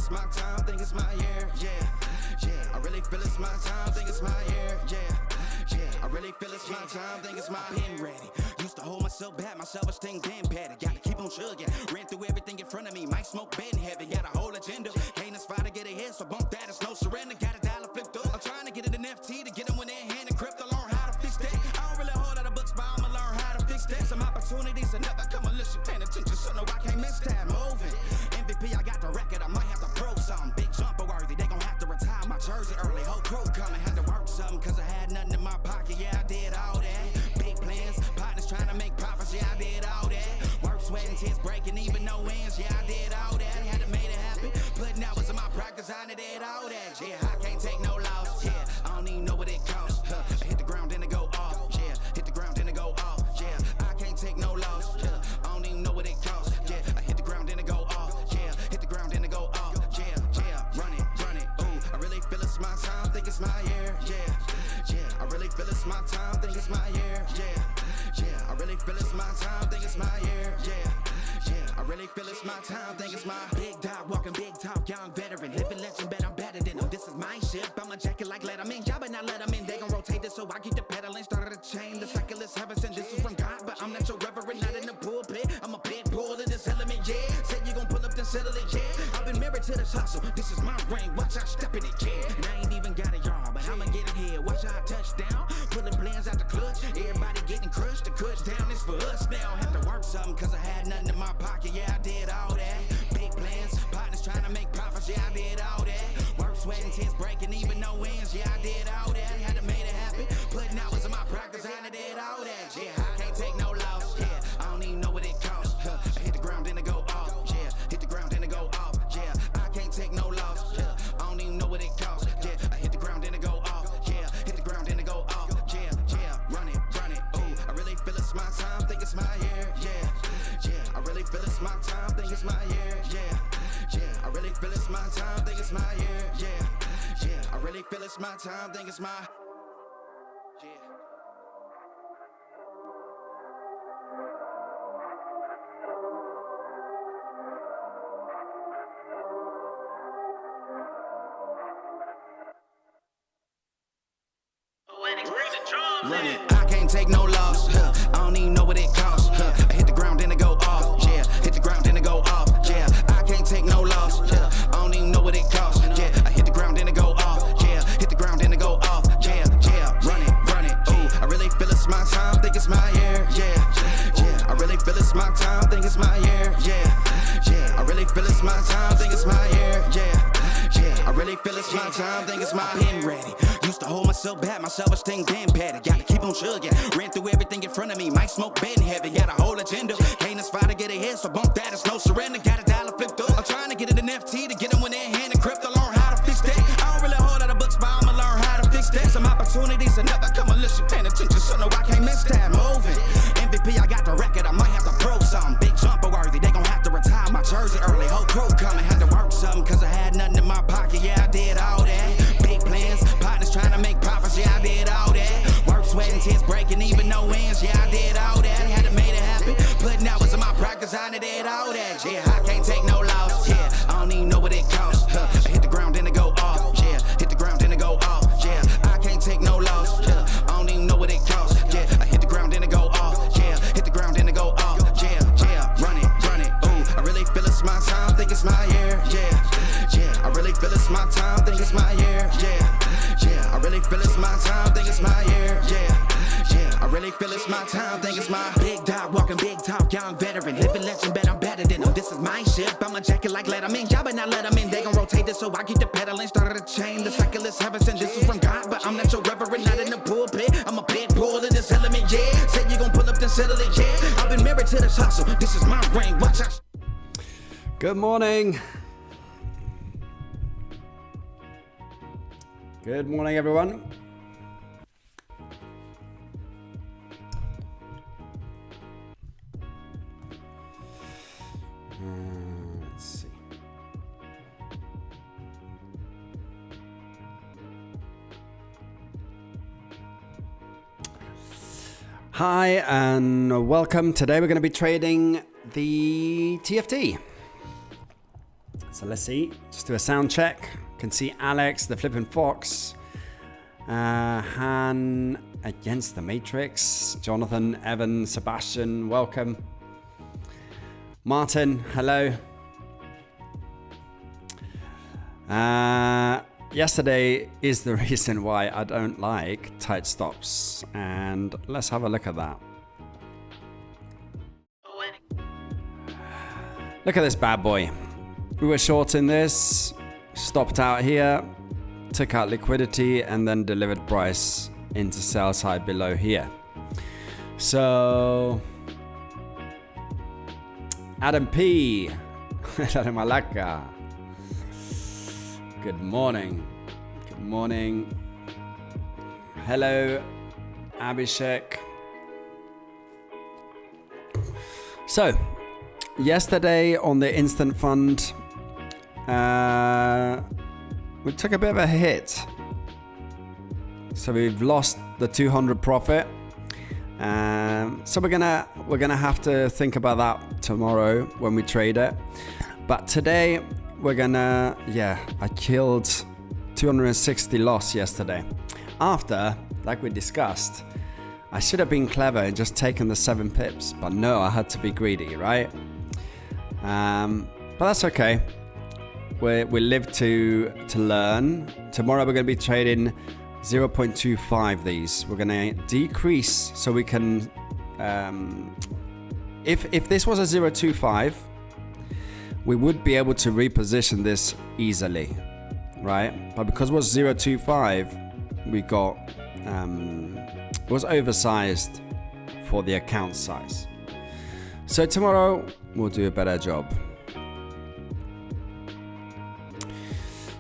it's my time, think it's my year, yeah. I really feel it's my time, think it's my year, yeah. I really feel it's my time, think it's my pen ready. Used to hold myself back, my self-esteem damn bad. Gotta keep on chugging, ran through everything in front of me. Might smoke bed in heaven, got a whole agenda. Can't aspire to get ahead, so bump that, it's no surrender. Got a dollar flipped up, I'm trying to get it in FT to get them in their hand and crypto. Learn how to fix that. I don't really hold out of books, but I'ma learn how to fix that. Some opportunities are never come unless you paying attention, so no, I can't miss that. Moving, MVP, I got the record, I might have to prove something. Big jumper worthy, they gon' have to retire my jersey early. Whole crew coming, had to work something, cause I had nothing in my pocket, yeah, I did all that. Big plans, partners trying to make profits, yeah, I did all that. Work, sweat, and tears breaking, even no ends, yeah, I did all that. Had to make it happen, putting hours in my practice, I did all that, yeah, I can't take no loss, yeah, I don't even know what it costs, I hit the ground, then it go off, yeah, hit the ground, then it go off, yeah, I can't take no loss, yeah, I don't even know what it costs, yeah, I hit the ground, then it go off, yeah, hit the ground, then it go off, yeah, run it, ooh, I really feel it's my time, think it's my year, yeah, I really feel it's my time, think it's my year, yeah, I really feel it's my time, think it's my year, yeah, I really feel it's my time, think it's my big dog, walking big talk, young veteran, living legend, bet I'm better than them. This is my ship, I'm a jacket like let 'em in, y'all better not let 'em in. They gon' rotate this, so I keep the pedaling, started a chain. The cycle is heaven sent, this is from God, but I'm not your reverend, not in the pulpit. I'm a pit bull in this element, yeah. Said you gon' pull up, then settle it, yeah. I've been married to this hustle, this is my ring, watch I step in it, yeah. And I ain't even got a yard, but I'ma get it here. Watch I touch down, pulling plans out the clutch. Everybody getting crushed, the cut down is for us now. Have to work something, cause I had nothing in my pocket, yeah, I did all that. Big plans, partners trying to make profits, yeah, I did all that. Work, sweat, and tears breaking, even no ends, yeah, I did all that. Had to make it happen, putting hours in my practice, I did all that, yeah. I can't take no loss, yeah, I don't even know what it costs, I hit the ground, then it go off, yeah, hit the ground, then it go off, yeah. I can't take no loss, yeah, I don't even know what it costs, yeah, I hit the ground, then it go off, yeah, hit the ground, then it go off, yeah, run it, ooh, I really feel it's my time, think it's my year, yeah, I really feel it's my time, think it's my year, yeah, I really feel it's my time, think it's my year, yeah, I really feel it's my time, think it's my, yeah. Run it, I can't take no loss, I don't even know what it costs, I hit the ground, then it go off, yeah, hit the ground, then it go off, yeah, I can't take no loss, I don't even know what it costs, yeah, I hit the ground, then it go off, yeah, hit the ground, then it go off, yeah, run it, ooh, I really feel it's my time, think it's my year, yeah, I really feel it's my time, think it's my year, yeah, I really feel it's my time, think it's my year, yeah, I really feel it's my time, think it's my pen ready. Used to hold myself back, my self-esteem damn bad. Gotta keep on chugging, ran through everything in front of me. Might smoke bed in heaven, got a whole agenda. Can't aspire to get ahead, so bump that, it's no surrender. Got a dollar flipped up, I'm trying to get it in FT to get them in their hand and crypto. Learn how to fix that. I don't really hold out of books, but I'ma learn how to fix that. Some opportunities are never come unless you paying attention, so no, I can't miss that. Moving, MVP, I got the record, I might have to prove something. Big jumper worthy, they gon' have to retire my jersey early. Whole crew coming, had to work something, cause I had nothing in my pocket, yeah, I did all that. Big plans, partners trying to make profits, yeah, I did all that. Work, sweat, and tears breaking, even no ends, yeah, I did all that. Had to make it happen, putting hours in my practice, I did all that, yeah. I can't take no loss, yeah, I don't even know what it costs, I hit the ground, then it go off, yeah, hit the ground, then it go off, yeah. I can't take no loss, yeah, I don't even know what it costs, yeah, I hit the ground, then it go off, yeah, hit the ground, then it go off, yeah, run it, ooh, I really feel it's my time, think it's my year, yeah, I really feel it's my time, think it's my year, yeah, I really feel it's my time, think it's my year, yeah, I really feel it's my time, think it's my big dog, walking big talk, young veteran, living legend, bet I'm better than them. This is my ship, I'm a jacket like let 'em in, y'all better not let 'em in. They gon' rotate this, so I keep the pedaling, started a chain. The cycle is heaven sent, this is from God, but I'm not your reverend, not in the pulpit. I'm a pit bull in this element, yeah. Said you gon' pull up, then settle it, yeah. I've been married to this hustle, this is my ring, watch out. Good morning. Good morning, everyone. Let's see. Hi and welcome. Today we're going to be trading the TFT. So let's see, just do a sound check. Can see Alex, the flipping fox, Han against the Matrix, Jonathan, Evan, Sebastian, welcome. Martin, hello. Yesterday is the reason why I don't like tight stops, and let's have a look at that. Look at this bad boy. We were short in this, stopped out here, took out liquidity, and then delivered price into sell side below here. So Adam P. Malaka. Good morning. Good morning. Hello, Abhishek. So, yesterday on the instant fund, we took a bit of a hit. So we've lost the 200 profit. So we're gonna have to think about that tomorrow when we trade it. But today we're gonna, I killed 260 loss yesterday. After, like we discussed, I should have been clever and just taken the 7 pips, but no, I had to be greedy, right? But that's okay. We live to learn. Tomorrow we're gonna be trading 0.25 these. We're gonna decrease so we can, if this was a 0.25, we would be able to reposition this easily, right? But because it was 0.25, we got, it was oversized for the account size. So tomorrow we'll do a better job.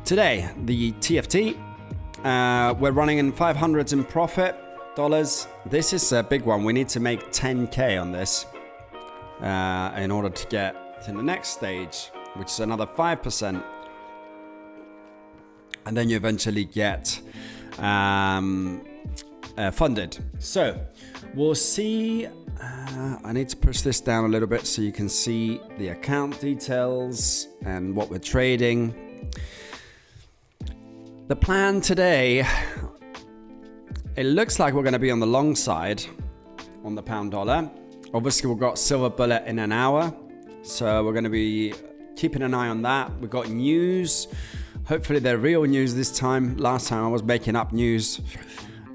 Today, the TFT, we're running in 500s in profit dollars. This is a big one. We need to make 10K on this in order to get to the next stage, which is another 5%. And then you eventually get funded. So we'll see. I need to push this down a little bit so you can see the account details and what we're trading. The plan today, it looks like we're going to be on the long side on the pound dollar. Obviously, we've got silver bullet in an hour, so we're going to be keeping an eye on that. We've got news. Hopefully, they're real news this time. Last time I was making up news.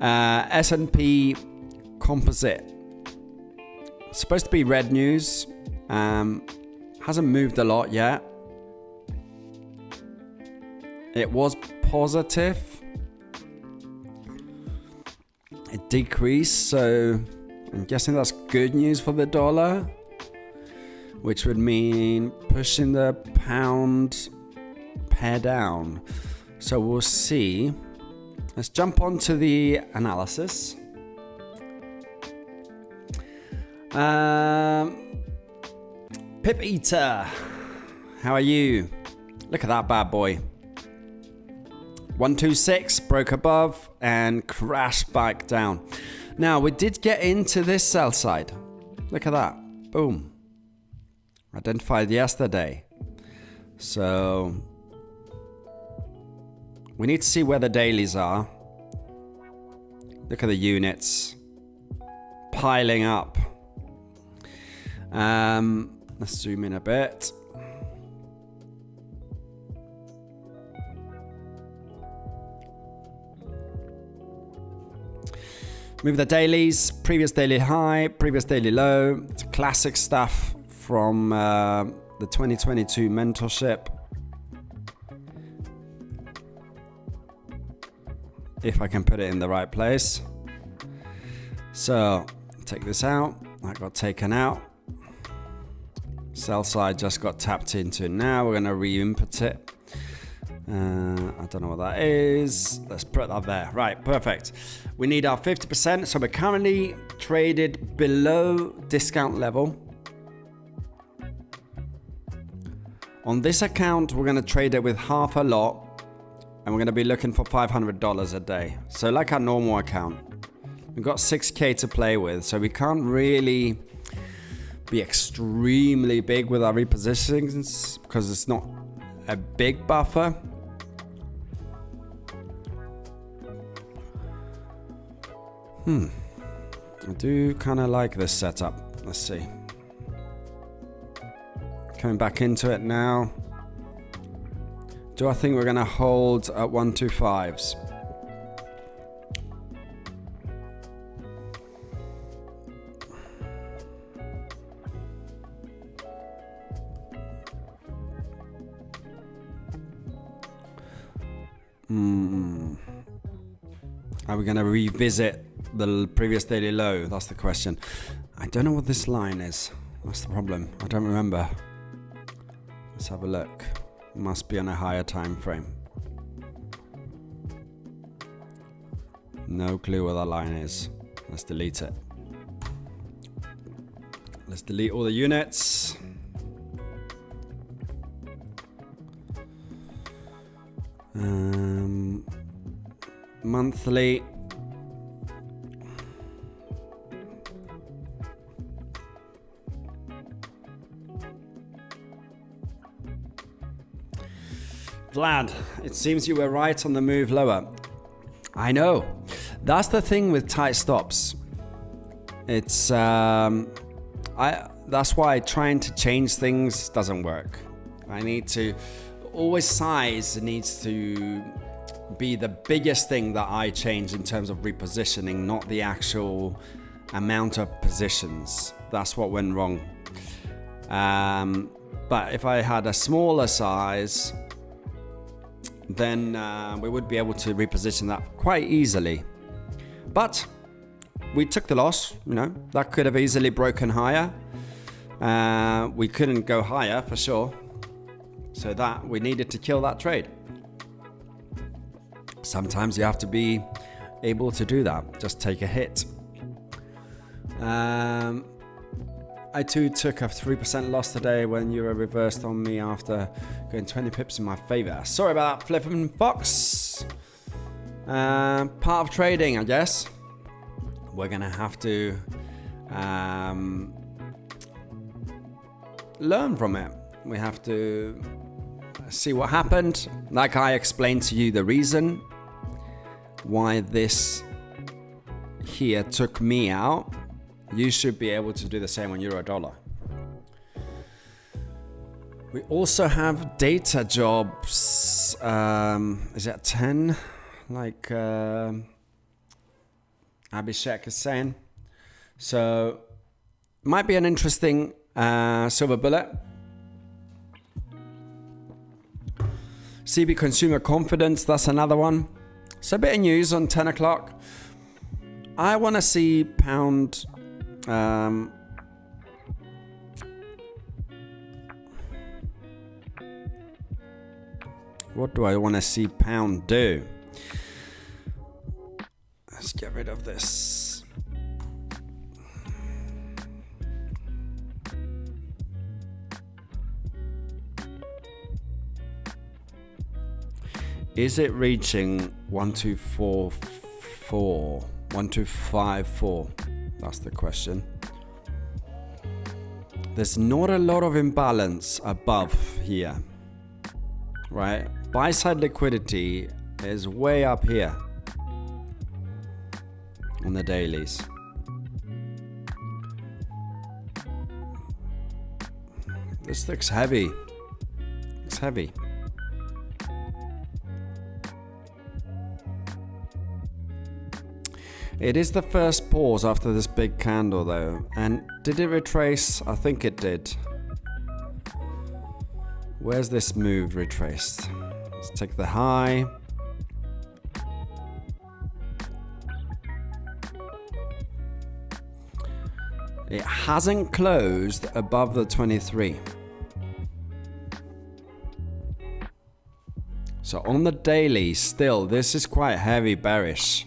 S&P composite. It's supposed to be red news. Hasn't moved a lot yet. It was positive. It decreased, so I'm guessing that's good news for the dollar, which would mean pushing the pound pair down. So we'll see. Let's jump onto the analysis. Pip Eater, how are you? Look at that bad boy. 126 broke above and crashed back down. Now we did get into this sell side. Look at that. Boom. Identified yesterday. So we need to see where the dailies are. Look at the units piling up. Let's zoom in a bit. Move the dailies, previous daily high, previous daily low. It's classic stuff from the 2022 mentorship. If I can put it in the right place. So, take this out. That got taken out. Sell side just got tapped into. Now we're going to re-input it. I don't know what that is. Let's put that there. Right, perfect. We need our 50%. So we're currently traded below discount level. On this account, we're going to trade it with half a lot. And we're going to be looking for $500 a day. So like our normal account. We've got 6K to play with. So we can't really be extremely big with our repositionings because it's not a big buffer. I do kind of like this setup. Let's see. Coming back into it now. Do I think we're going to hold at 125s? Are we going to revisit the previous daily low? That's the question. I don't know what this line is. That's the problem. I don't remember. Let's have a look. Must be on a higher time frame. No clue what that line is. Let's delete it. Let's delete all the units. Monthly. Vlad, it seems you were right on the move lower. I know. That's the thing with tight stops. It's that's why trying to change things doesn't work. I need to always size needs to be the biggest thing that I change in terms of repositioning, not the actual amount of positions. That's what went wrong. But if I had a smaller size, then we would be able to reposition that quite easily. But we took the loss, you know, that could have easily broken higher. We couldn't go higher for sure. So that we needed to kill that trade. Sometimes you have to be able to do that. Just take a hit. I too took a 3% loss today when Euro reversed on me after going 20 pips in my favor. Sorry about that, Flippin' Fox. Part of trading, I guess. We're gonna have to learn from it. We have to see what happened. Like I explained to you the reason why this here took me out. You should be able to do the same on euro dollar. We also have data jobs. Is that 10? Like Abhishek is saying. So might be an interesting silver bullet. CB consumer confidence, that's another one. So a bit of news on 10 o'clock. I want to see pound. What do I want to see pound do? Let's get rid of this. Is it reaching 1244? 1254? That's the question. There's not a lot of imbalance above here, right? Buy side liquidity is way up here on the dailies. This looks heavy. It's heavy. It is the first pause after this big candle though. And did it retrace? I think it did. Where's this move retraced? Let's take the high. It hasn't closed above the 23. So on the daily, still, this is quite heavy bearish.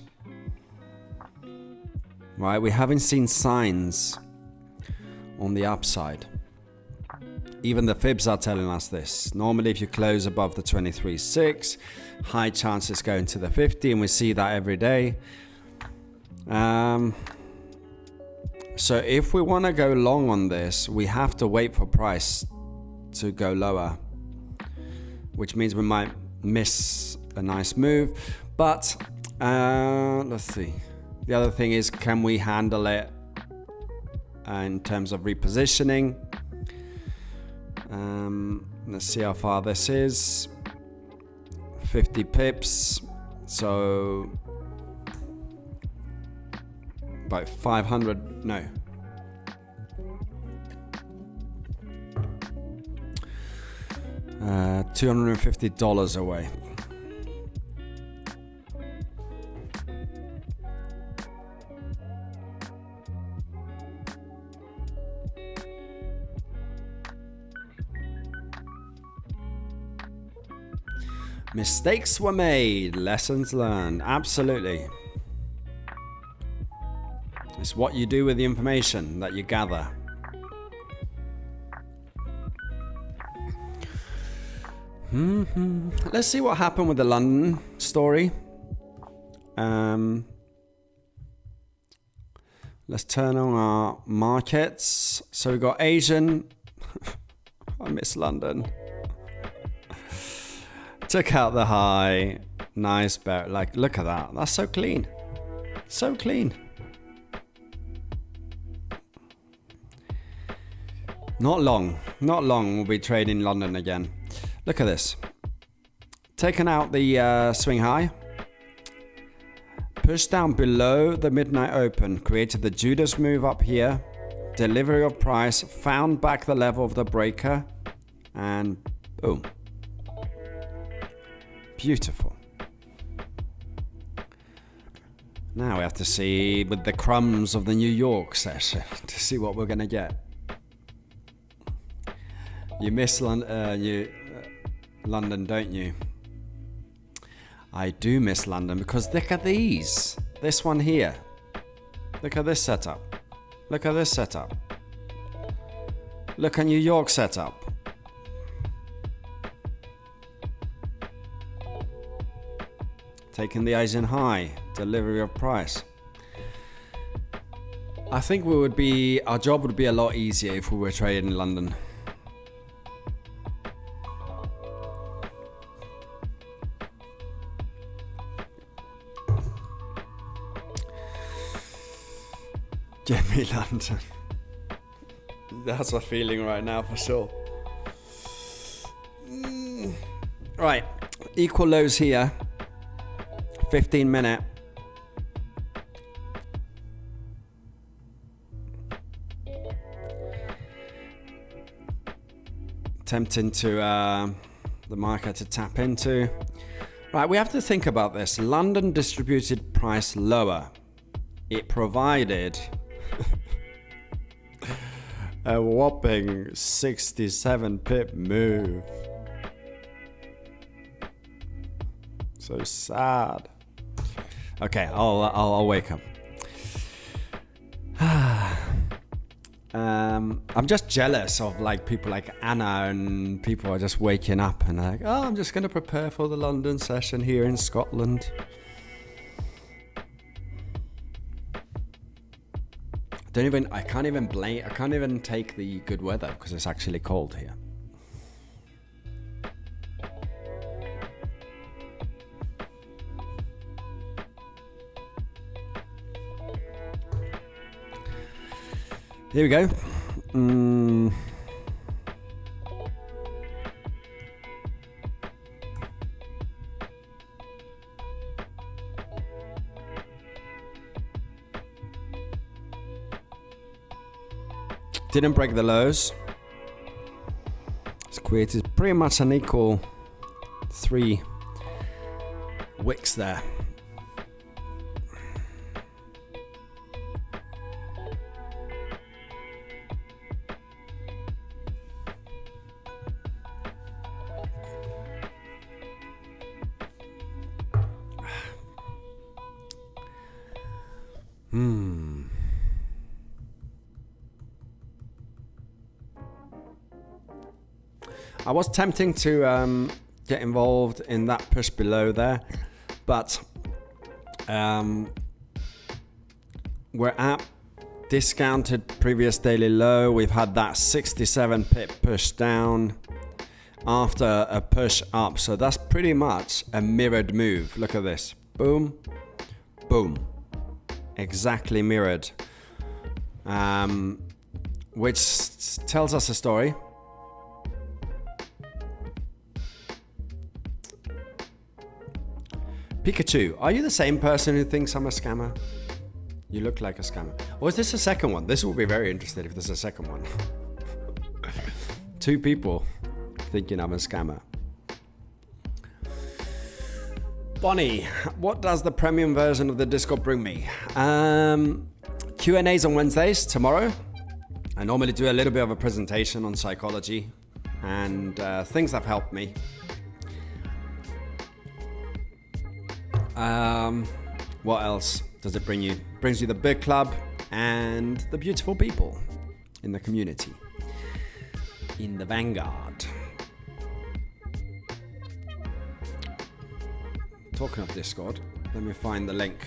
Right, we haven't seen signs on the upside. Even the fibs are telling us this. Normally, if you close above the 23.6, high chances going to the 50, and we see that every day. So if we want to go long on this, we have to wait for price to go lower. which means we might miss a nice move. But let's see. The other thing is, can we handle it in terms of repositioning? Let's see how far this is. 50 pips. So about 500, no. $250 away. Mistakes were made, lessons learned. Absolutely. It's what you do with the information that you gather. Let's see what happened with the London story. Let's turn on our markets. So we've got Asian. I miss London. Took out the high. Nice bear. Like, look at that. That's so clean. So clean. Not long. Not long we'll be trading London again. Look at this. Taken out the swing high. Pushed down below the midnight open. Created the Judas move up here. Delivery of price. Found back the level of the breaker. And boom. Beautiful. Now we have to see with the crumbs of the New York session to see what we're going to get. You miss London, don't you? I do miss London because look at these. This one here. Look at this setup. Look at this setup. Look at New York setup. Taking the Asian high, delivery of price. I think our job would be a lot easier if we were trading in London. Get me London. That's my feeling right now for sure. Right, equal lows here. 15-minute. Tempting to the market to tap into. Right, we have to think about this. London distributed price lower. It provided a whopping 67 pip move. So sad. Okay, I'll wake up. I'm just jealous of like people like Anna and people are just waking up and like, oh, I'm just going to prepare for the London session here in Scotland. I can't even take the good weather because it's actually cold here. Here we go. Didn't break the lows. It's created pretty much an equal 3 wicks there. I was tempting to get involved in that push below there, but we're at discounted previous daily low. We've had that 67 pip push down. after a push up. So that's pretty much a mirrored move. Look at this. Boom, boom. Exactly mirrored. Which tells us a story. Pikachu, are you the same person who thinks I'm a scammer? You look like a scammer. Or is this a second one? This will be very interesting if there's a second one. 2 people thinking I'm a scammer. Bonnie, what does the premium version of the Discord bring me? Q&As on Wednesdays, tomorrow. I normally do a little bit of a presentation on psychology and things that have helped me. What else does it bring you? It brings you the book club and the beautiful people in the community, in the Vanguard. Talking of Discord, let me find the link.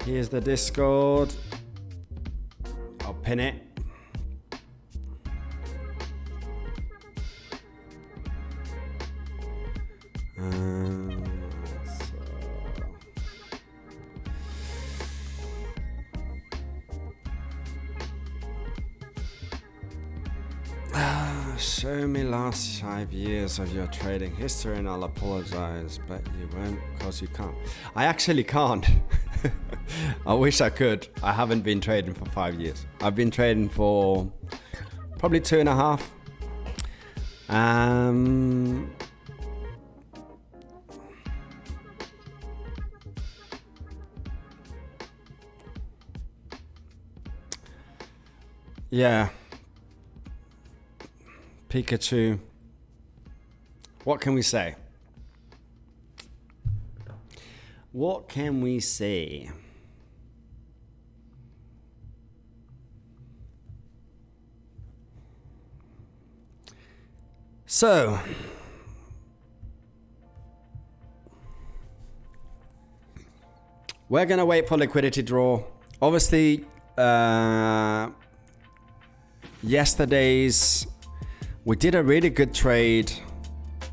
Here's the Discord. I'll pin it. Show me last 5 years of your trading history and I'll apologize, but you won't because you can't. I actually can't. I wish I could. I haven't been trading for 5 years. I've been trading for probably 2.5. Yeah. Pikachu. What can we say? What can we say? So, we're going to wait for liquidity draw. Obviously, yesterday's, we did a really good trade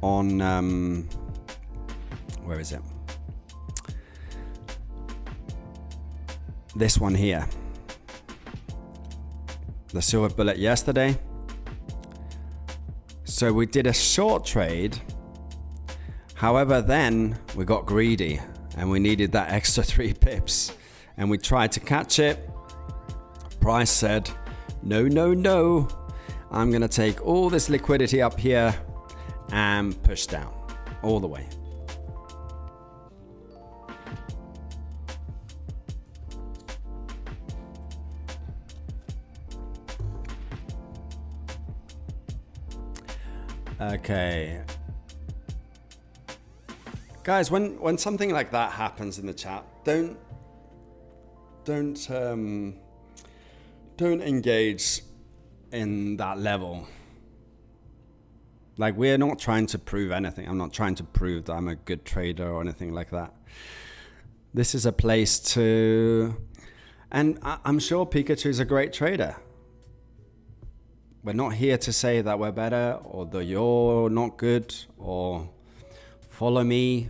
on, where is it? This one here. The silver bullet yesterday. So we did a short trade. However, then we got greedy and we needed that extra 3 pips and we tried to catch it. Price said, no, no, no. I'm going to take all this liquidity up here and push down all the way. Okay. Guys, when something like that happens in the chat, don't engage in that level. Like, we're not trying to prove anything. I'm not trying to prove that I'm a good trader or anything like that. This is a place to, and I'm sure Pikachu is a great trader. We're not here to say that we're better or that you're not good or follow me.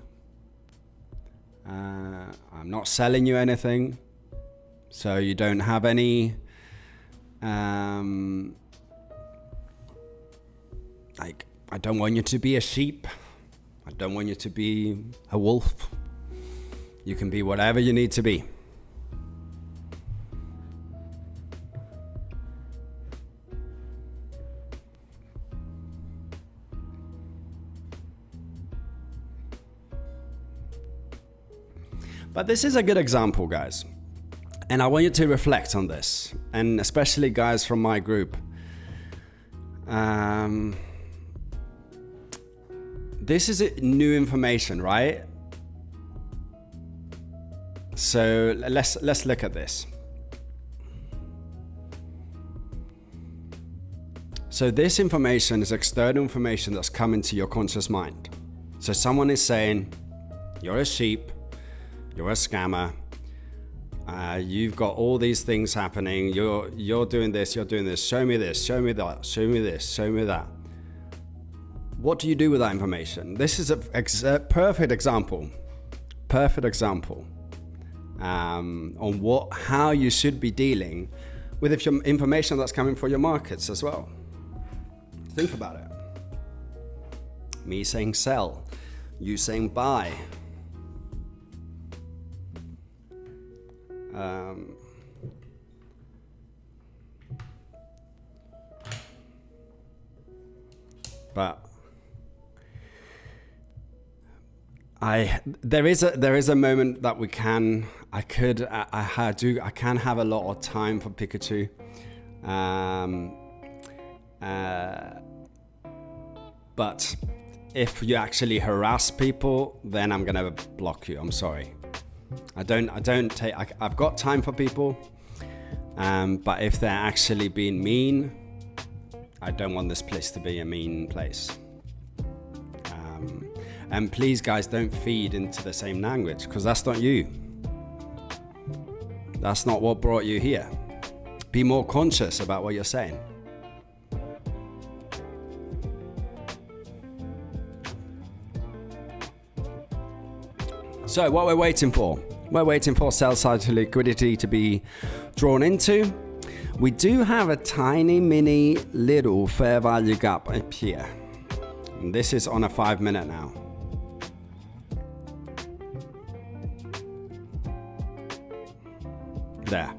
I'm not selling you anything, so you don't have any like, I don't want you to be a sheep. I don't want you to be a wolf. You can be whatever you need to be. But this is a good example, guys. And I want you to reflect on this. And especially guys from my group. This is new information, right? So let's look at this. So this information is external information that's come into your conscious mind. So someone is saying, you're a sheep, you're a scammer, you've got all these things happening, you're doing this, show me this, show me that, show me this, show me that. What do you do with that information? This is a perfect example on how you should be dealing with information that's coming for your markets as well. Think about it. Me saying sell, you saying buy. But there is a moment that I can have a lot of time for Pikachu. But if you actually harass people, then I'm gonna block you. I'm sorry. I've got time for people, but if they're actually being mean, I don't want this place to be a mean place. And please, guys, don't feed into the same language, because that's not you. That's not what brought you here. Be more conscious about what you're saying. So what we're waiting for? We're waiting for sell side liquidity to be drawn into. We do have a tiny mini little fair value gap up here. And this is on a 5 minute now. There.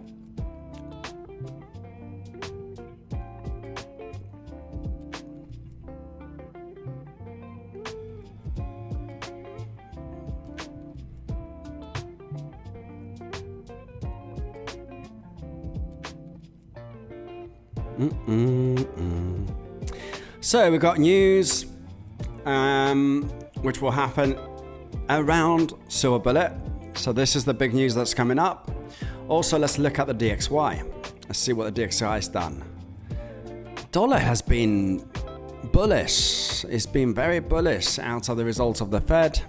So we've got news, which will happen around silver bullet. So this is the big news that's coming up. Also, let's look at the DXY. Let's see what the DXY has done. Dollar has been bullish. It's been very bullish out of the results of the Fed.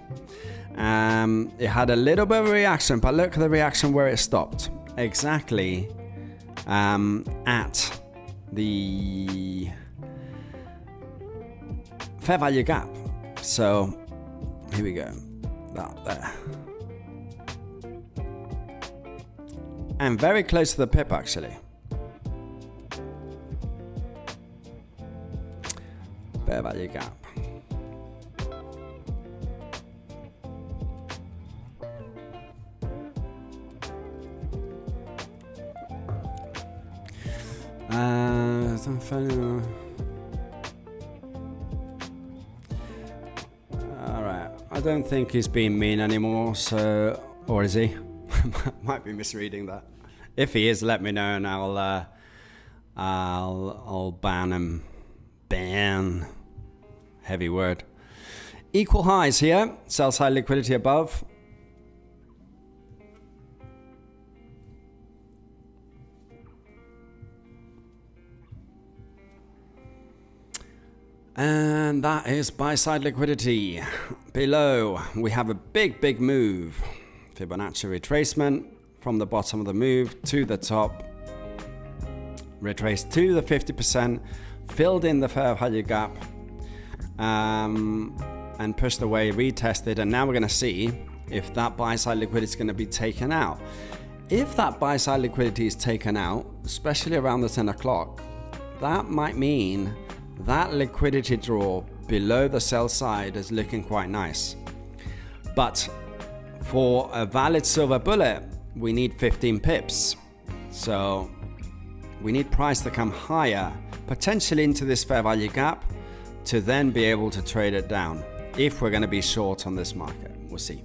It had a little bit of a reaction, but look at the reaction where it stopped. Exactly at the fair value gap. So here we go. That there. And very close to the pip, actually. Fair value gap. Alright, I don't think he's being mean anymore, so, or is he? Might be misreading that. If he is, let me know and I'll ban him. Ban. Heavy word. Equal highs here. Sell side liquidity above. And that is buy side liquidity. Below, we have a big move. Fibonacci retracement from the bottom of the move to the top. Retraced to the 50%, filled in the fair value gap, and pushed away, retested, and now we're going to see if that buy side liquidity is going to be taken out. If that buy side liquidity is taken out, especially around the 10 o'clock, that might mean that liquidity draw below the sell side is looking quite nice. But for a valid silver bullet, we need 15 pips. So we need price to come higher, potentially into this fair value gap, to then be able to trade it down. If we're going to be short on this market, we'll see.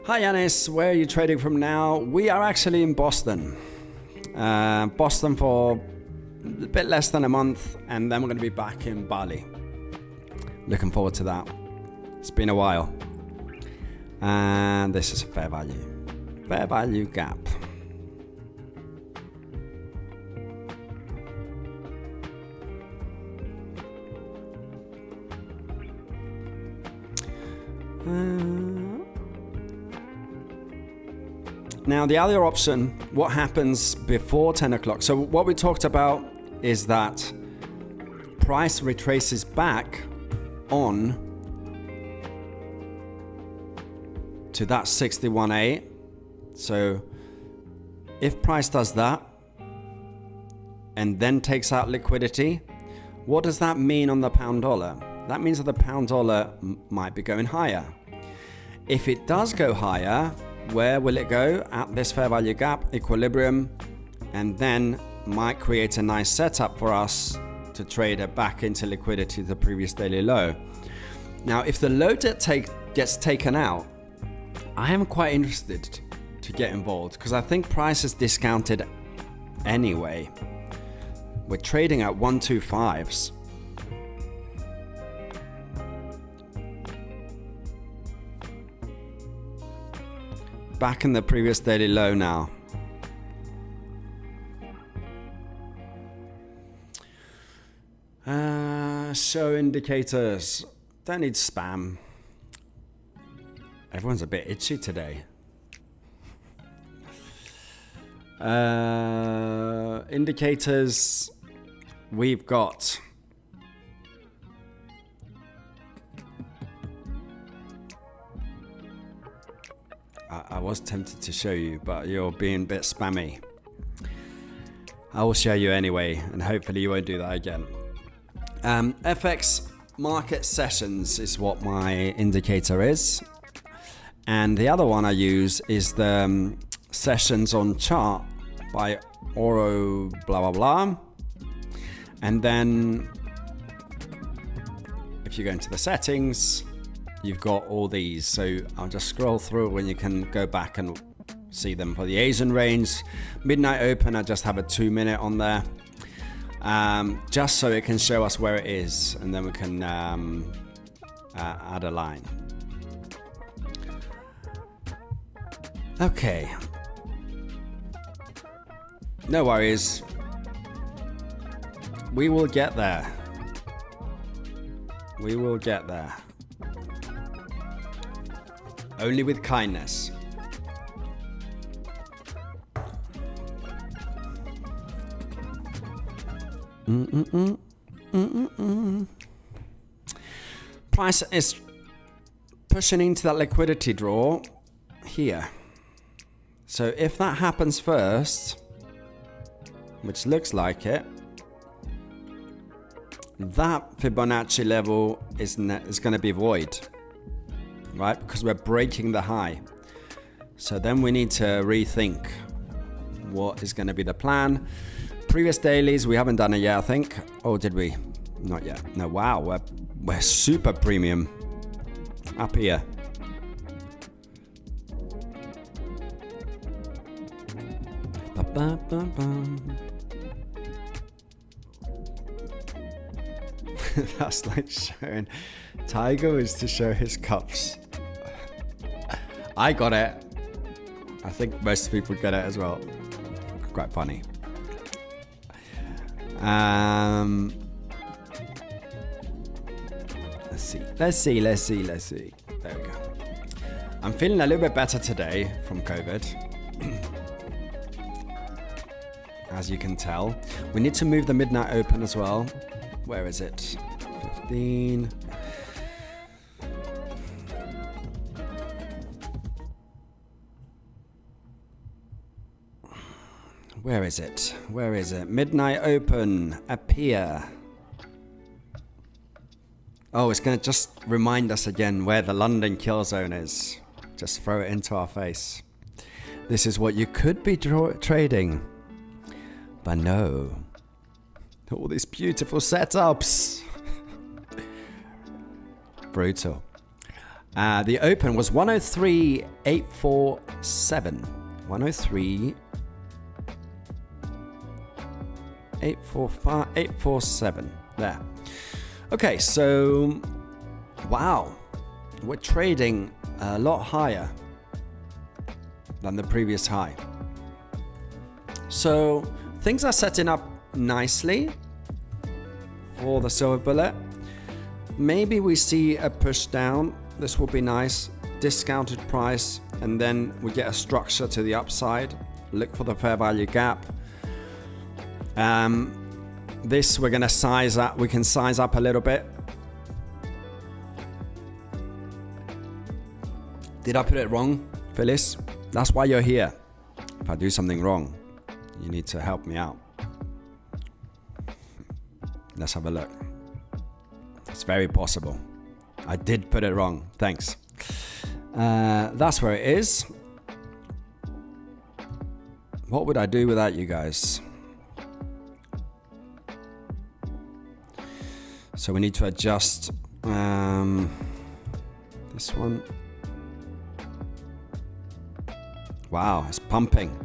Hi Yanis, where are you trading from now? We are actually in Boston. Boston for a bit less than a month, and then we're going to be back in Bali. Looking forward to that. It's been a while. And this is a fair value gap. Now the other option, what happens before 10 o'clock? So what we talked about is that price retraces back on to that 61.8. So if price does that and then takes out liquidity, what does that mean on the pound dollar? That means that the pound dollar might be going higher. If it does go higher, where will it go? At this fair value gap, equilibrium, and then might create a nice setup for us to trade it back into liquidity to the previous daily low. Now, if the low gets taken out, I am quite interested to get involved because I think price is discounted anyway. We're trading at 125s. Back in the previous daily low now. Show indicators. Don't need spam. Everyone's a bit itchy today. Indicators. We've got I was tempted to show you, but you're being a bit spammy. I will show you anyway, and hopefully you won't do that again. FX market sessions is what my indicator is. And the other one I use is the sessions on chart by Oro blah blah blah. And then if you go into the settings, you've got all these. So I'll just scroll through and you can go back and see them. For the Asian range, midnight open, I just have a 2-minute on there. Just so it can show us where it is, and then we can add a line. Okay. No worries. We will get there. We will get there. Only with kindness. Price is pushing into that liquidity draw here. So if that happens first, which looks like it, that Fibonacci level is going to be void, right? Because we're breaking the high. So then we need to rethink what is going to be the plan. Previous dailies, we haven't done it yet, I think. Oh, did we? Not yet. No, wow, we're super premium up here. That's like showing Tiger is to show his cups. I got it. I think most people get it as well. Quite funny. Let's see. There we go. I'm feeling a little bit better today from COVID. As you can tell. We need to move the midnight open as well. Where is it? 15. Where is it? Where is it? Midnight open. Appear. Oh, it's going to just remind us again where the London kill zone is. Just throw it into our face. This is what you could be trading. But no. All these beautiful setups. Brutal. The open was 103.847. 103.847. There. Okay, so wow, we're trading a lot higher than the previous high. So things are setting up nicely for the silver bullet. Maybe we see a push down. This will be nice. Discounted price, and then we get a structure to the upside. Look for the fair value gap. This we're gonna size up. We can size up a little bit. Did I put it wrong, Phyllis? That's why you're here. If I do something wrong, you need to help me out. Let's have a look. It's very possible. I did put it wrong. Thanks. That's where it is. What would I do without you guys? So we need to adjust this one. Wow, it's pumping.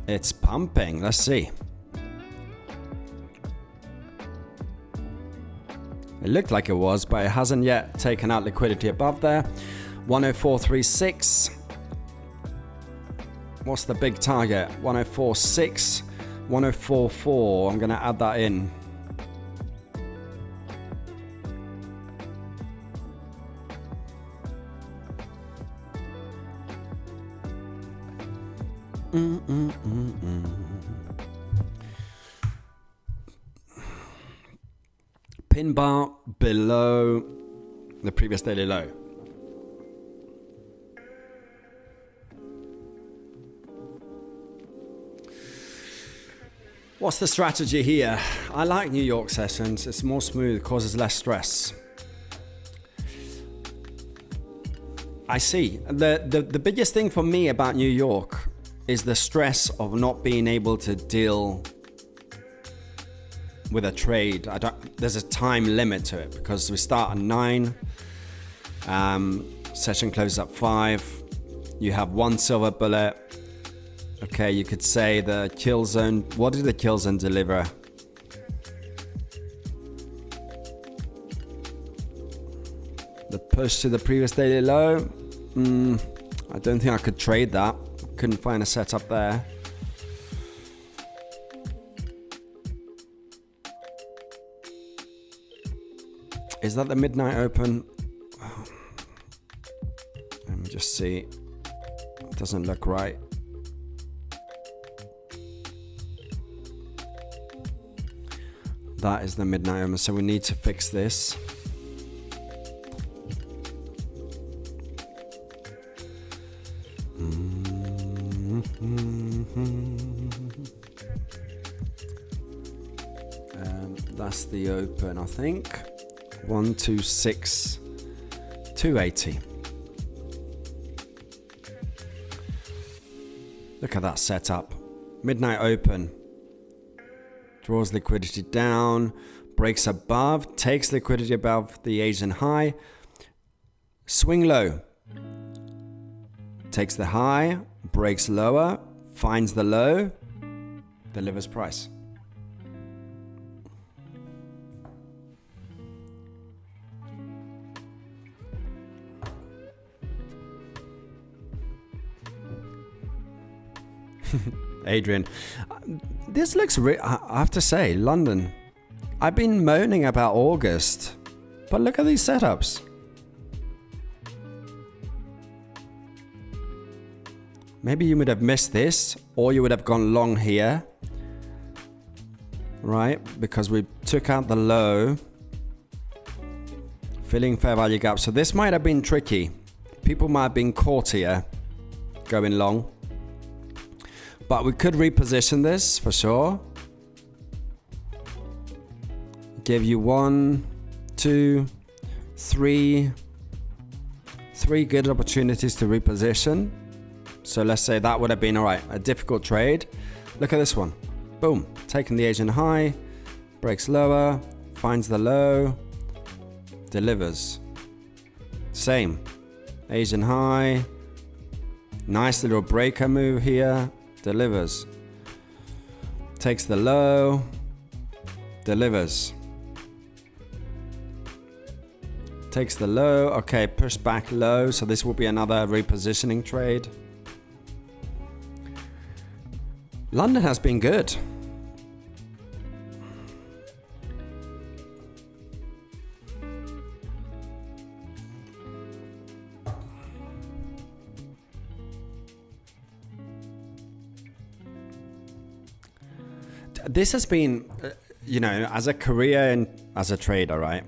It's pumping. Let's see. It looked like it was, but it hasn't yet taken out liquidity above there. 104.36. What's the big target? 104.6. 104.4. I'm going to add that in. Pin bar below the previous daily low. What's the strategy here? I like New York sessions. It's more smooth, causes less stress. I see. The biggest thing for me about New York is the stress of not being able to deal with a trade. There's a time limit to it because we start at 9, session closes at 5. You have one silver bullet. Okay, you could say the kill zone. What did the kill zone deliver? The push to the previous daily low. I don't think I could trade that. Couldn't find a setup there. Is that the midnight open? Let me just see. It doesn't look right. That is the midnight open, so we need to fix this. That's the open, I think. 126,280. Look at that setup. Midnight open. Draws liquidity down, breaks above, takes liquidity above the Asian high. Swing low. Takes the high, breaks lower, finds the low, delivers price. Adrian, this looks I have to say, London, I've been moaning about August, but look at these setups. Maybe you would have missed this, or you would have gone long here, right? Because we took out the low, filling fair value gap. So this might have been tricky. People might have been caught here going long. But we could reposition this for sure. Give you 1, 2, 3 good opportunities to reposition. So let's say that would have been all right, a difficult trade. Look at this one. Boom, taking the Asian high, breaks lower, finds the low, delivers. Same, Asian high, nice little breaker move here, delivers. Takes the low, delivers. Takes the low, okay, push back low, so this will be another repositioning trade. London has been good. This has been, as a career and as a trader, right?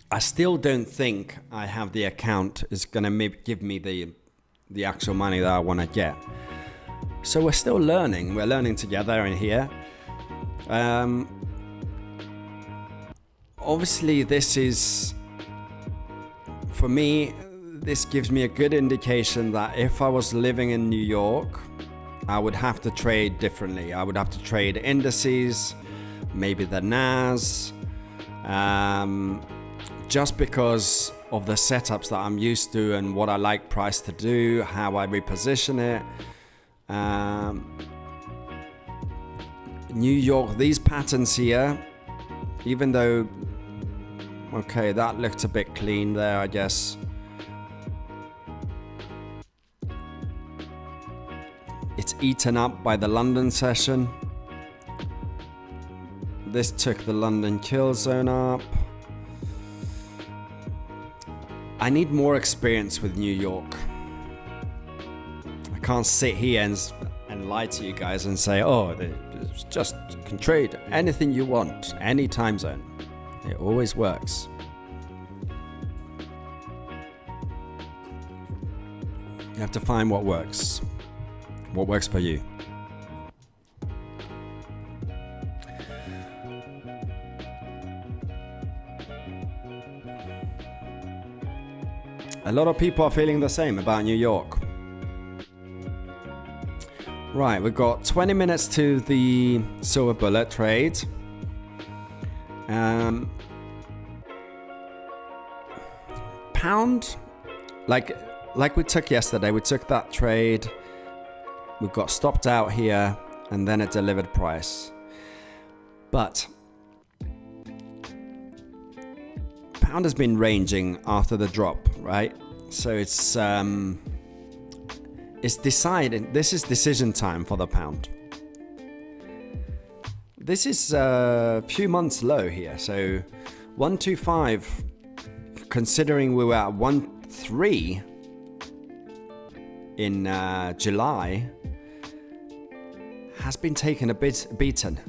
I still don't think I have the account is going to give me the actual money that I want to get. So we're still learning. We're learning together in here. Obviously, this is, for me, this gives me a good indication that if I was living in New York, I would have to trade differently. I would have to trade indices, maybe the NAS, just because of the setups that I'm used to and what I like price to do, how I reposition it. New York, these patterns here, even though, okay, that looked a bit clean there, I guess. It's eaten up by the London session. This took the London kill zone up. I need more experience with New York. I can't sit here and lie to you guys and say, oh, it's just can trade anything you want, any time zone. It always works. You have to find what works for you. A lot of people are feeling the same about New York. Right, we've got 20 minutes to the silver bullet trade. Pound, like we took yesterday, we took that trade. We got stopped out here and then it delivered price. But pound has been ranging after the drop, right? So it's decided. This is decision time for the pound. This is a few months low here. So 125, considering we were at 1.3 in July, has been taken a bit beating.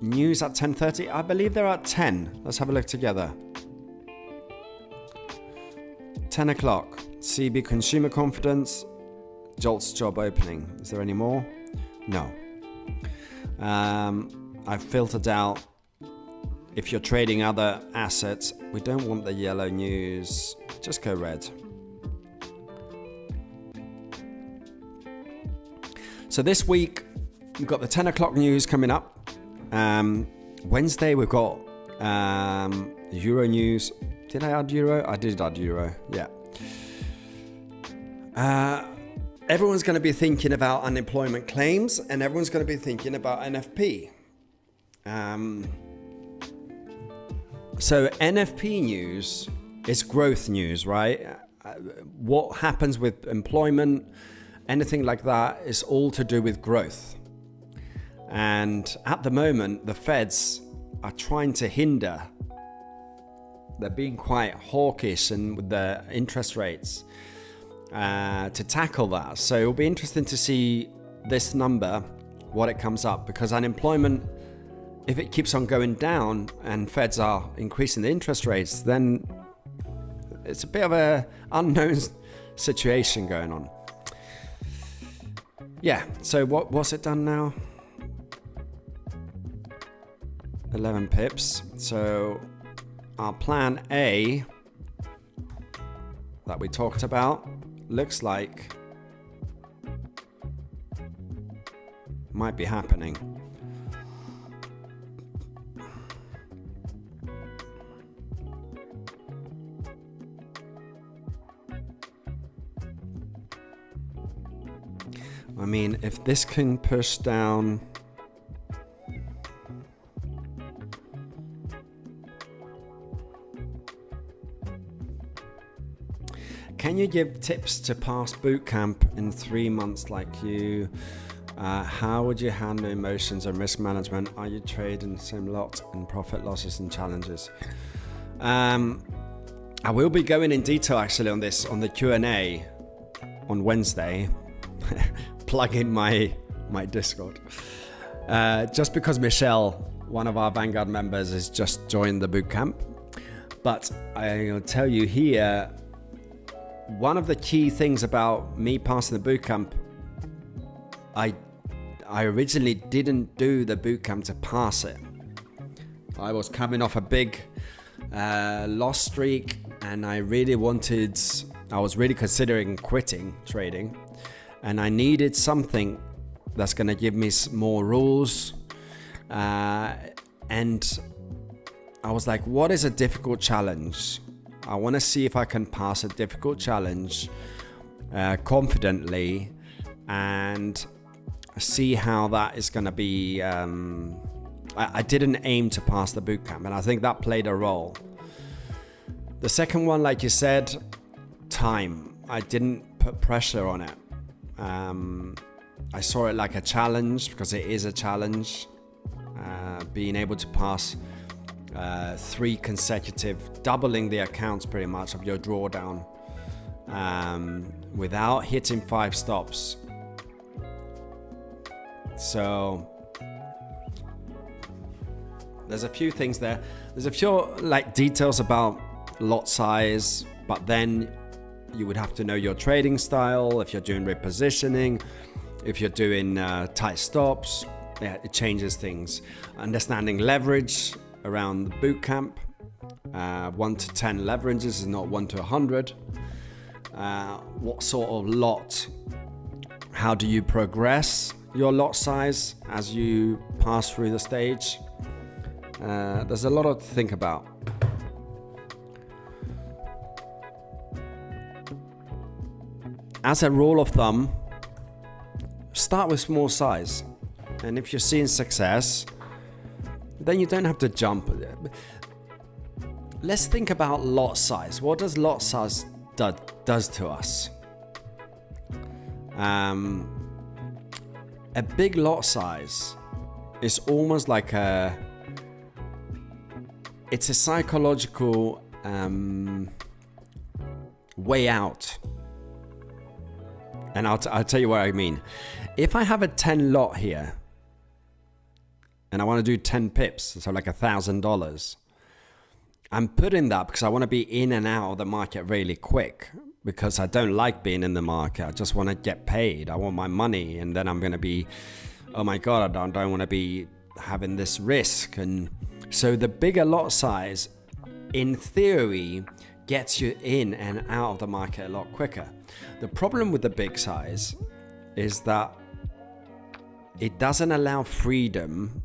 News at 10:30. I believe they're at 10. Let's have a look together. 10 o'clock. CB consumer confidence. JOLTS job opening. Is there any more? No. I've filtered out. If you're trading other assets, we don't want the yellow news. Just go red. So this week, we've got the 10 o'clock news coming up. Wednesday, we've got Euro news. Did I add Euro? I did add Euro, yeah. Everyone's going to be thinking about unemployment claims, and everyone's going to be thinking about NFP. So NFP news is growth news, right? What happens with employment, anything like that is all to do with growth. And at the moment, the Feds are trying to hinder. They're being quite hawkish and with the interest rates to tackle that. So it'll be interesting to see this number, what it comes up, because unemployment, if it keeps on going down and Feds are increasing the interest rates, then it's a bit of a unknown situation going on. Yeah, so what's it done now? 11 pips. So our plan A that we talked about looks like might be happening. I mean, if this can push down, can you give tips to pass boot camp in 3 months like you? How would you handle emotions and risk management? Are you trading the same lot in profit, losses and challenges? I will be going in detail actually on this on the Q&A on Wednesday. Plug in my Discord. Just because Michelle, one of our Vanguard members, has just joined the bootcamp. But I'll tell you here, one of the key things about me passing the bootcamp, I originally didn't do the bootcamp to pass it. I was coming off a big loss streak, and I was really considering quitting trading. And I needed something that's going to give me more rules. And I was like, what is a difficult challenge? I want to see if I can pass a difficult challenge confidently and see how that is going to be. I didn't aim to pass the bootcamp, and I think that played a role. The second one, like you said, time. I didn't put pressure on it. I saw it like a challenge, because it is a challenge. Being able to pass 3 consecutive, doubling the accounts pretty much of your drawdown without hitting 5 stops. So there's a few things there. There's a few like details about lot size, but then you would have to know your trading style. If you're doing repositioning, if you're doing tight stops, yeah, it changes things. Understanding leverage around the bootcamp, 1 to 10 leverages is not 1 to 100. What sort of lot? How do you progress your lot size as you pass through the stage? There's a lot to think about. As a rule of thumb, start with small size. And if you're seeing success, then you don't have to jump. Let's think about lot size. What does lot size does to us? A big lot size is almost like it's a psychological way out. And I'll tell you what I mean. If I have a 10 lot here, and I want to do 10 pips, so like $1,000, I'm putting that because I want to be in and out of the market really quick, because I don't like being in the market. I just want to get paid. I want my money, and then I'm going to be, oh my God, I don't want to be having this risk. And so the bigger lot size, in theory, gets you in and out of the market a lot quicker. The problem with the big size is that it doesn't allow freedom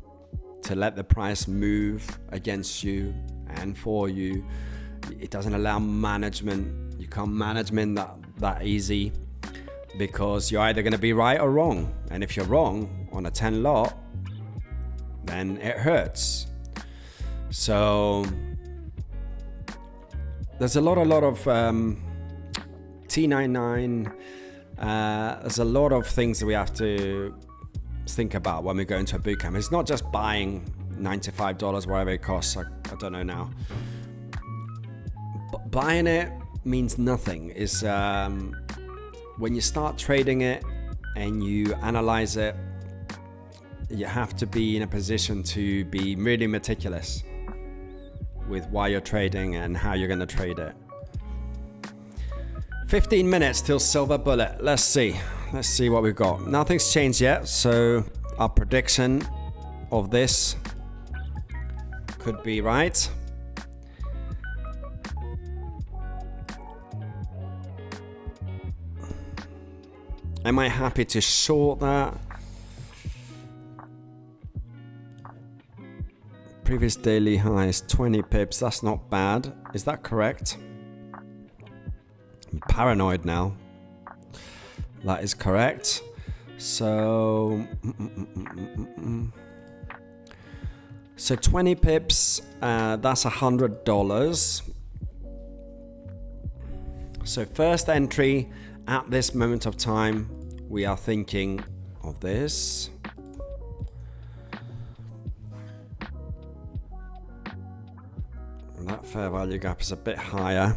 to let the price move against you and for you. It doesn't allow management. You can't manage that easy, because you're either going to be right or wrong. And if you're wrong on a 10 lot, then it hurts. So there's a lot of T99. There's a lot of things that we have to think about when we go into a bootcamp. It's not just buying $95, whatever it costs. I don't know now. But buying it means nothing. Is when you start trading it and you analyze it, you have to be in a position to be really meticulous with why you're trading and how you're going to trade it. 15 minutes till silver bullet. Let's see what we've got. Nothing's changed yet, so our prediction of this could be right. Am I happy to short that? Previous daily high is 20 pips. That's not bad. Is that correct? I'm paranoid now. That is correct. So, so 20 pips, that's $100. So first entry at this moment of time, we are thinking of this. And that fair value gap is a bit higher.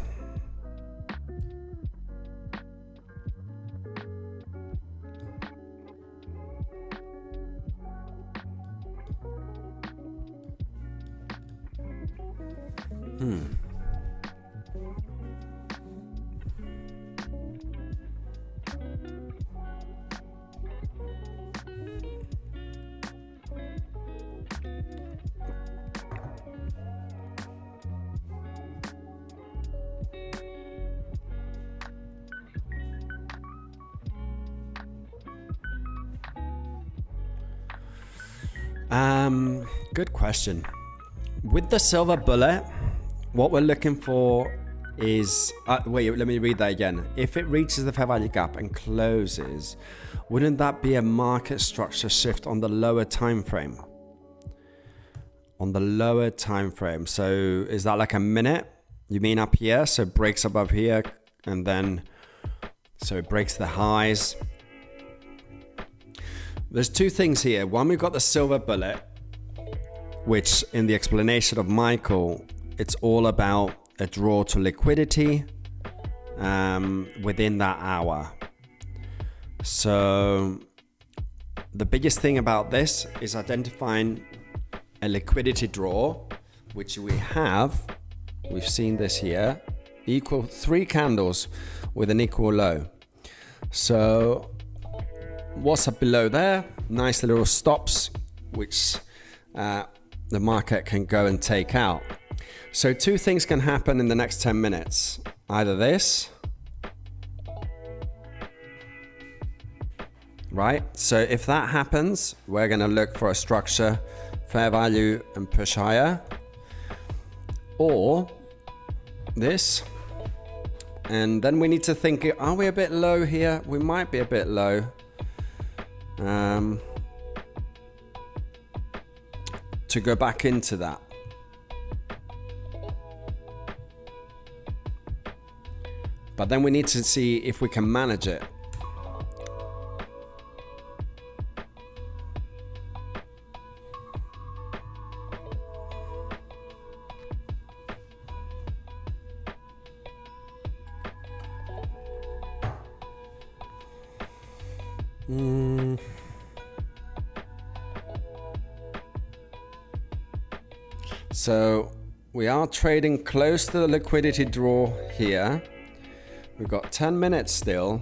Good question. With the silver bullet, what we're looking for is, wait, let me read that again. If it reaches the fair value gap and closes, wouldn't that be a market structure shift on the lower time frame? On the lower time frame. So is that like a minute? You mean up here? So it breaks above here and then, so it breaks the highs. There's two things here. One, we've got the silver bullet, which in the explanation of Michael, it's all about a draw to liquidity within that hour. So the biggest thing about this is identifying a liquidity draw, which we have. We've seen this here, equal 3 candles with an equal low. So what's up below there? Nice little stops, which the market can go and take out. So two things can happen in the next 10 minutes. Either this, right? So if that happens, we're going to look for a structure, fair value and push higher. Or this. And then we need to think, are we a bit low here? We might be a bit low. To go back into that. But then we need to see if we can manage it. So we are trading close to the liquidity draw here. We've got 10 minutes still.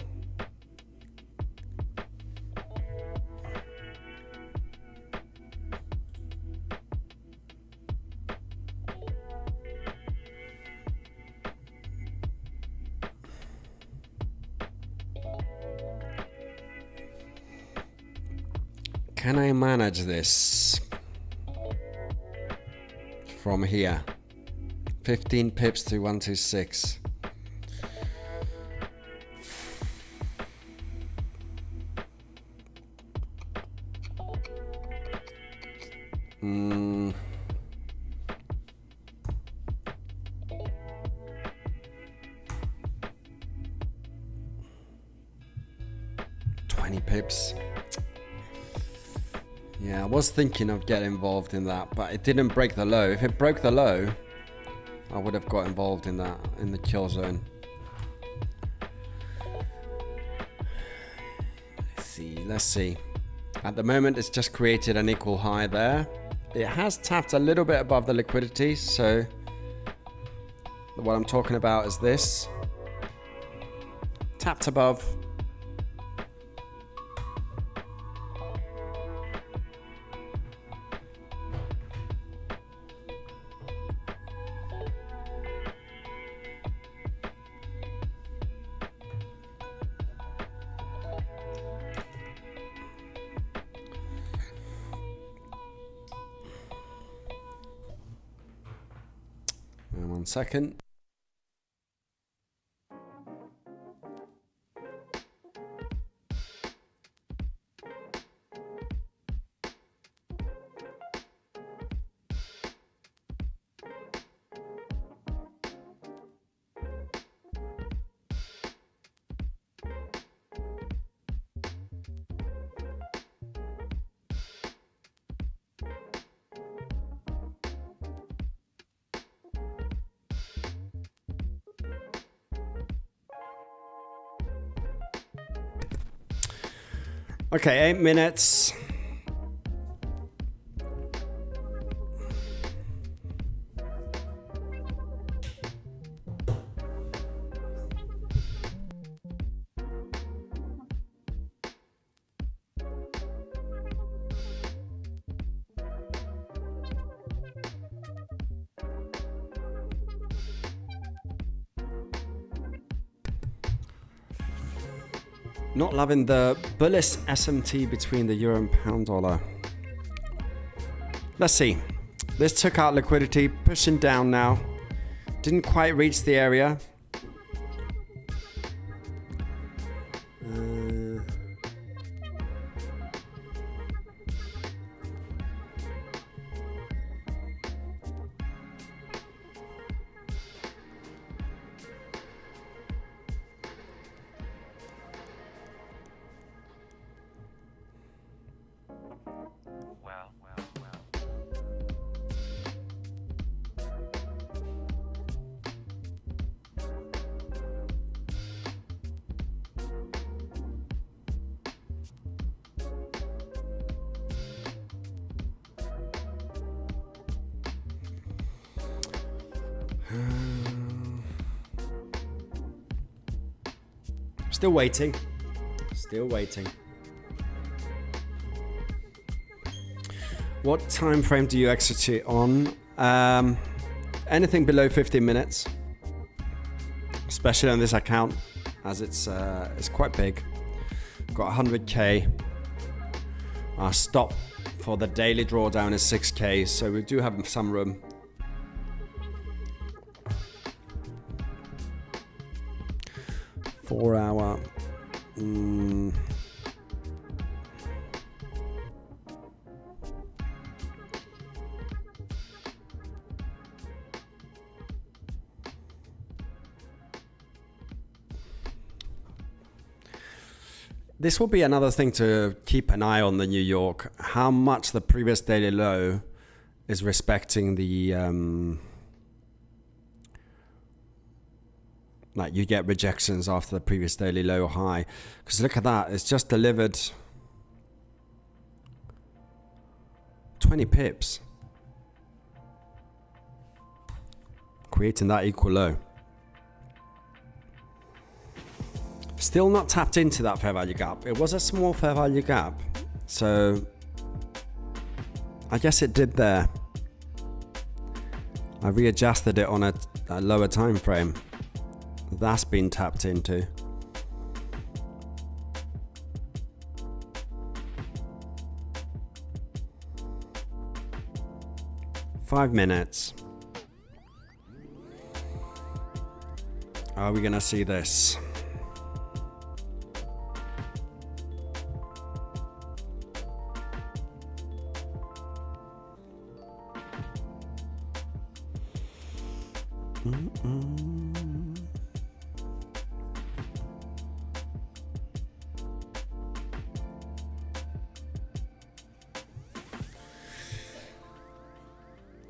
Can I manage this from here? 15 pips to 126. Mm. 20 pips. Yeah, I was thinking of getting involved in that, but it didn't break the low. If it broke the low, I would have got involved in that, in the kill zone. Let's see. At the moment, it's just created an equal high there. It has tapped a little bit above the liquidity, so what I'm talking about is this. Tapped above. 1 second. Okay, 8 minutes. Not loving the bullish SMT between the euro and pound dollar. Let's see. This took out liquidity, pushing down now. Didn't quite reach the area. Still waiting. Still waiting. What time frame do you execute on? Anything below 15 minutes, especially on this account, as it's quite big. Got 100k. Our stop for the daily drawdown is 6k, so we do have some room. Four-hour. This will be another thing to keep an eye on, the New York. How much the previous daily low is respecting the like you get rejections after the previous daily low or high, because look at that, it's just delivered 20 pips, creating that equal low. Still not tapped into that fair value gap. It was a small fair value gap, so I guess it did there. I readjusted it on a lower time frame. That's been tapped into. Five minutes. Are we gonna see this?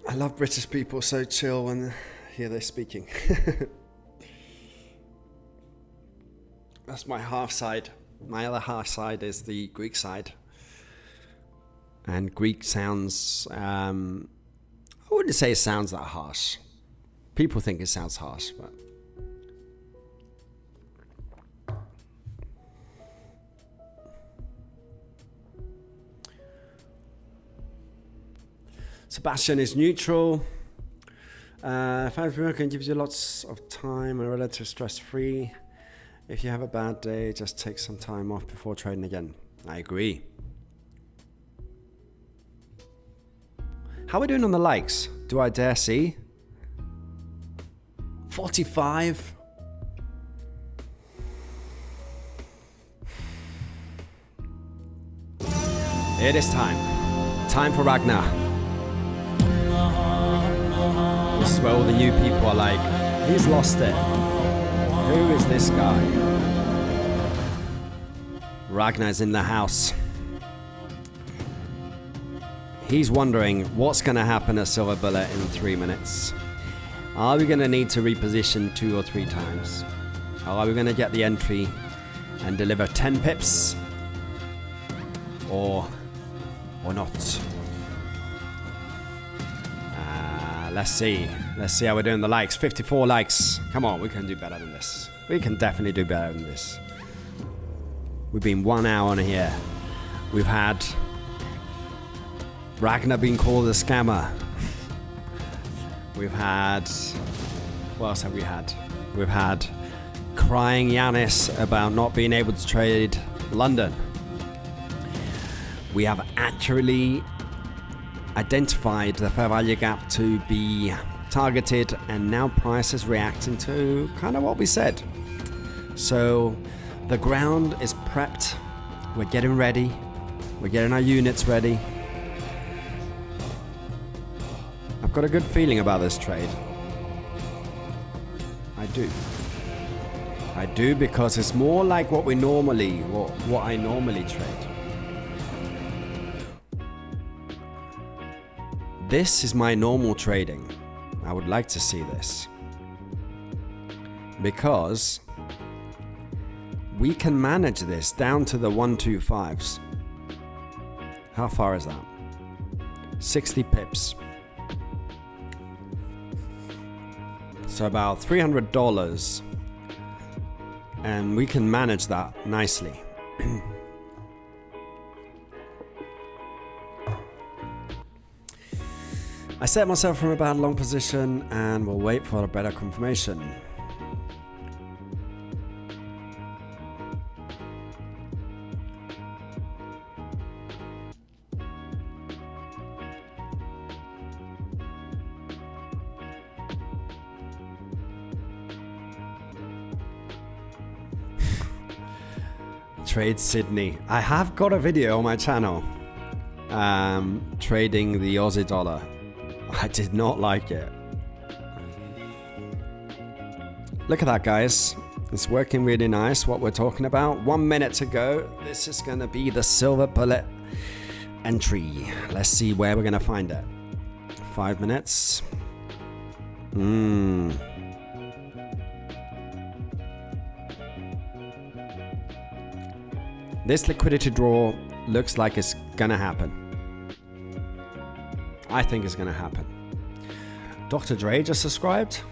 I love British people, so chill when I hear they're speaking. That's my half side. My other half side is the Greek side. And Greek sounds, I wouldn't say it sounds that harsh. People think it sounds harsh, but Sebastian is neutral. Finance can give you lots of time and relative stress-free. If you have a bad day, just take some time off before trading again. I agree. How are we doing on the likes? Do I dare see? 45. It is time. Time for Ragnar. This is where all the new people are like, he's lost it. Who is this guy? Ragnar's in the house. He's wondering what's going to happen at Silver Bullet in 3 minutes. Are we going to need to reposition 2 or 3 times? Or are we going to get the entry and deliver 10 pips? Or not? Let's see. Let's see how we're doing the likes. 54 likes. Come on, we can do better than this. We can definitely do better than this. We've been 1 hour on here. We've had Ragnar being called a scammer. We've had... What else have we had? We've had crying Yanis about not being able to trade London. We have accurately identified the fair value gap to be targeted, and now price is reacting to kind of what we said. So the ground is prepped. We're getting ready. We're getting our units ready. I've got a good feeling about this trade. I do. I do, because it's more like what I normally trade. This is my normal trading. I would like to see this, because we can manage this down to the 125s. How far is that? 60 pips. So about $300, and we can manage that nicely. I set myself from a bad long position and will wait for a better confirmation. Trade Sydney. I have got a video on my channel trading the Aussie dollar. I did not like it. Look at that, guys. It's working really nice, what we're talking about. 1 minute to go. This is going to be the Silver Bullet entry. Let's see where we're going to find it. 5 minutes. This liquidity draw looks like it's going to happen. I think it's going to happen. Dr. Dre just subscribed.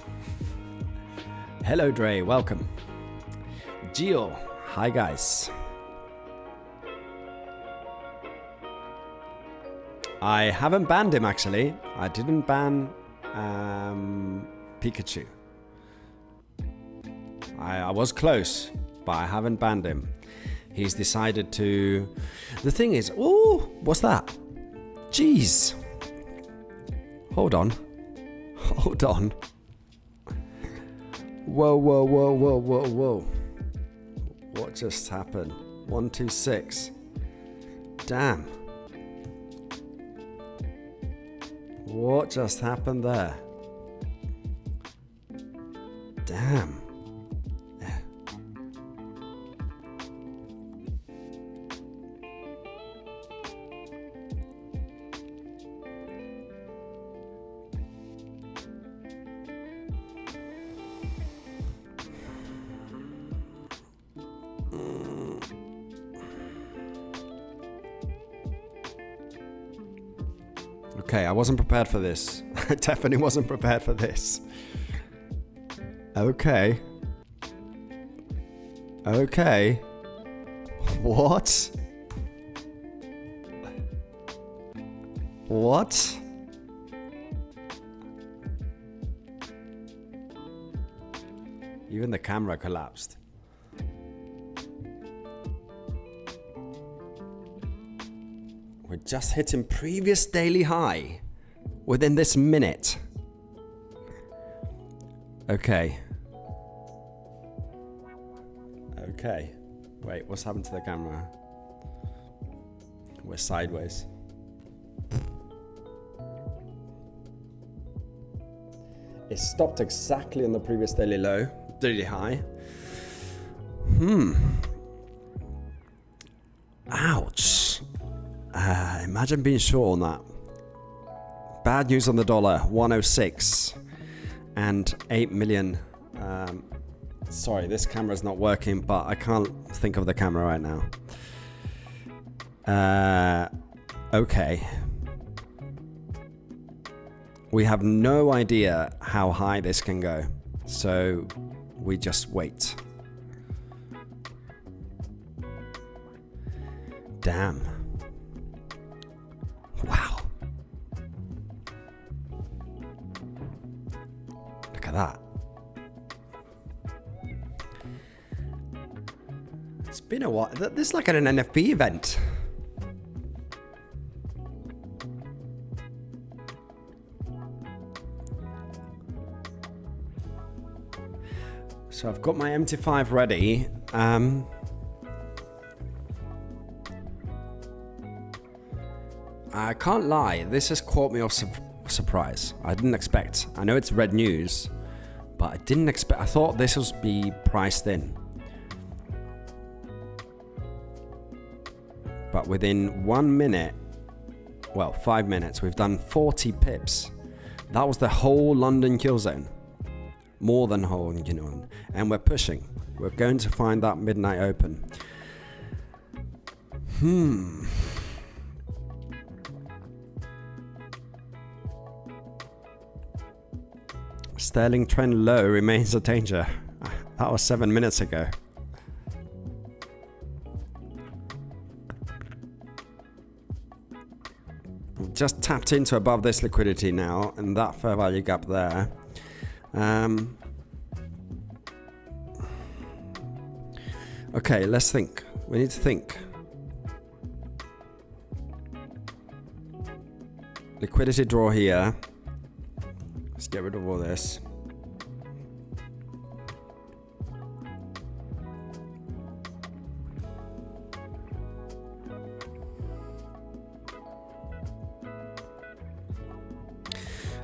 Hello, Dre. Welcome. Gio. Hi, guys. I haven't banned him, actually. I didn't ban Pikachu. I was close, but I haven't banned him. He's decided to... The thing is... Oh, what's that? Jeez. Hold on. Hold on. Whoa, whoa, whoa, whoa, whoa, whoa. What just happened? 126. Damn. What just happened there? Damn. Okay, I wasn't prepared for this. I definitely wasn't prepared for this. Okay. Okay. What? What? Even the camera collapsed. We're just hitting previous daily high within this minute. Okay. Okay. Wait, what's happened to the camera? We're sideways. It stopped exactly on the previous daily low, daily high. Ouch. Imagine being short on that. Bad news on the dollar, 106 and 8 million. Sorry, this camera's not working, but I can't think of the camera right now. Okay. We have no idea how high this can go, so we just wait. Damn. Wow. Look at that. It's been a while. This is like an NFP event. So I've got my MT5 ready. I can't lie, this has caught me off surprise. I didn't expect. I know it's red news, but I didn't expect. I thought this would be priced in. But within 1 minute, well, 5 minutes, we've done 40 pips. That was the whole London kill zone. More than whole, you know, and we're pushing. We're going to find that midnight open. Sterling trend low remains a danger. That was 7 minutes ago. We've just tapped into above this liquidity now, and that fair value gap there. Okay, let's think. We need to think. Liquidity draw here. Let's get rid of all this.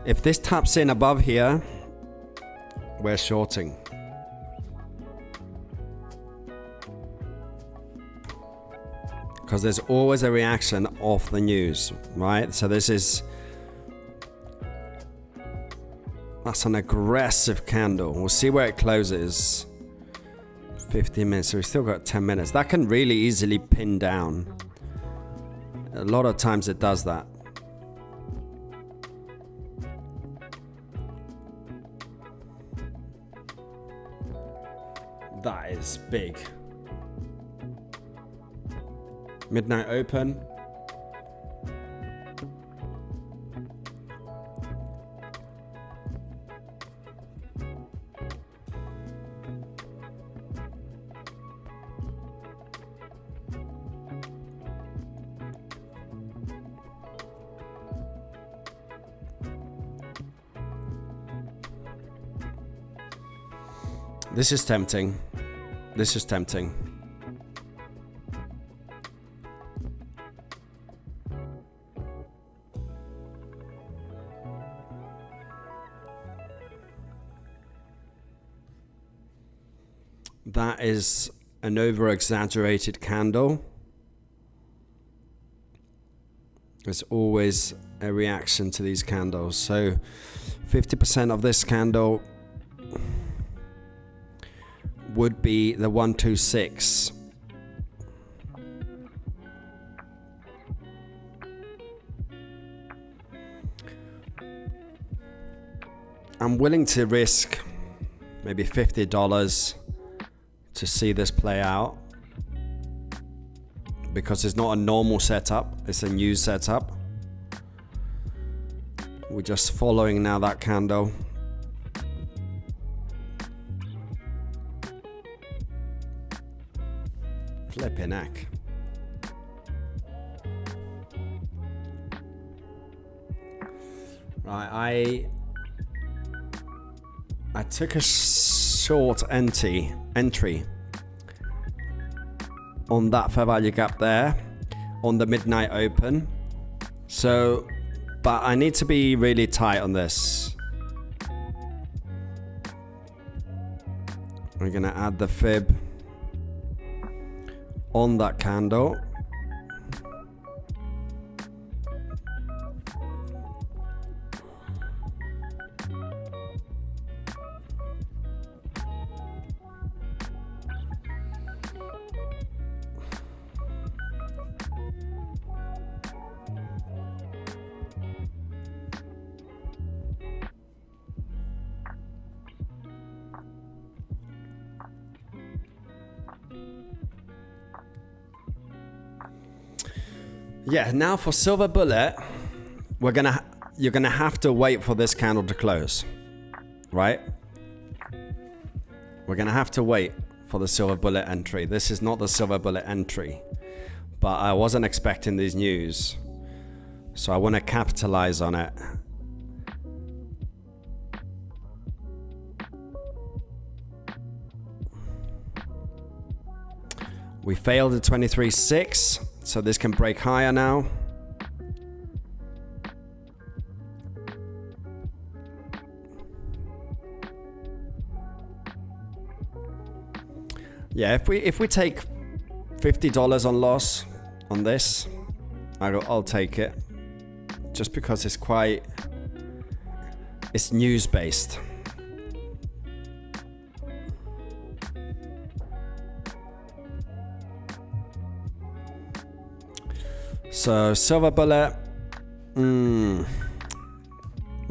If this taps in above here, we're shorting. Because there's always a reaction off the news, right? So this is, that's an aggressive candle. We'll see where it closes. 15 minutes, so we've still got 10 minutes. That can really easily pin down. A lot of times it does that. That is big. Midnight open. This is tempting. This is tempting. That is an over-exaggerated candle. There's always a reaction to these candles. So 50% of this candle would be the 126. I'm willing to risk maybe $50 to see this play out, because it's not a normal setup, it's a new setup. We're just following now that candle. Flipping heck. Right, I took a short entry on that fair value gap there on the midnight open. So, but I need to be really tight on this. We're gonna add the fib on that candle. Yeah, now for silver bullet, you're gonna have to wait for this candle to close, right? We're gonna have to wait for the silver bullet entry. This is not the silver bullet entry, but I wasn't expecting these news, so I want to capitalize on it. We failed at 23.6, so this can break higher now. Yeah, if we take $50 on loss on this, I'll take it, just because it's news based. So silver bullet, we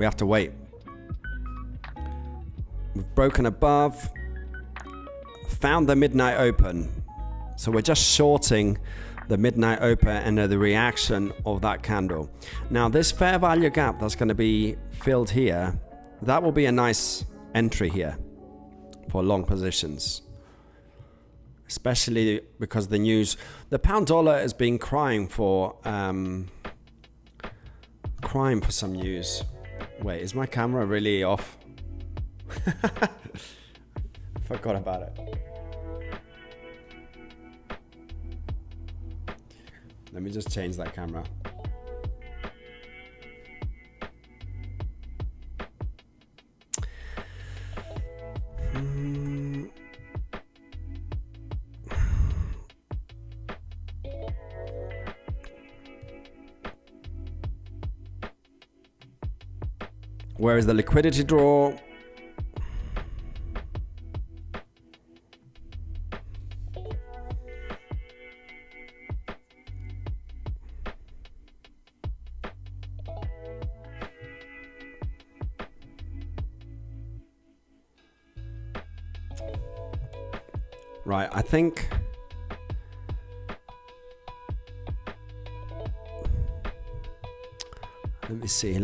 have to wait. We've broken above, found the midnight open. So we're just shorting the midnight open and the reaction of that candle. Now this fair value gap that's going to be filled here, that will be a nice entry here for long positions. Especially because the news, the pound dollar has been crying for some news. Wait, is my camera really off? Forgot about it. Let me just change that camera. Where is the liquidity draw? Right, I think let me see.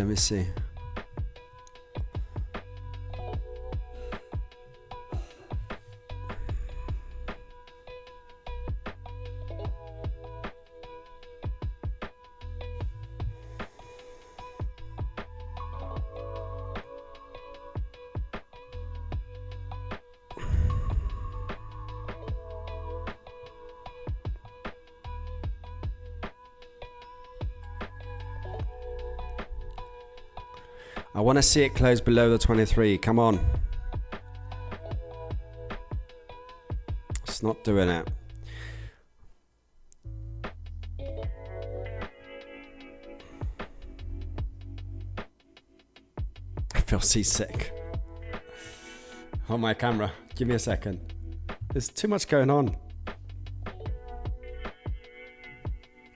I want to see it close below the 23. Come on. It's not doing it. I feel seasick. On my camera. Give me a second. There's too much going on.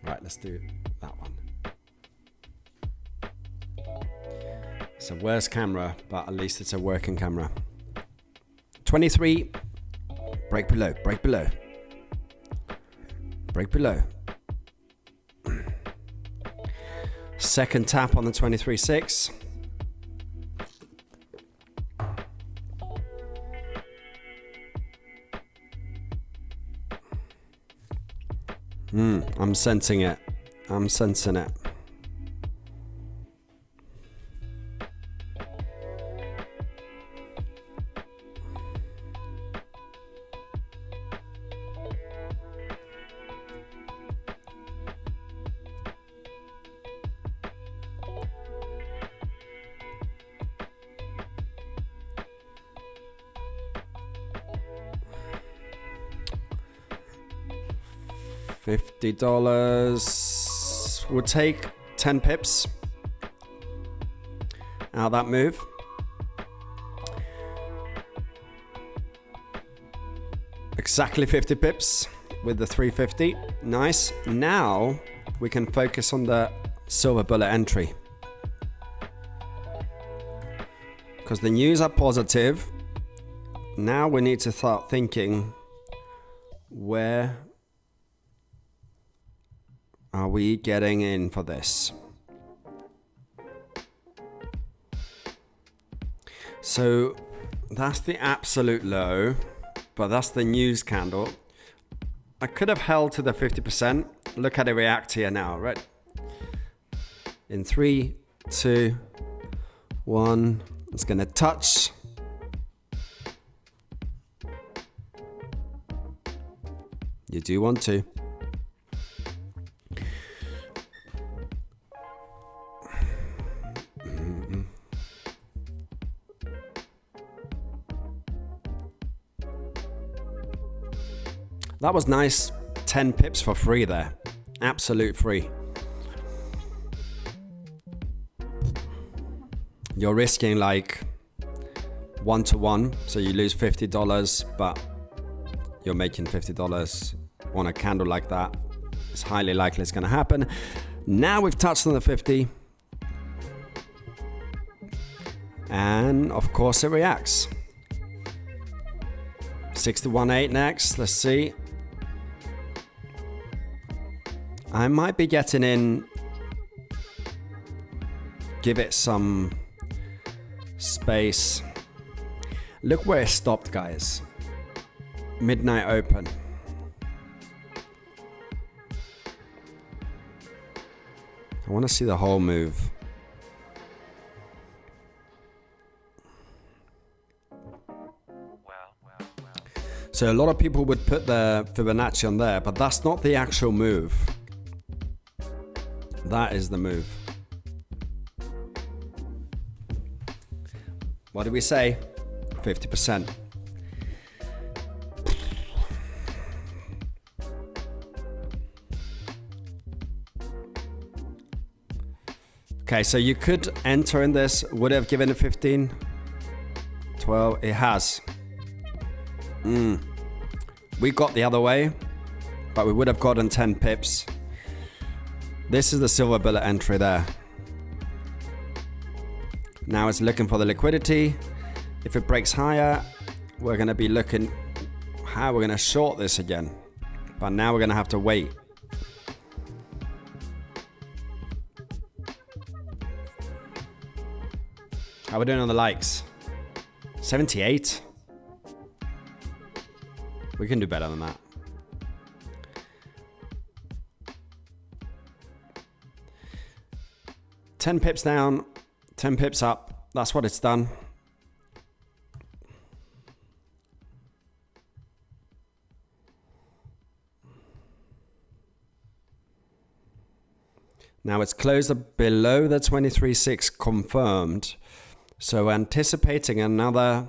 Right, let's do that one. It's a worse camera, but at least it's a working camera. 23, break below, break below. Break below. Second tap on the 23.6. I'm sensing it. I'm sensing it. $50. We'll take 10 pips out of that move. Exactly 50 pips with the 350. Nice. Now we can focus on the silver bullet entry, because the news are positive. Now we need to start thinking, where are we getting in for this? So that's the absolute low, but that's the news candle. I could have held to the 50%. Look at it react here now, right? In 3, 2, 1, it's gonna touch. You do want to. That was nice. 10 pips for free there. Absolute free. You're risking like 1-to-1, so you lose $50, but you're making $50 on a candle like that. It's highly likely it's going to happen. Now we've touched on the 50. And of course it reacts. 61.8 next. Let's see. I might be getting in. Give it some space. Look where it stopped, guys. Midnight open. I want to see the whole move. So a lot of people would put the Fibonacci on there, but that's not the actual move. That is the move. What did we say? 50%. Okay, so you could enter in this. Would have given it 15, 12. It has. We got the other way, but we would have gotten 10 pips. This is the silver bullet entry there. Now it's looking for the liquidity. If it breaks higher, we're going to be looking how we're going to short this again. But now we're going to have to wait. How are we doing on the likes? 78? We can do better than that. $10 pips down, 10 pips up. That's what it's done. Now it's closed below the 23.6 confirmed. So anticipating another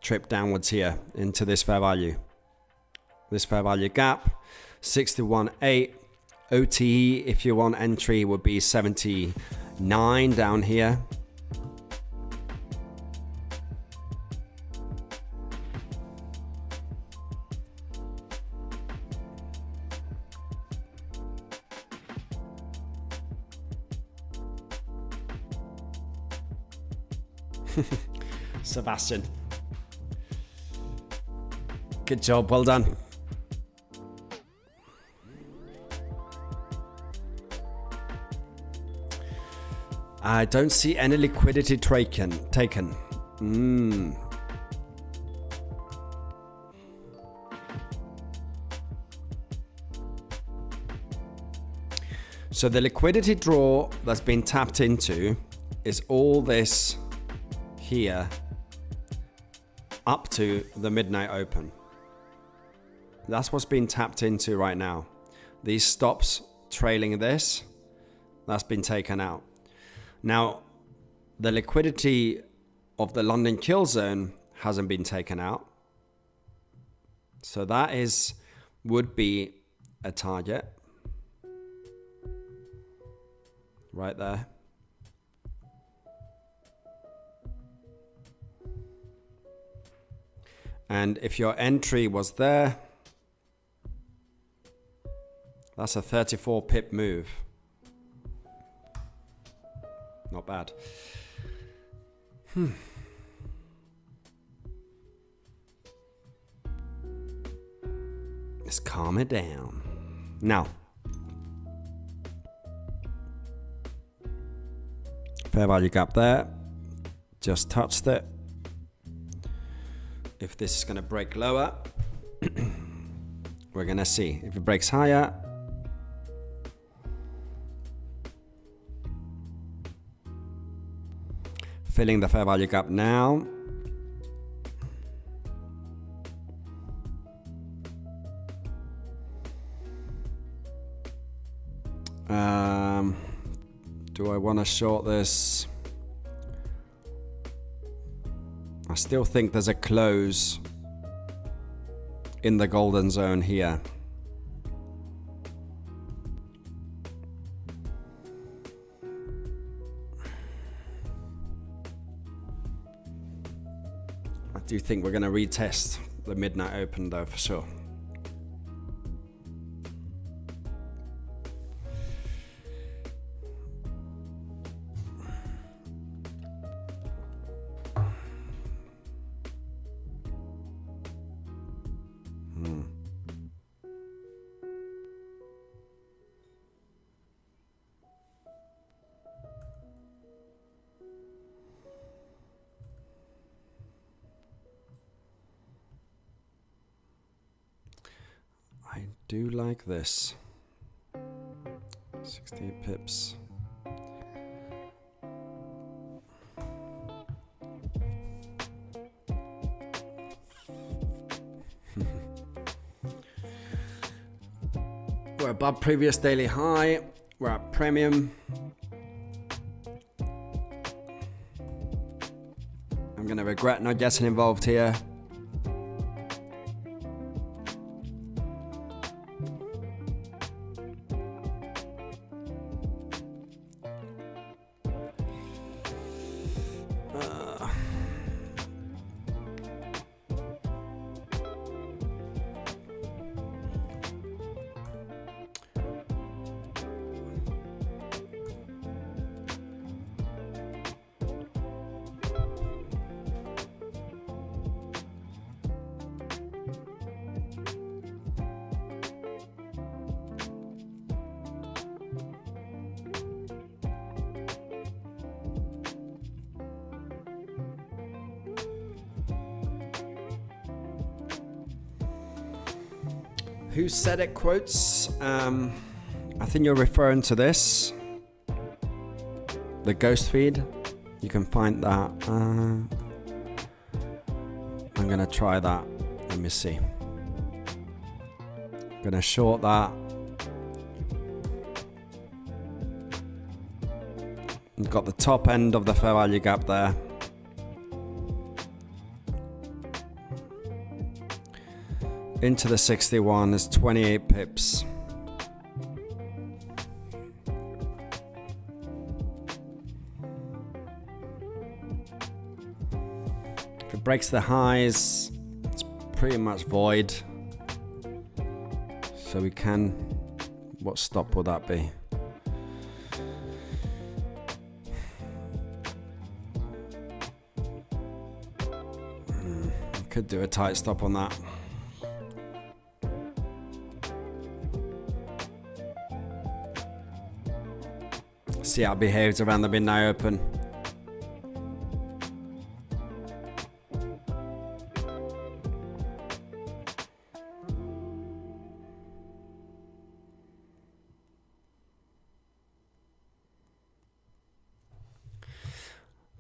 trip downwards here into this fair value. This fair value gap, 61.8. OTE, if you want entry, would be 79 down here. Sebastian. Good job, well done. I don't see any liquidity taken. So the liquidity draw that's been tapped into is all this here up to the midnight open. That's what's been tapped into right now. These stops trailing this, that's been taken out. Now, the liquidity of the London kill zone hasn't been taken out. So that would be a target right there. And if your entry was there, that's a 34 pip move. Not bad. Let's calm it down. Now, fair value gap there. Just touched it. If this is going to break lower, we're going to see. If it breaks higher, filling the fair value gap now. Do I want to short this? I still think there's a close in the golden zone here. I do think we're going to retest the midnight open though, for sure. I do like this. 60 pips. We're above previous daily high. We're at premium. I'm gonna regret not getting involved here. Who said it quotes? I think you're referring to this. The ghost feed. You can find that. I'm gonna try that. Let me see. Gonna short that. We've got the top end of the fair value gap there. Into the 61 is 28 pips. If it breaks the highs, it's pretty much void. So we can, what stop will that be? Could do a tight stop on that. See how it behaves around the midnight open.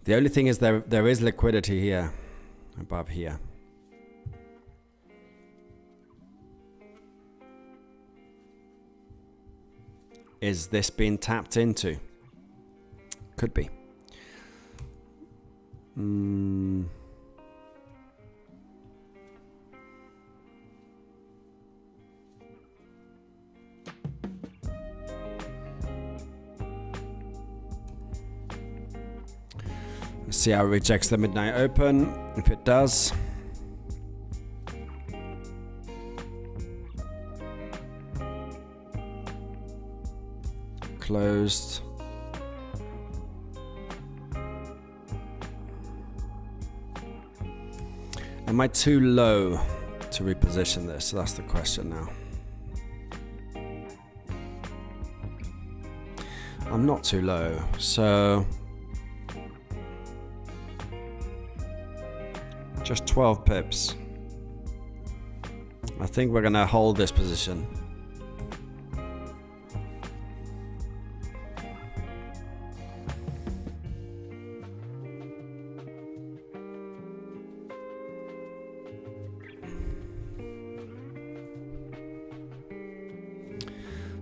The only thing is there is liquidity here, above here. Is this being tapped into? Could be. Let's see how it rejects the midnight open. If it does, closed. Am I too low to reposition this? That's the question now. I'm not too low, so just 12 pips. I think we're gonna hold this position.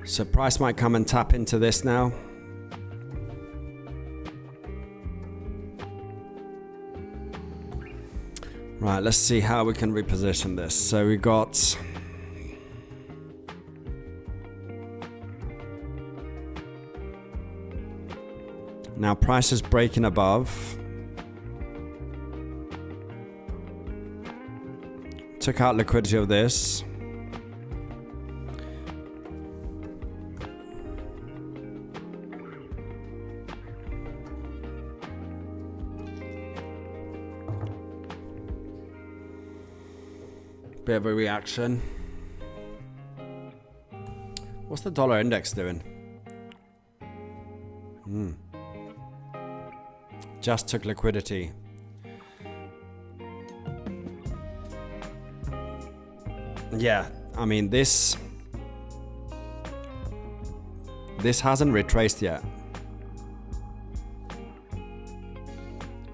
So price might come and tap into this now. Right, let's see how we can reposition this. So we got now price is breaking above. Took out liquidity of this. Bit of a reaction. What's the dollar index doing? Just took liquidity. Yeah, I mean this hasn't retraced yet.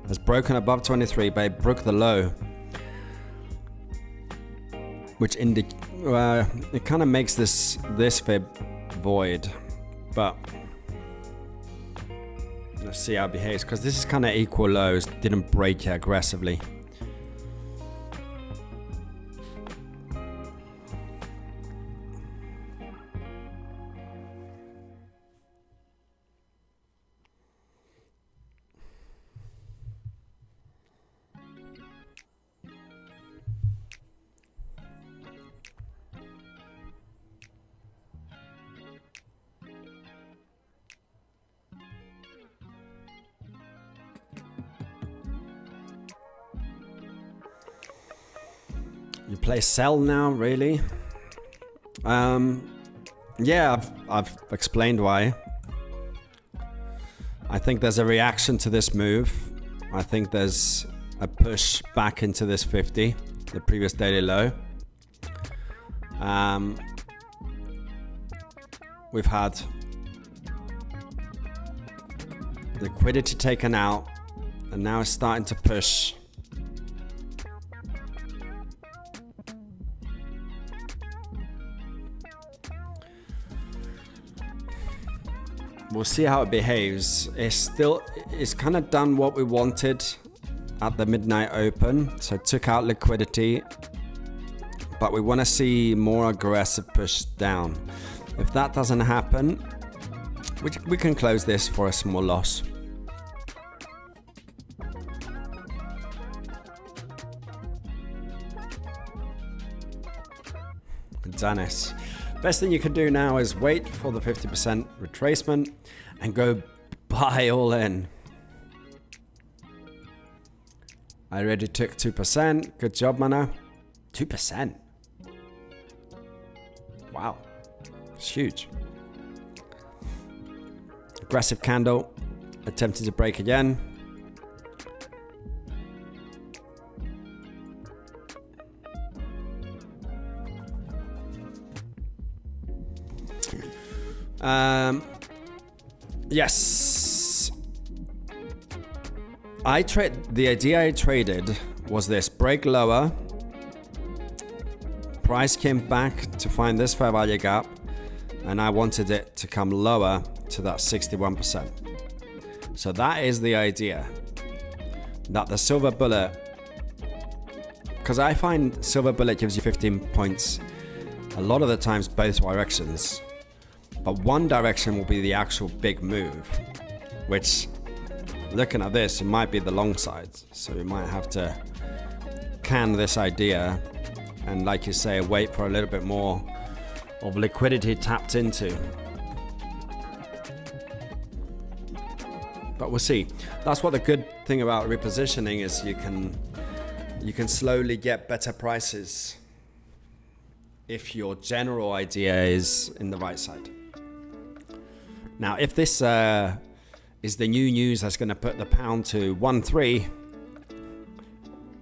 It's broken above 23, but it broke the low, which it kind of makes this fib void, but let's see how it behaves, because this is kind of equal lows, didn't break it aggressively. You play sell now, really? Yeah, I've explained why. I think there's a reaction to this move. I think there's a push back into this 50, the previous daily low. We've had liquidity taken out, and now it's starting to push. We'll see how it behaves. It's kind of done what we wanted at the midnight open. So it took out liquidity, but we want to see more aggressive push down. If that doesn't happen, we can close this for a small loss. Dennis. Best thing you can do now is wait for the 50% retracement and go buy all in. I already took 2%. Good job, Mana. 2%. Wow. It's huge. Aggressive candle. Attempting to break again. Yes. The idea I traded was this: break lower. Price came back to find this fair value gap, and I wanted it to come lower to that 61%. So that is the idea. That the silver bullet, because I find silver bullet gives you 15 points a lot of the times both directions. But one direction will be the actual big move, which looking at this, it might be the long side. So we might have to can this idea and, like you say, wait for a little bit more of liquidity tapped into. But we'll see. That's what the good thing about repositioning is. You can slowly get better prices if your general idea is in the right side. Now, if this is the new news that's going to put the pound to 1.3,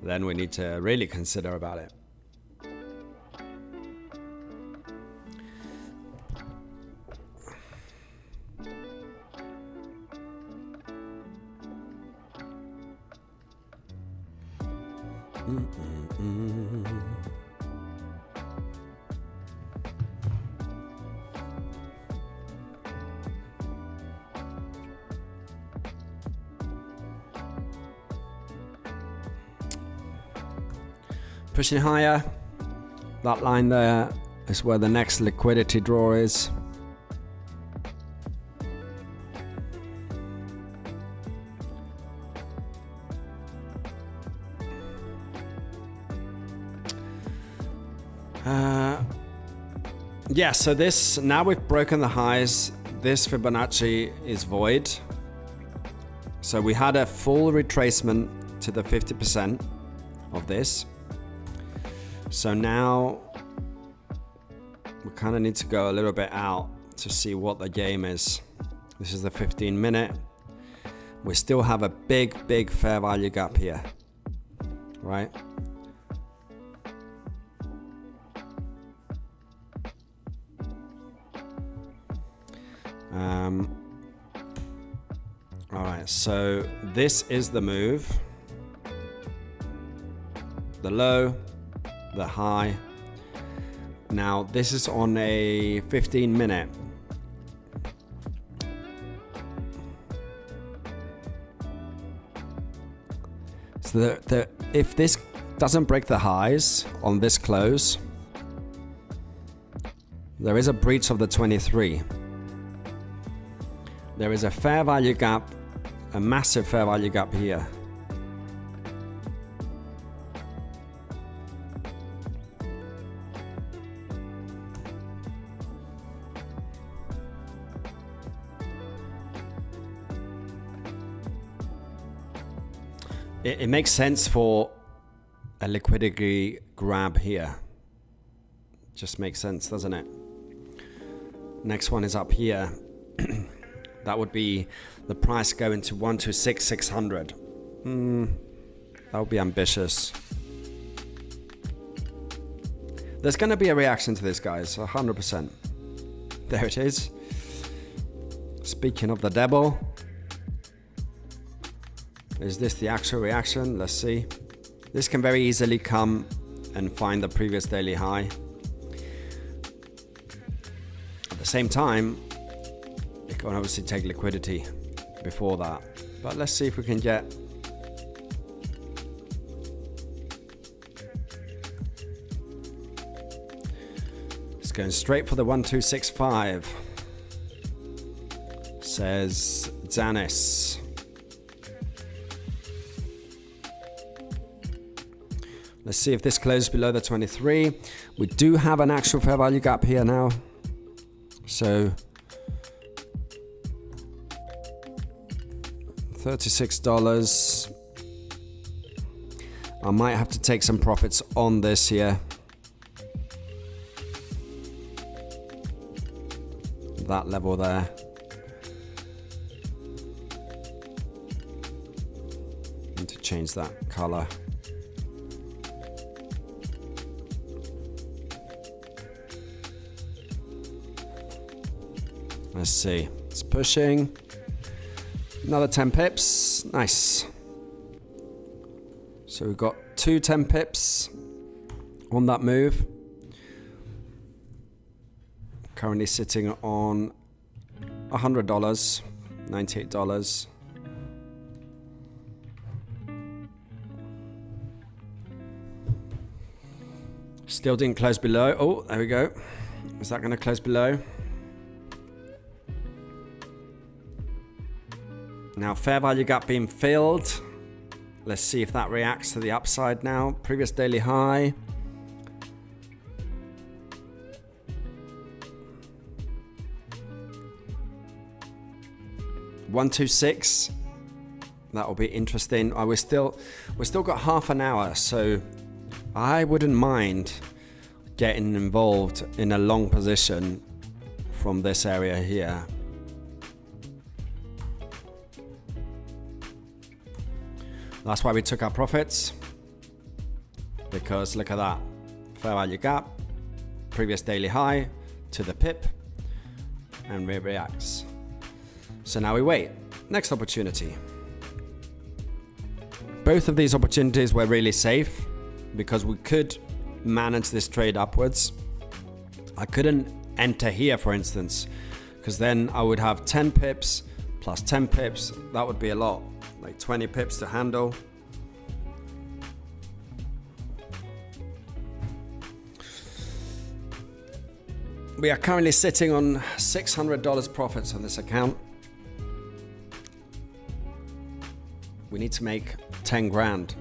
then we need to really consider about it. Pushing higher. That line there is where the next liquidity draw is. Yeah, so this, now we've broken the highs. This Fibonacci is void. So we had a full retracement to the 50% of this. So now we kind of need to go a little bit out to see what the game is. This is the 15-minute. We still have a big fair value gap here, right? All right, so this is the move. The low, the high. Now this is on a 15-minute. So if this doesn't break the highs on this close, there is a breach of the 23. There is a fair value gap, a massive fair value gap here. It makes sense for a liquidity grab here. Just makes sense, doesn't it? Next one is up here. That would be the price going to 126,600. That would be ambitious. There's going to be a reaction to this, guys, 100%. There it is. Speaking of the devil, is this the actual reaction? Let's see. This can very easily come and find the previous daily high. At the same time, it can obviously take liquidity before that. But let's see if we can get it's going straight for the 1265, says Zanis. Let's see if this closes below the 23. We do have an actual fair value gap here now. So $36. I might have to take some profits on this here. That level there. Need to change that color. Let's see. It's pushing. Another 10 pips. Nice. So we've got 2 10 pips on that move. Currently sitting on $100, $98. Still didn't close below. Oh, there we go. Is that going to close below? Now fair value gap being filled. Let's see if that reacts to the upside now. Previous daily high. $126. That will be interesting. We're still got half an hour, so I wouldn't mind getting involved in a long position from this area here. That's why we took our profits, because look at that. Fair value gap, previous daily high to the pip, and it reacts. So now we wait. Next opportunity. Both of these opportunities were really safe because we could manage this trade upwards. I couldn't enter here, for instance, because then I would have 10 pips plus 10 pips. That would be a lot, like 20 pips to handle. We are currently sitting on $600 profits on this account. We need to make 10 grand.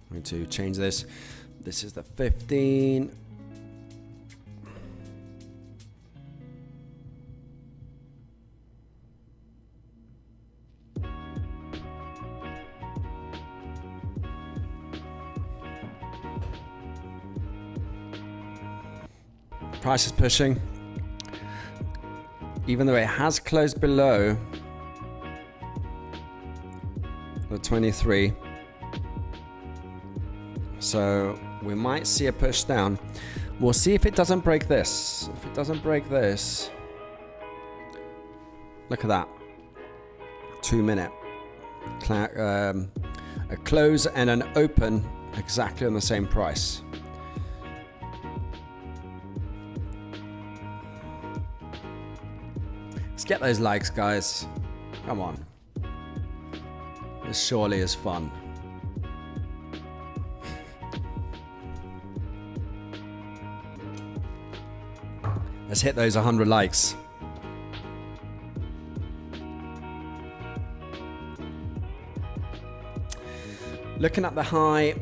I'm going to change this. This is the 15. Price is pushing, even though it has closed below the 23. So we might see a push down. We'll see if it doesn't break this. If it doesn't break this, look at that. 2 minute. A close and an open exactly on the same price. Let's get those likes, guys. Come on. This surely is fun. Let's hit those 100 likes. Looking at the high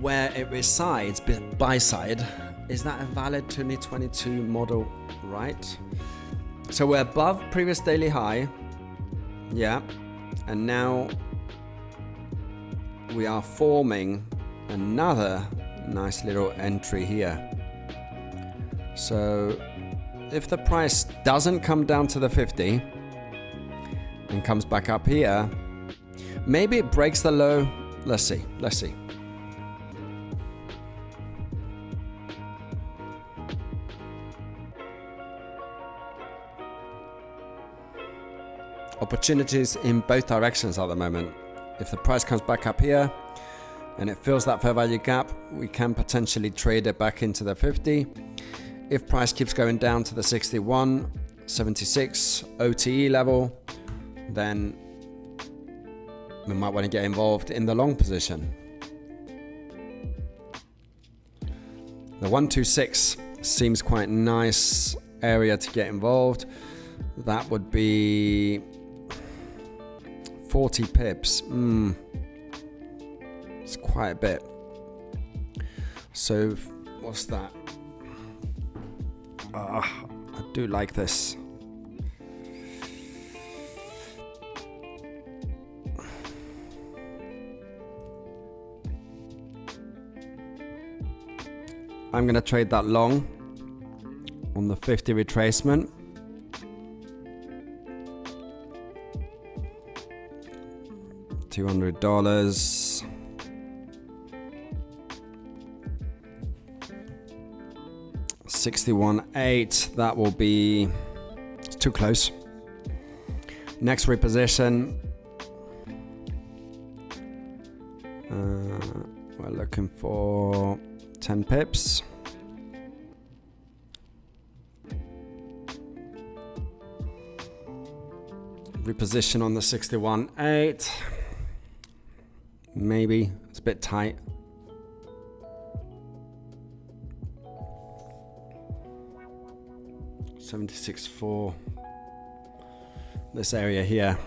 where it resides, buy side, is that a valid 2022 model, right? So we're above previous daily high, yeah, and now we are forming another nice little entry here. So if the price doesn't come down to the 50 and comes back up here, maybe it breaks the low. Let's see. Opportunities in both directions at the moment. If the price comes back up here and it fills that fair value gap, we can potentially trade it back into the 50. If price keeps going down to the 61, 76 OTE level, then we might want to get involved in the long position. The 126 seems quite a nice area to get involved. That would be 40 pips. It's quite a bit. So what's that? I do like this. I'm going to trade that long on the 50 retracement. $200. 61.8. That will be, it's too close. Next reposition. We're looking for 10 pips. Reposition on the 61.8. Maybe it's a bit tight. $76.4. This area here.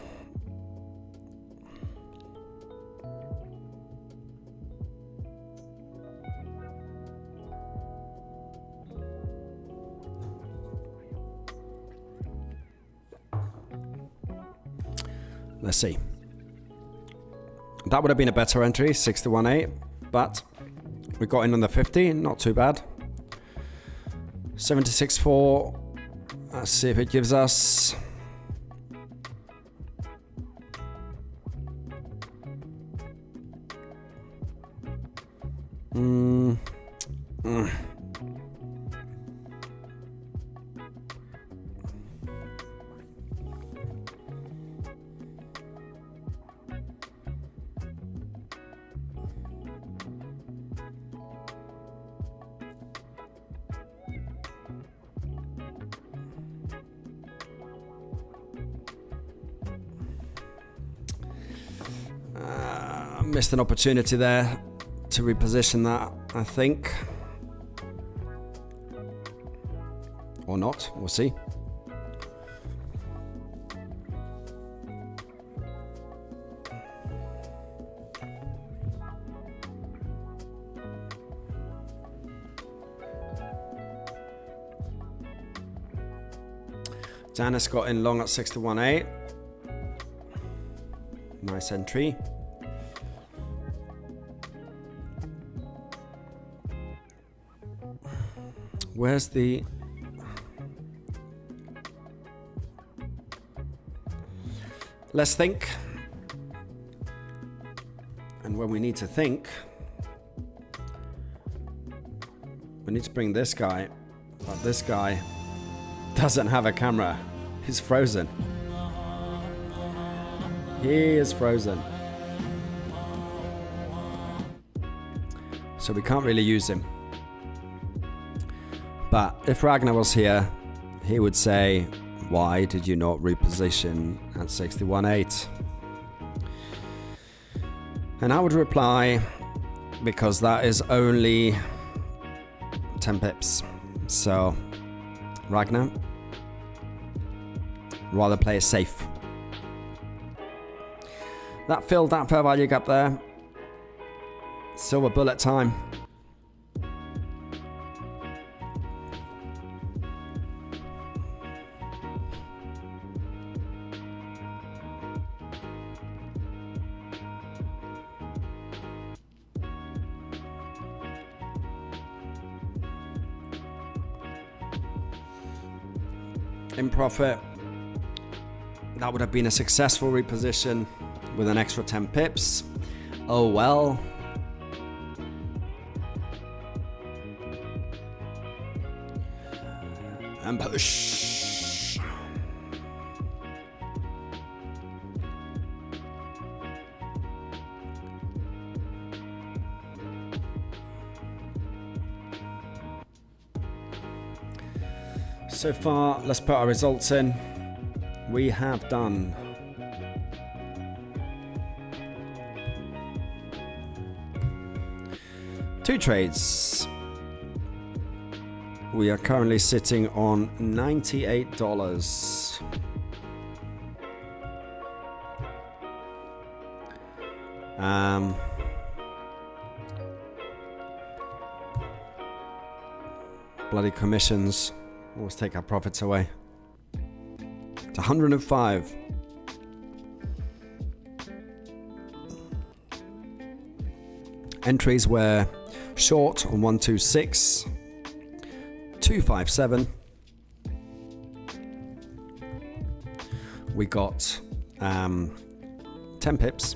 Let's see. That would have been a better entry, 61.8, but we got in on the 50, not too bad. 76.4. Let's see if it gives us. Missed an opportunity there to reposition that, I think. Or not, we'll see. Janice got in long at 61.8. Nice entry. Where's the... Let's think. And when we need to think, we need to bring this guy. But this guy doesn't have a camera. He's frozen. He is frozen. So we can't really use him. But if Ragnar was here, he would say, why did you not reposition at 61.8? And I would reply, because that is only 10 pips. So, Ragnar, rather play it safe. That filled that fair value gap there. Silver bullet time. In profit, that would have been a successful reposition with an extra 10 pips. Oh well. And push. So far, let's put our results in. We have done two trades. We are currently sitting on $98. Bloody commissions always take our profits away. It's 105. Entries were short on 126, 257. We got 10 pips.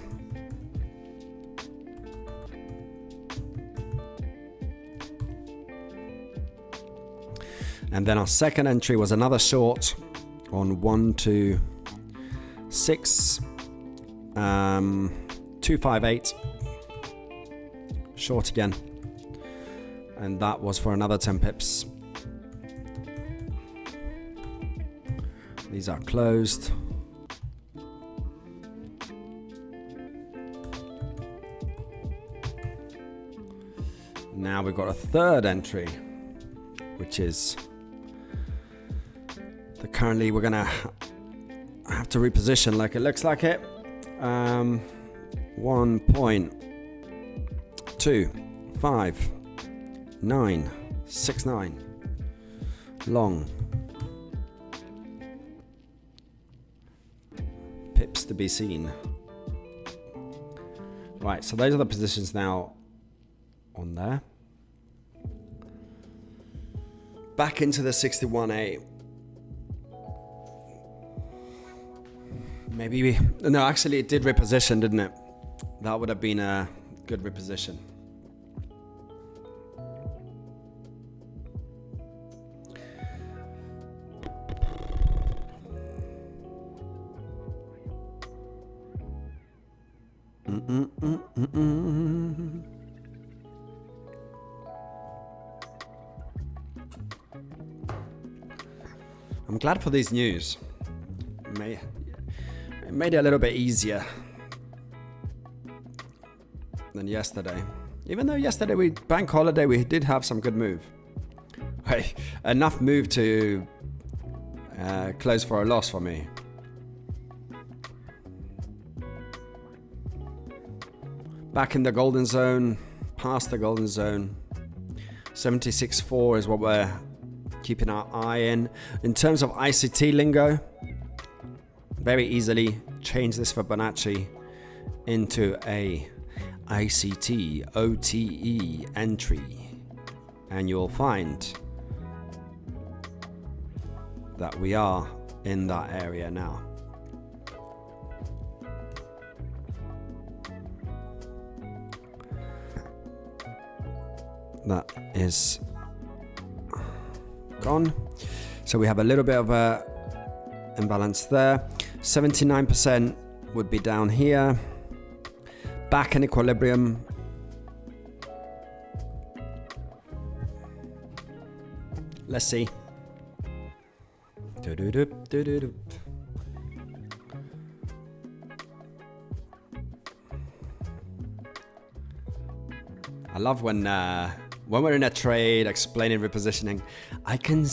And then our second entry was another short on 126, 258. Short again. And that was for another 10 pips. These are closed. Now we've got a third entry, which is currently we're gonna have to reposition like it looks like it. 1.25969 long. Pips to be seen. Right, so those are the positions now on there. Back into the 61A. Maybe no, actually it did reposition, didn't it? That would have been a good reposition. I'm glad for these news. It made it a little bit easier than yesterday. Even though yesterday bank holiday, we did have some good move. Enough move to close for a loss for me. Back in the golden zone, past the golden zone. 76.4 is what we're keeping our eye in. In terms of ICT lingo, very easily change this Fibonacci into a ICT OTE entry, and you'll find that we are in that area now. That is gone. So we have a little bit of a imbalance there. 79% would be down here. Back in equilibrium. Let's see. I love when we're in a trade explaining repositioning, I can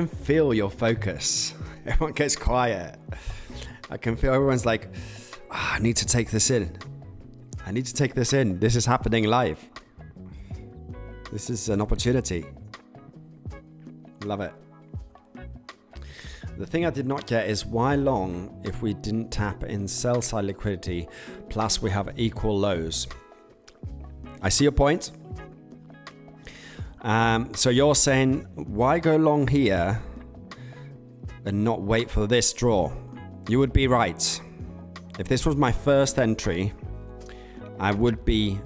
feel your focus. Everyone gets quiet. I can feel everyone's like, I need to take this in. I need to take this in. This is happening live. This is an opportunity. Love it. The thing I did not get is why long if we didn't tap in sell side liquidity, plus we have equal lows. I see your point. So you're saying, why go long here and not wait for this draw? You would be right. If this was my first entry, I would be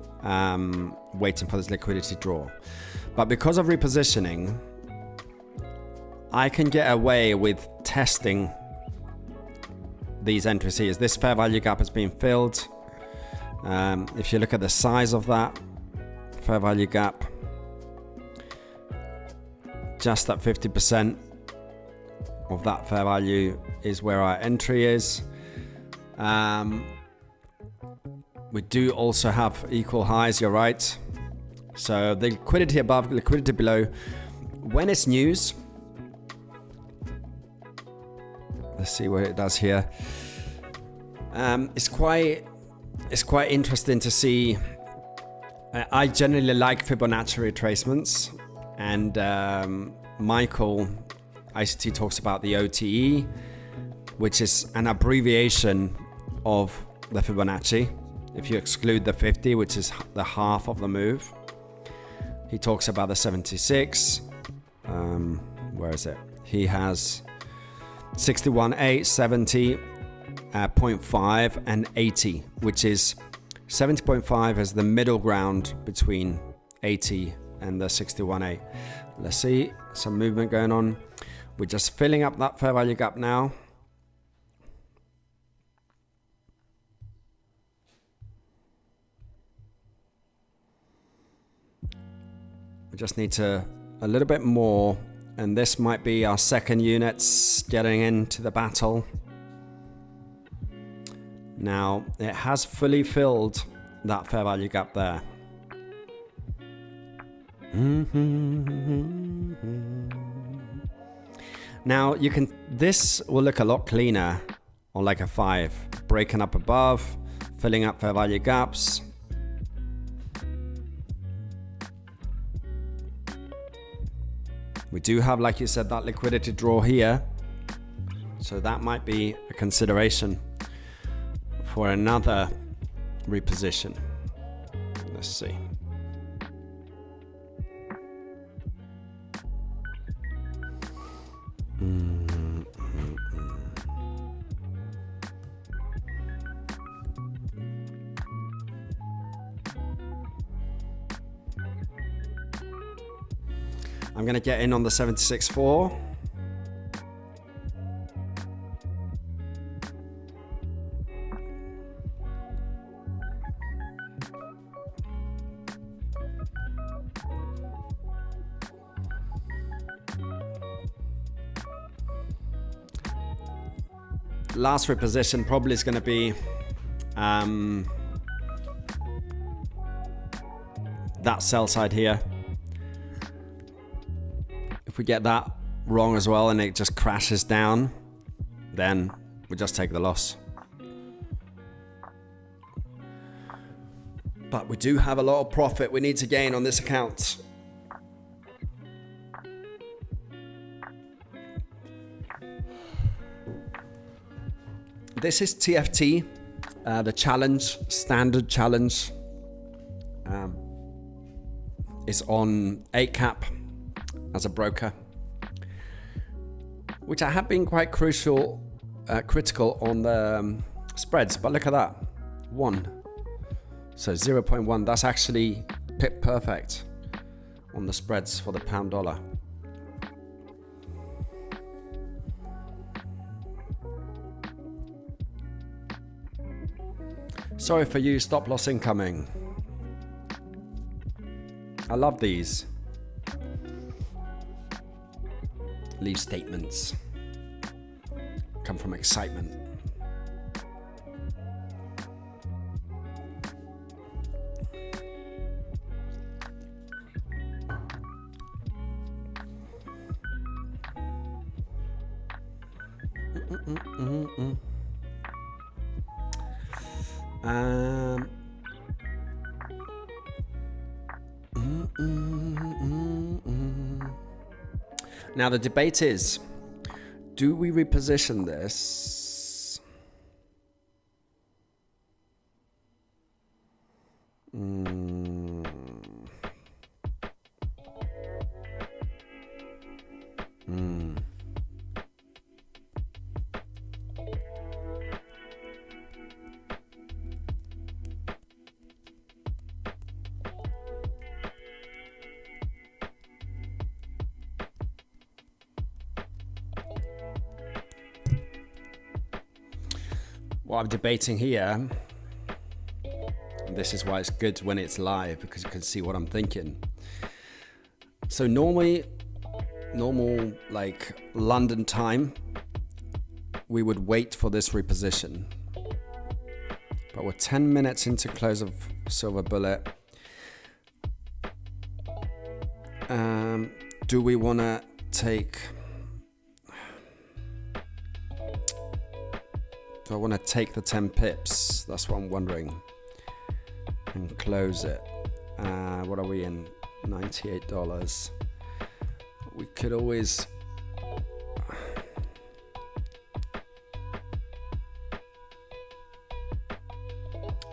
waiting for this liquidity draw. But because of repositioning, I can get away with testing these entries here. This fair value gap has been filled. If you look at the size of that fair value gap, just at 50% of that fair value is where our entry is. We do also have equal highs, you're right. So the liquidity above, liquidity below. When it's news, let's see what it does here. It's quite interesting to see. I generally like Fibonacci retracements, and Michael ICT talks about the OTE, which is an abbreviation of the Fibonacci. If you exclude the 50, which is the half of the move, he talks about the 76. Where is it? He has 61.8, 70, 0.5, and 80, which is 70.5 as the middle ground between 80 and the 61.8. Let's see some movement going on. We're just filling up that fair value gap now. We just need to a little bit more, and this might be our second units getting into the battle. Now it has fully filled that fair value gap there. Now this will look a lot cleaner on like a 5, breaking up above, filling up fair value gaps. We do have, like you said, that liquidity draw here, so that might be a consideration for another reposition. Let's see. I'm going to get in on the 76.4. Last reposition probably is going to be that sell side here. If we get that wrong as well and it just crashes down, then we just take the loss. But we do have a lot of profit we need to gain on this account. This is TFT, the challenge, standard challenge, is on 8 cap as a broker, which I have been quite critical on the spreads, but look at that, 1. So 0.1, that's actually pip perfect on the spreads for the pound dollar. Sorry for you, stop loss incoming. I love these. Leave statements. Come from excitement. Now the debate is, do we reposition this? What I'm debating here, and this is why it's good when it's live, because you can see what I'm thinking. So normal like London time, we would wait for this reposition, but we're 10 minutes into close of Silver Bullet. Do we want to take... Do I want to take the 10 pips? That's what I'm wondering. And close it. What are we in? $98. We could always...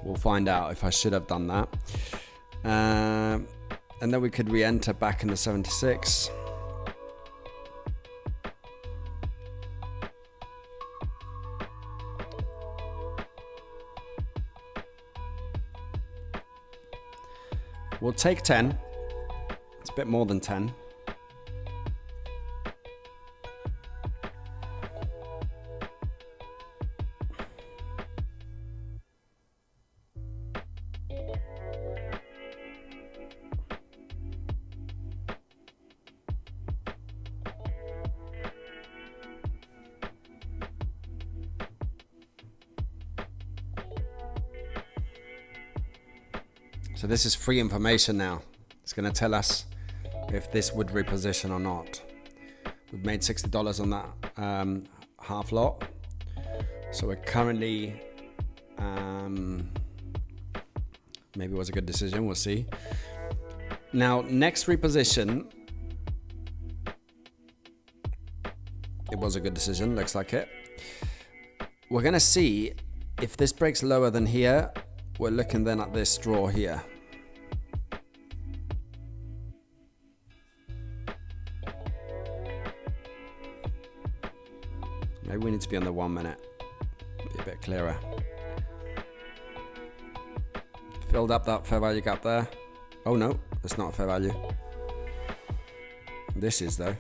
We'll find out if I should have done that. And then we could re-enter back in the 76. We'll take 10. It's a bit more than 10. So this is free information now. It's going to tell us if this would reposition or not. We've made $60 on that half lot. So we're currently, maybe it was a good decision, we'll see. Now, next reposition, it was a good decision, looks like it. We're gonna see if this breaks lower than here, we're looking then at this draw here. Maybe we need to be on the 1 minute, be a bit clearer. Filled up that fair value gap there. Oh no, it's not a fair value. This is though.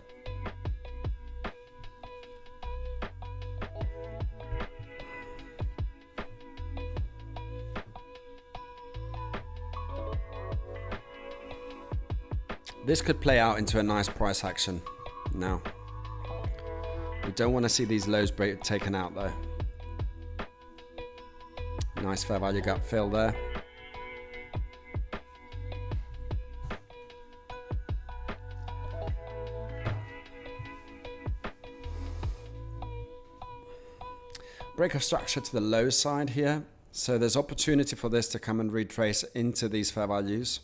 This could play out into a nice price action now. We don't want to see these lows taken out though. Nice fair value gap fill there. Break of structure to the low side here. So there's opportunity for this to come and retrace into these fair values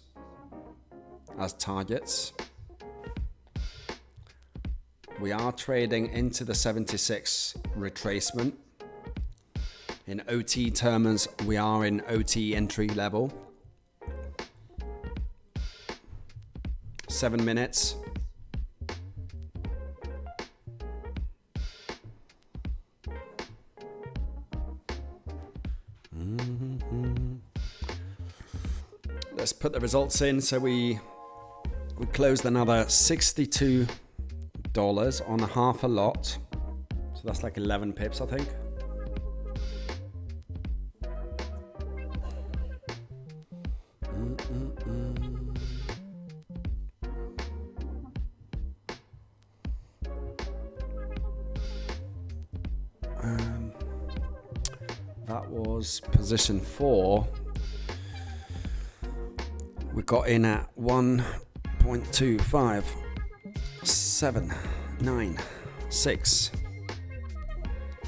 as targets. We are trading into the 76 retracement. In OT terms, we are in OT entry level. 7 minutes. Let's put the results in. So we closed another $62 on a half a lot. So that's like 11 pips, I think. That was position 4. We got in at 1.25796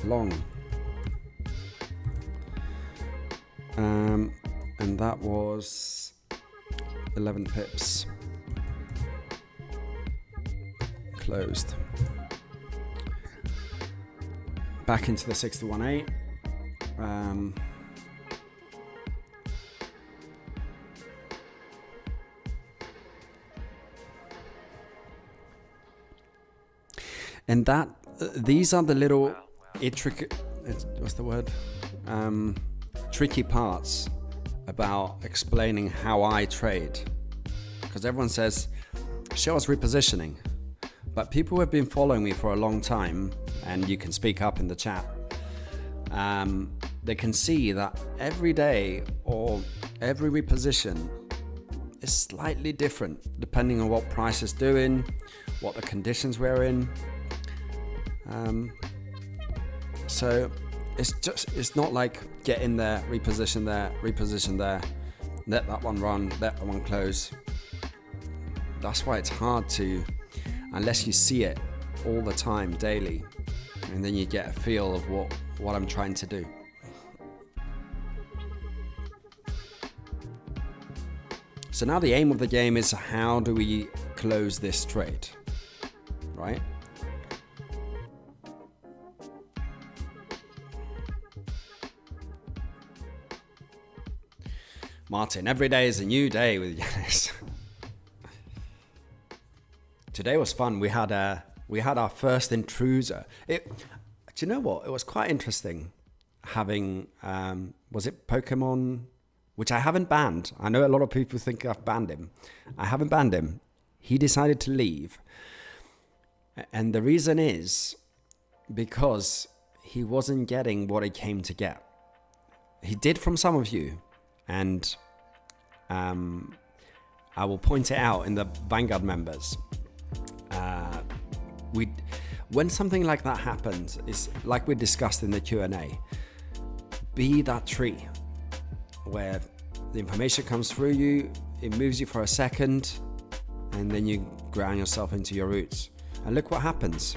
long, and that was 11 pips closed. Back into the 61.8. And that these are the little tricky parts about explaining how I trade, because everyone says show us repositioning, but people who have been following me for a long time, and you can speak up in the chat, they can see that every day or every reposition is slightly different depending on what price is doing, what the conditions we're in. So it's not like get in there, reposition there, let that one run, let that one close. That's why it's hard to, unless you see it all the time, daily, and then you get a feel of what I'm trying to do. So now the aim of the game is how do we close this trade, right? Martin, every day is a new day with Yanis. Today was fun. We had our first intruder. Do you know what? It was quite interesting having, was it Pokemon, which I haven't banned. I know a lot of people think I've banned him. I haven't banned him. He decided to leave. And the reason is because he wasn't getting what he came to get. He did from some of you. And I will point it out in the Vanguard members. When something like that happens, it's like we discussed in the Q&A. Be that tree where the information comes through you, it moves you for a second, and then you ground yourself into your roots. And look what happens.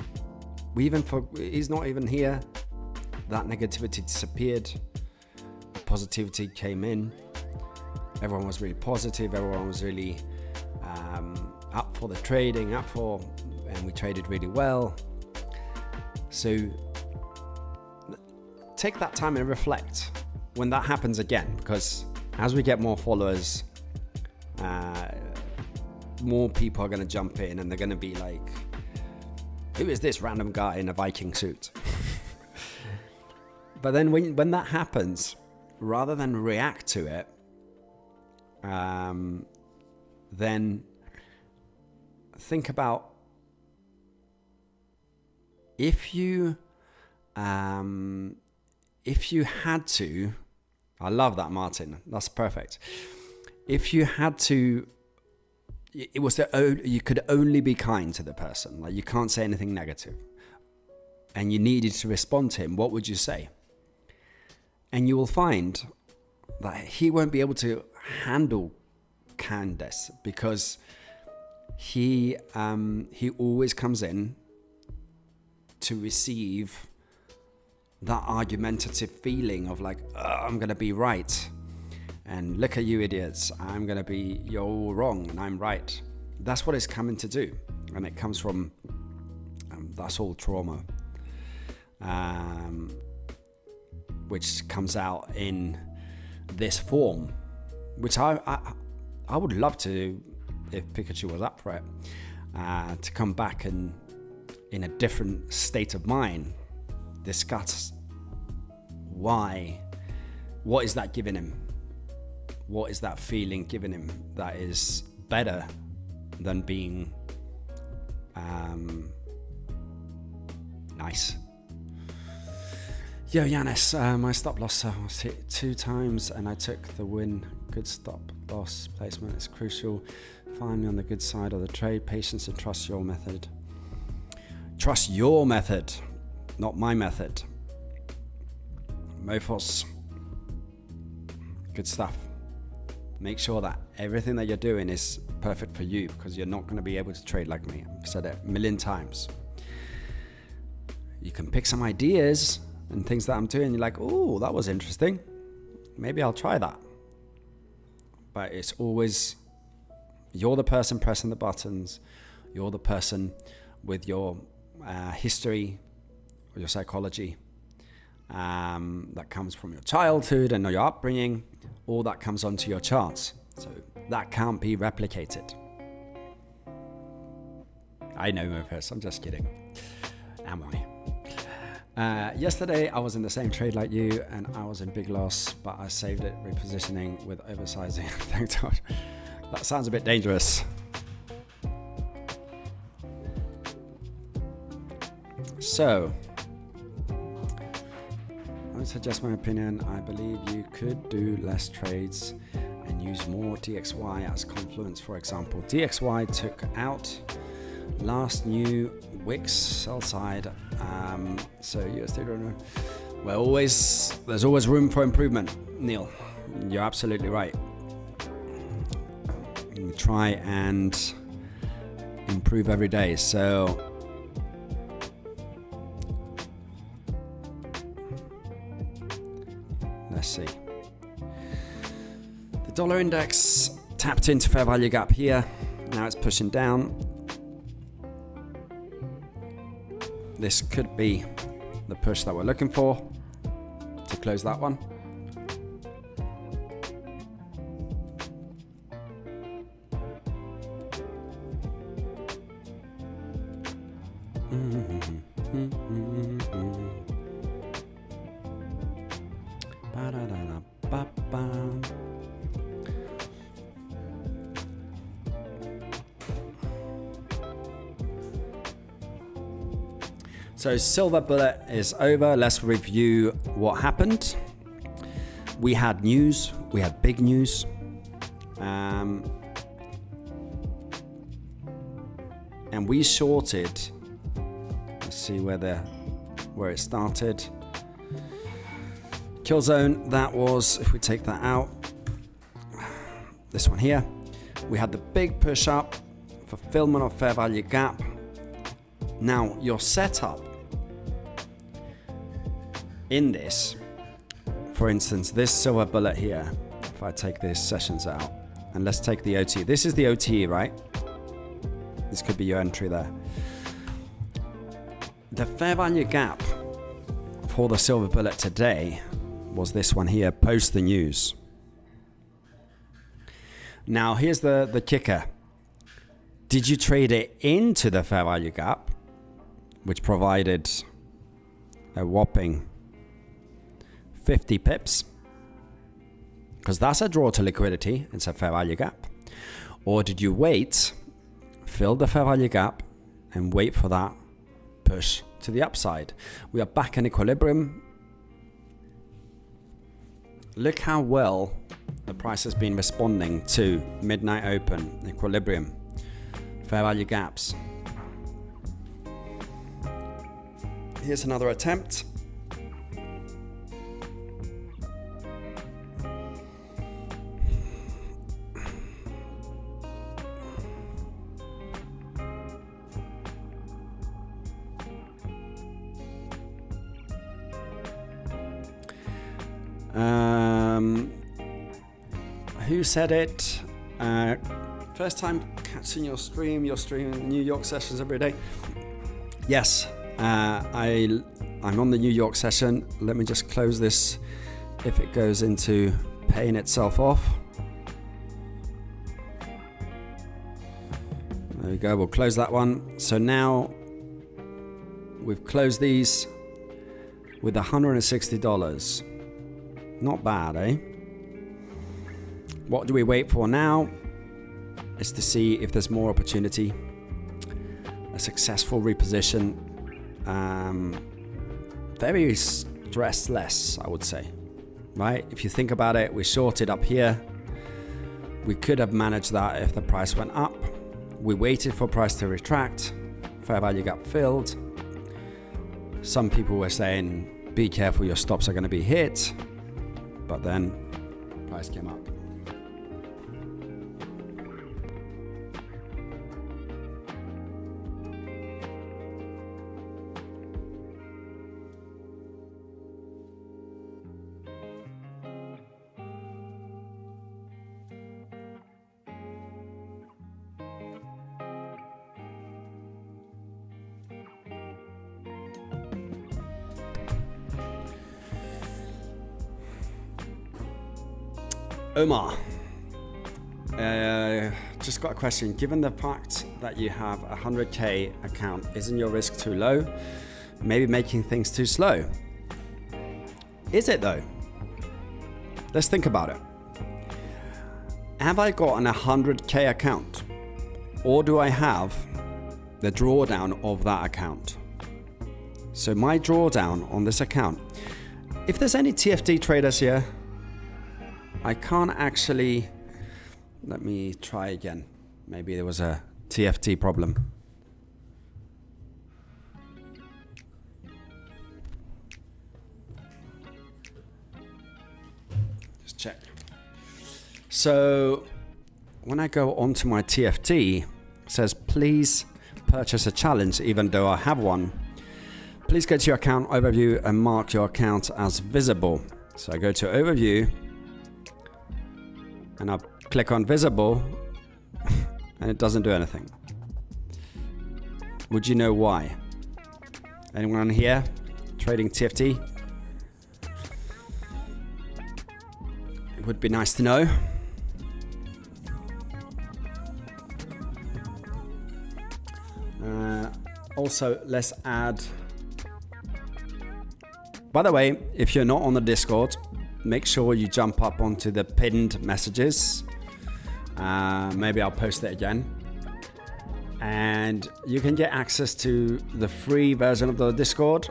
He's not even here. That negativity disappeared. Positivity came in. Everyone was really positive. Everyone was really up for the trading, and we traded really well. So take that time and reflect when that happens again, because as we get more followers, more people are going to jump in, and they're going to be like, who is this random guy in a Viking suit? But then when that happens, rather than react to it, then think about if you had to, I love that, Martin. That's perfect. If you had to, you could only be kind to the person. Like, you can't say anything negative, and you needed to respond to him. What would you say? And you will find that he won't be able to handle kindness, because he always comes in to receive that argumentative feeling of like, I'm gonna be right, and look at you idiots, you're all wrong and I'm right. That's what it's coming to do, and it comes from that's all trauma, which comes out in this form, which I would love to, if Pikachu was up for it, to come back and in a different state of mind discuss what is that giving him, what is that feeling giving him that is better than being nice. Yo, Yanis, my stop loss was hit 2 times and I took the win. Good stop loss placement is crucial. Find me on the good side of the trade. Patience and trust your method. Trust your method, not my method. Mofos, good stuff. Make sure that everything that you're doing is perfect for you, because you're not going to be able to trade like me. I've said it a million times. You can pick some ideas and things that I'm doing. You're like, oh, that was interesting. Maybe I'll try that. But it's always, you're the person pressing the buttons. You're the person with your history or your psychology that comes from your childhood and your upbringing. All that comes onto your charts. So that can't be replicated. I know, Mofus, I'm just kidding. Am I? Yesterday I was in the same trade like you and I was in big loss, but I saved it repositioning with oversizing. Thank God. That sounds a bit dangerous. So, I would suggest my opinion. I believe you could do less trades and use more DXY as confluence. For example, DXY took out last new wicks sell side. So USD, well, there's always room for improvement, Neil. You're absolutely right. We try and improve every day. So let's see. The dollar index tapped into fair value gap here. Now it's pushing down. This could be the push that we're looking for to close that one. So silver bullet is over. Let's review what happened. We had news. We had big news. And we shorted. Let's see where it started. Kill zone. That was, if we take that out, this one here. We had the big push up fulfillment of fair value gap. Now, your setup in this, for instance, this silver bullet here, if I take these sessions out, and let's take the OTE. This is the OTE, right? This could be your entry there. The fair value gap for the silver bullet today was this one here, post the news. Now, here's the kicker. Did you trade it into the fair value gap, which provided a whopping 50 pips? Because that's a draw to liquidity. It's a fair value gap. Or did you wait, fill the fair value gap, and wait for that push to the upside? We are back in equilibrium. Look how well the price has been responding to midnight open, equilibrium, fair value gaps. Here's another attempt. Who said it? First time catching your stream. You're streaming New York sessions every day. Yes, I'm on the New York session. Let me just close this if it goes into paying itself off. There we go, we'll close that one. So now we've closed these with $160. Not bad, eh? What do we wait for now? Is to see if there's more opportunity. A successful reposition. Very stressless, I would say. Right? If you think about it, we shorted up here. We could have managed that if the price went up. We waited for price to retract. Fair value gap filled. Some people were saying, be careful, your stops are going to be hit. But then price came up. Omar, just got a question. Given the fact that you have a 100K account, isn't your risk too low? Maybe making things too slow? Is it though? Let's think about it. Have I got an 100K account, or do I have the drawdown of that account? So my drawdown on this account, if there's any TFT traders here, I can't actually, let me try again. Maybe there was a TFT problem. Just check. So when I go onto my TFT, it says, please purchase a challenge, even though I have one. Please go to your account overview and mark your account as visible. So I go to overview, and I click on visible, and it doesn't do anything. Would you know why? Anyone here trading TFT? It would be nice to know. Also, let's add. By the way, if you're not on the Discord, make sure you jump up onto the pinned messages. Maybe I'll post it again. And you can get access to the free version of the Discord.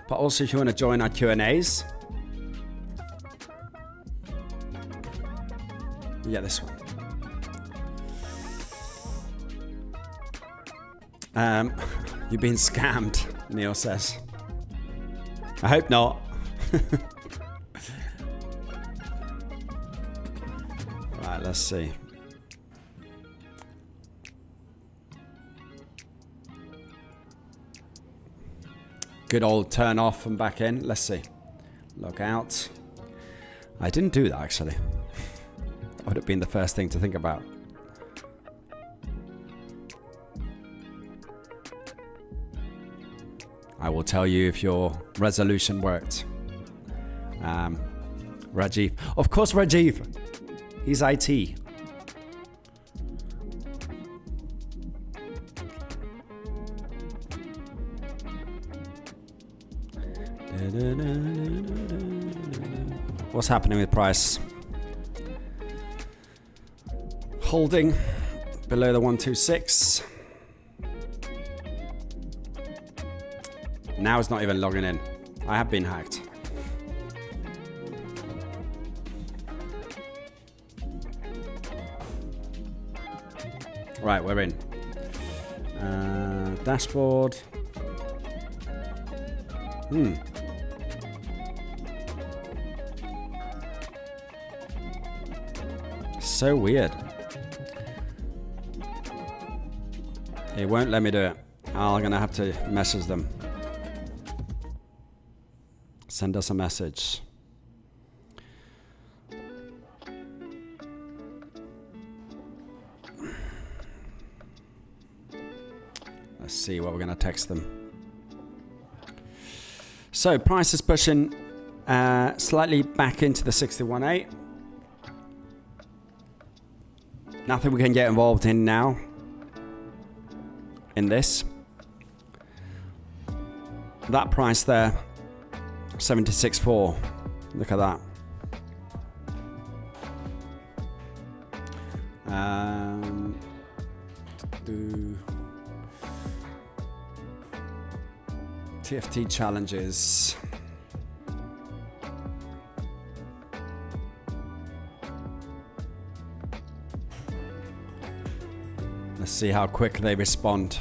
But also if you want to join our Q&As, you get this one. You've been scammed, Neil says. I hope not. Right, let's see. Good old turn off and back in. Let's see. Log out. I didn't do that actually. That would have been the first thing to think about. I will tell you if your resolution worked. Rajiv. Of course, Rajiv. He's IT. What's happening with price? Holding below the 126. Now it's not even logging in. I have been hacked. Right, we're in. Dashboard. So weird. It won't let me do it. I'm gonna have to message them. Send us a message. Let's see what we're gonna text them. So price is pushing slightly back into the 61.8. Nothing we can get involved in now. In this. That price there, 76.4. Look at that. TFT challenges. Let's see how quick they respond.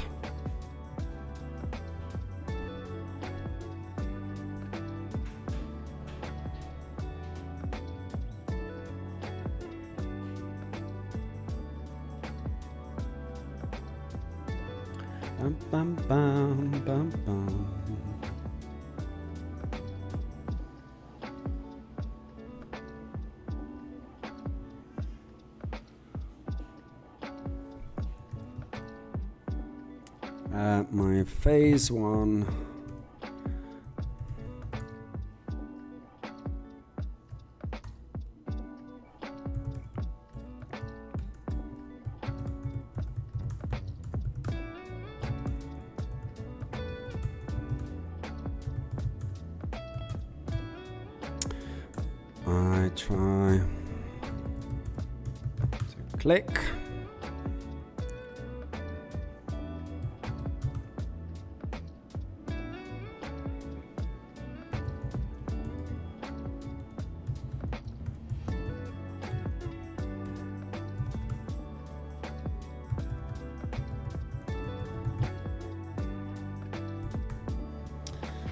Bum, bum, bum, bum, bum. My phase one. I try to click.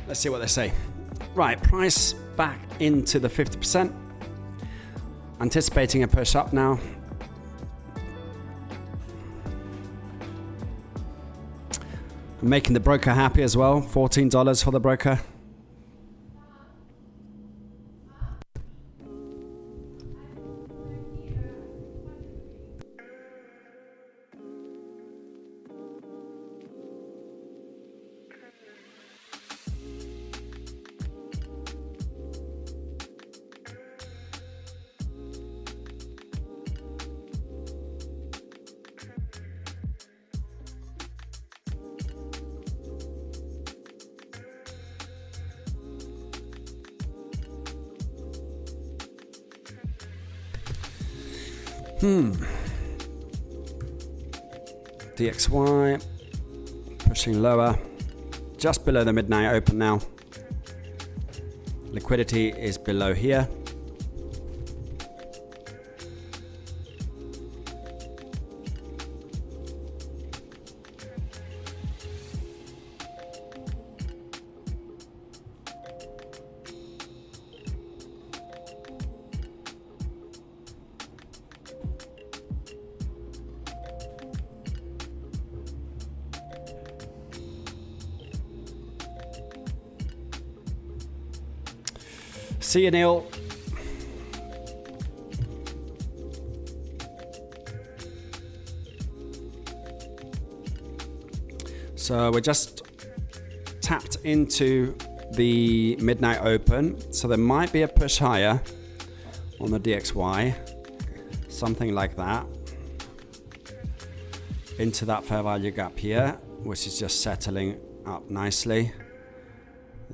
Let's see what they say. Right, price back into the 50%. Anticipating a push up now. I'm making the broker happy as well. $14 for the broker. DXY pushing lower, just below the midnight open now. Liquidity is below here. See you, Neil. So we're just tapped into the midnight open. So there might be a push higher on the DXY, something like that, into that fair value gap here, which is just settling up nicely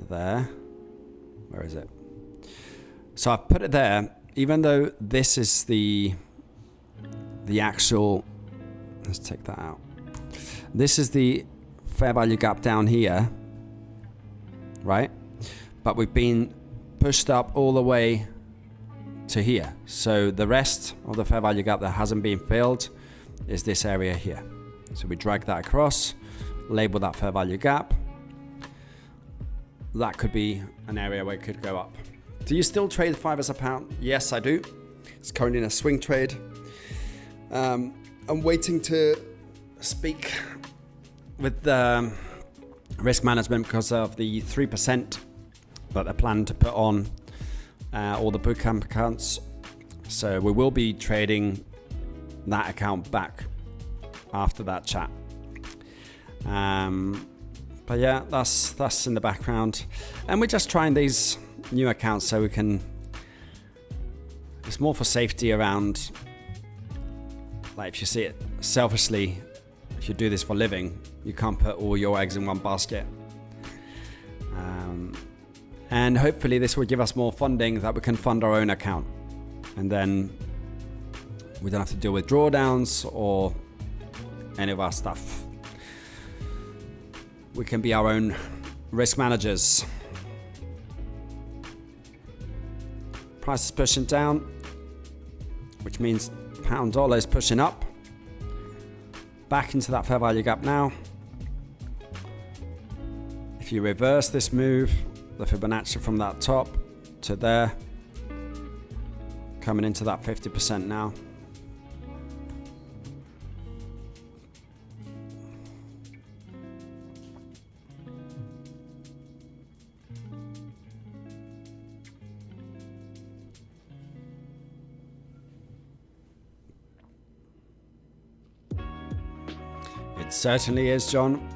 there. Where is it? So I've put it there, even though this is the actual, let's take that out. This is the fair value gap down here, right? But we've been pushed up all the way to here. So the rest of the fair value gap that hasn't been filled is this area here. So we drag that across, label that fair value gap. That could be an area where it could go up. Do you still trade 5 as a pound? Yes, I do. It's currently in a swing trade. I'm waiting to speak with risk management because of the 3% that they're planning to put on all the bootcamp accounts. So we will be trading that account back after that chat. But yeah, that's in the background, and we're just trying these new accounts so we can. It's more for safety around. Like if you see it selfishly, if you do this for a living, you can't put all your eggs in one basket. And hopefully this will give us more funding that we can fund our own account, and then we don't have to deal with drawdowns or any of our stuff. We can be our own risk managers. Price is pushing down, which means pound dollar is pushing up. Back into that fair value gap now. If you reverse this move, the Fibonacci from that top to there, coming into that 50% now. It certainly is, John.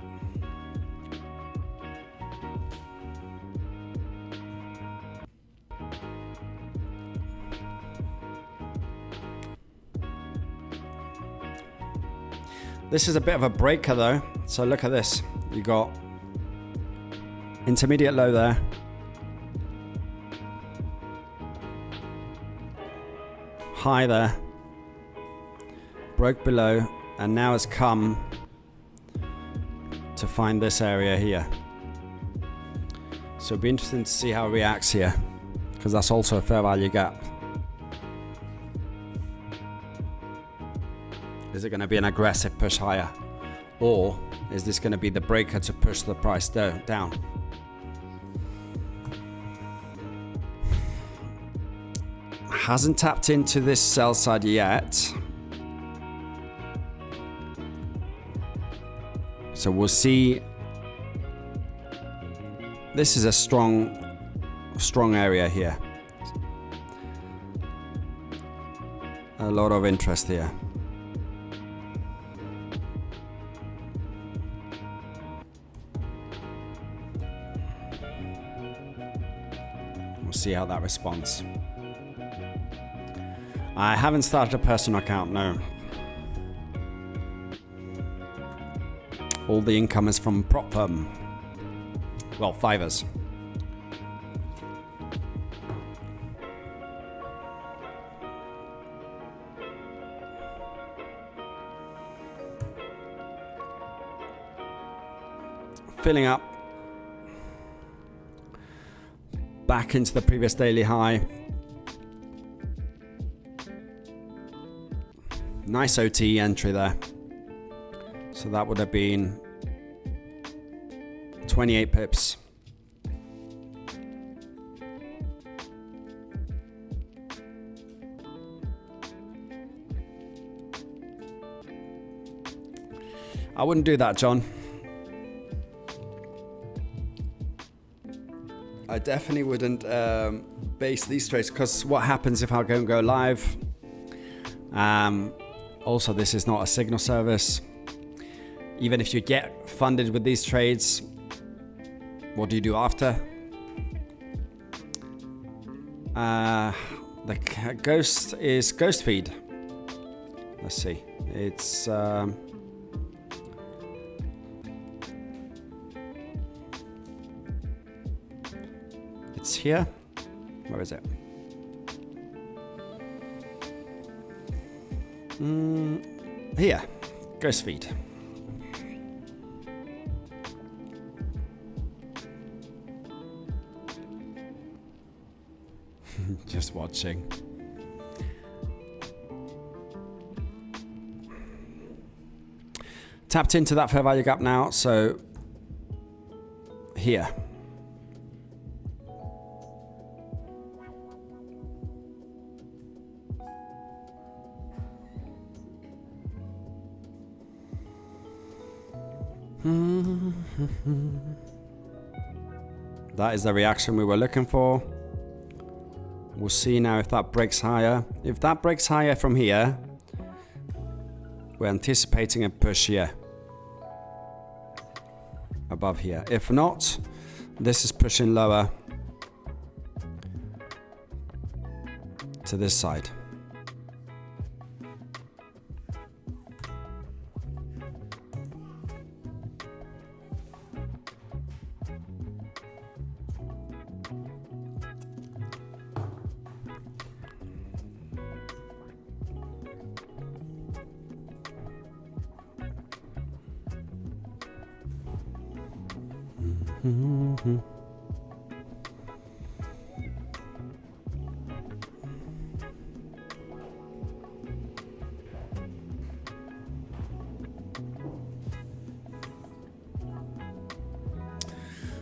This is a bit of a breaker though. So look at this. You got intermediate low there. High there. Broke below and now has come to find this area here. So it'll be interesting to see how it reacts here, because that's also a fair value gap. Is it going to be an aggressive push higher, or is this going to be the breaker to push the price down? Hasn't tapped into this sell side yet. So we'll see. This is a strong area here. A lot of interest here. We'll see how that responds. I haven't started a personal account, no. All the income is from prop firm. Well, fivers. Filling up. Back into the previous daily high. Nice OT entry there. So that would have been 28 pips. I wouldn't do that, John. I definitely wouldn't base these trades, because what happens if I don't go live? Also, this is not a signal service. Even if you get funded with these trades, what do you do after? The ghost is ghost feed. Let's see. It's here. Where is it? Here. Ghost feed. Just watching. Tapped into that fair value gap now, so here. That is the reaction we were looking for. We'll see now if that breaks higher. If that breaks higher from here, we're anticipating a push here. Above here. If not, this is pushing lower to this side.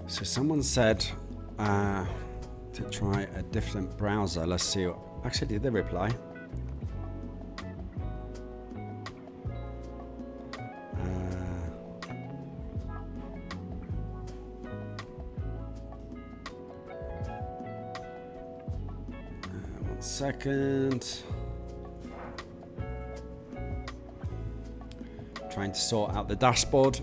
So someone said to try a different browser. Let's see. Actually, did they reply? One second. Trying to sort out the dashboard.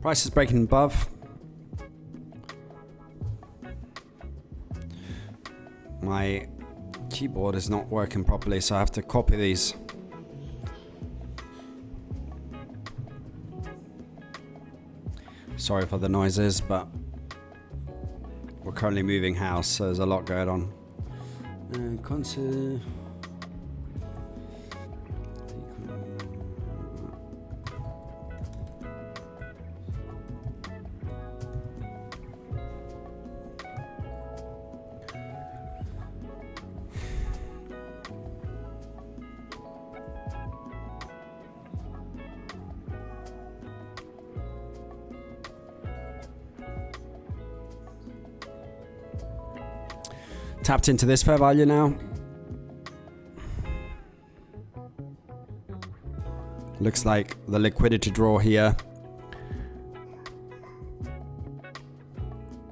Price is breaking above. My keyboard is not working properly, so I have to copy these. Sorry for the noises, but we're currently moving house, so there's a lot going on. Tapped into this fair value now. Looks like the liquidity draw here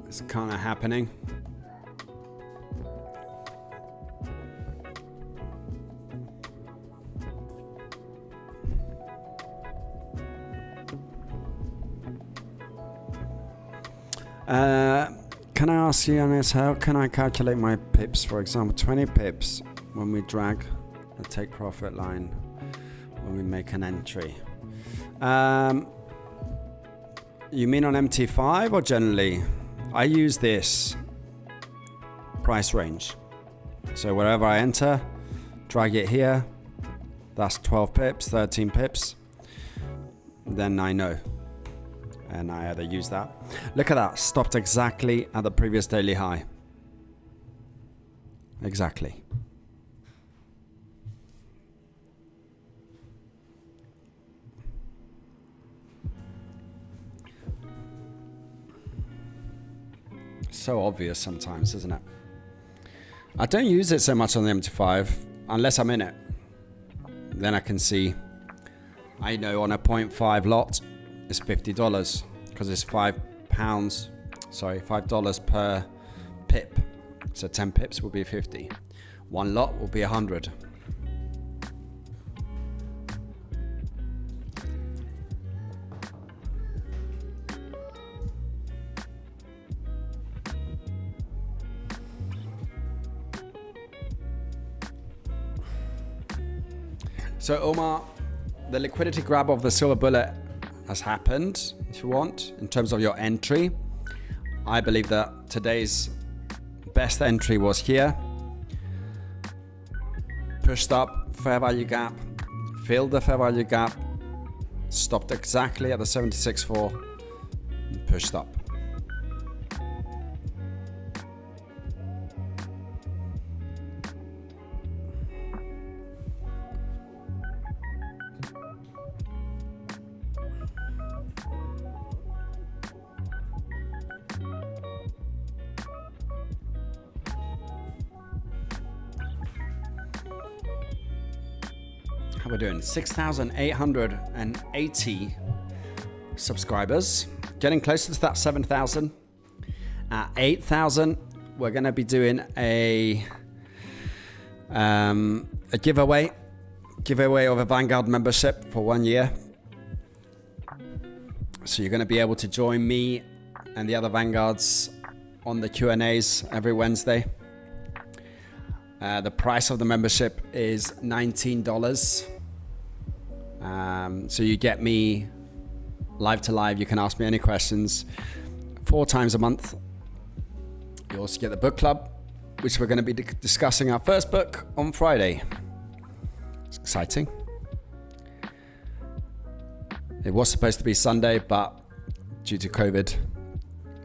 is kind of happening. Can I ask you, Anis, how can I calculate my pips? For example, 20 pips when we drag the take profit line when we make an entry. You mean on MT5 or generally? I use this price range. So wherever I enter, drag it here. That's 12 pips, 13 pips. Then I know. And I either use that. Look at that, stopped exactly at the previous daily high. exactly. So obvious sometimes, isn't it? I don't use it so much on the MT5 unless I'm in it. Then I can see, I know on a 0.5 lot it's $50 because it's $5 per pip. So 10 pips will be 50. One lot will be 100. So Omar, the liquidity grab of the silver bullet has happened, if you want, in terms of your entry. I believe that today's best entry was here. Pushed up, fair value gap, filled the fair value gap, stopped exactly at the 76.4, and pushed up. How we're doing? 6,880 subscribers. Getting closer to that 7,000. At 8,000, we're going to be doing a giveaway of a Vanguard membership for 1 year. So you're going to be able to join me and the other Vanguards on the Q&As every Wednesday. The price of the membership is $19. So you get me live to live. You can ask me any questions 4 times a month. You also get the book club, which we're going to be discussing our first book on Friday. It's exciting. It was supposed to be Sunday, but due to COVID,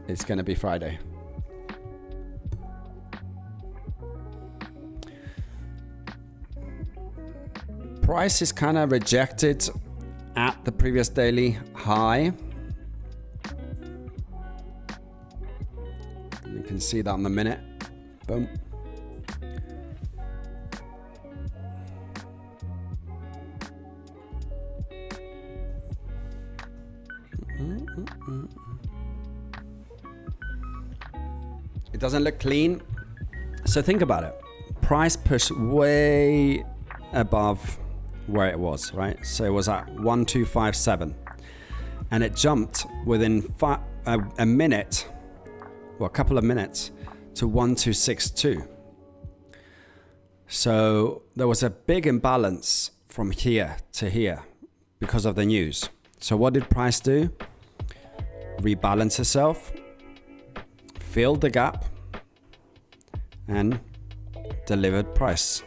it's going to be Friday. Price is kind of rejected at the previous daily high. You can see that on the minute. Boom. It doesn't look clean. So think about it. Price pushed way above where it was, right? So it was at 1257 and it jumped within a minute, well, a couple of minutes to 1262. So there was a big imbalance from here to here because of the news. So what did price do? Rebalance itself, filled the gap, and delivered price.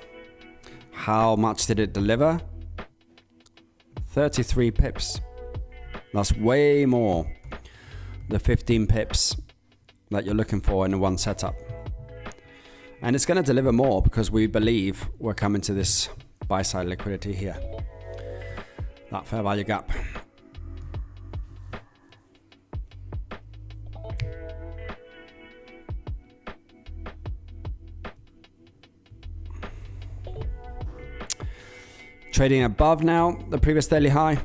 How much did it deliver? 33 pips. That's way more the 15 pips that you're looking for in one setup. And it's going to deliver more because we believe we're coming to this buy side liquidity here. That fair value gap. Trading above now the previous daily high.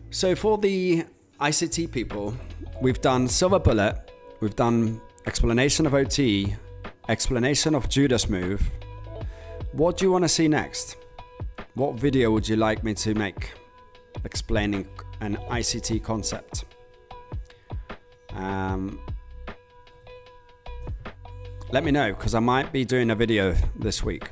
So for the ICT people, we've done silver bullet, we've done explanation of OT, explanation of Judas move. What do you want to see next? What video would you like me to make explaining an ICT concept? Let me know, because I might be doing a video this week.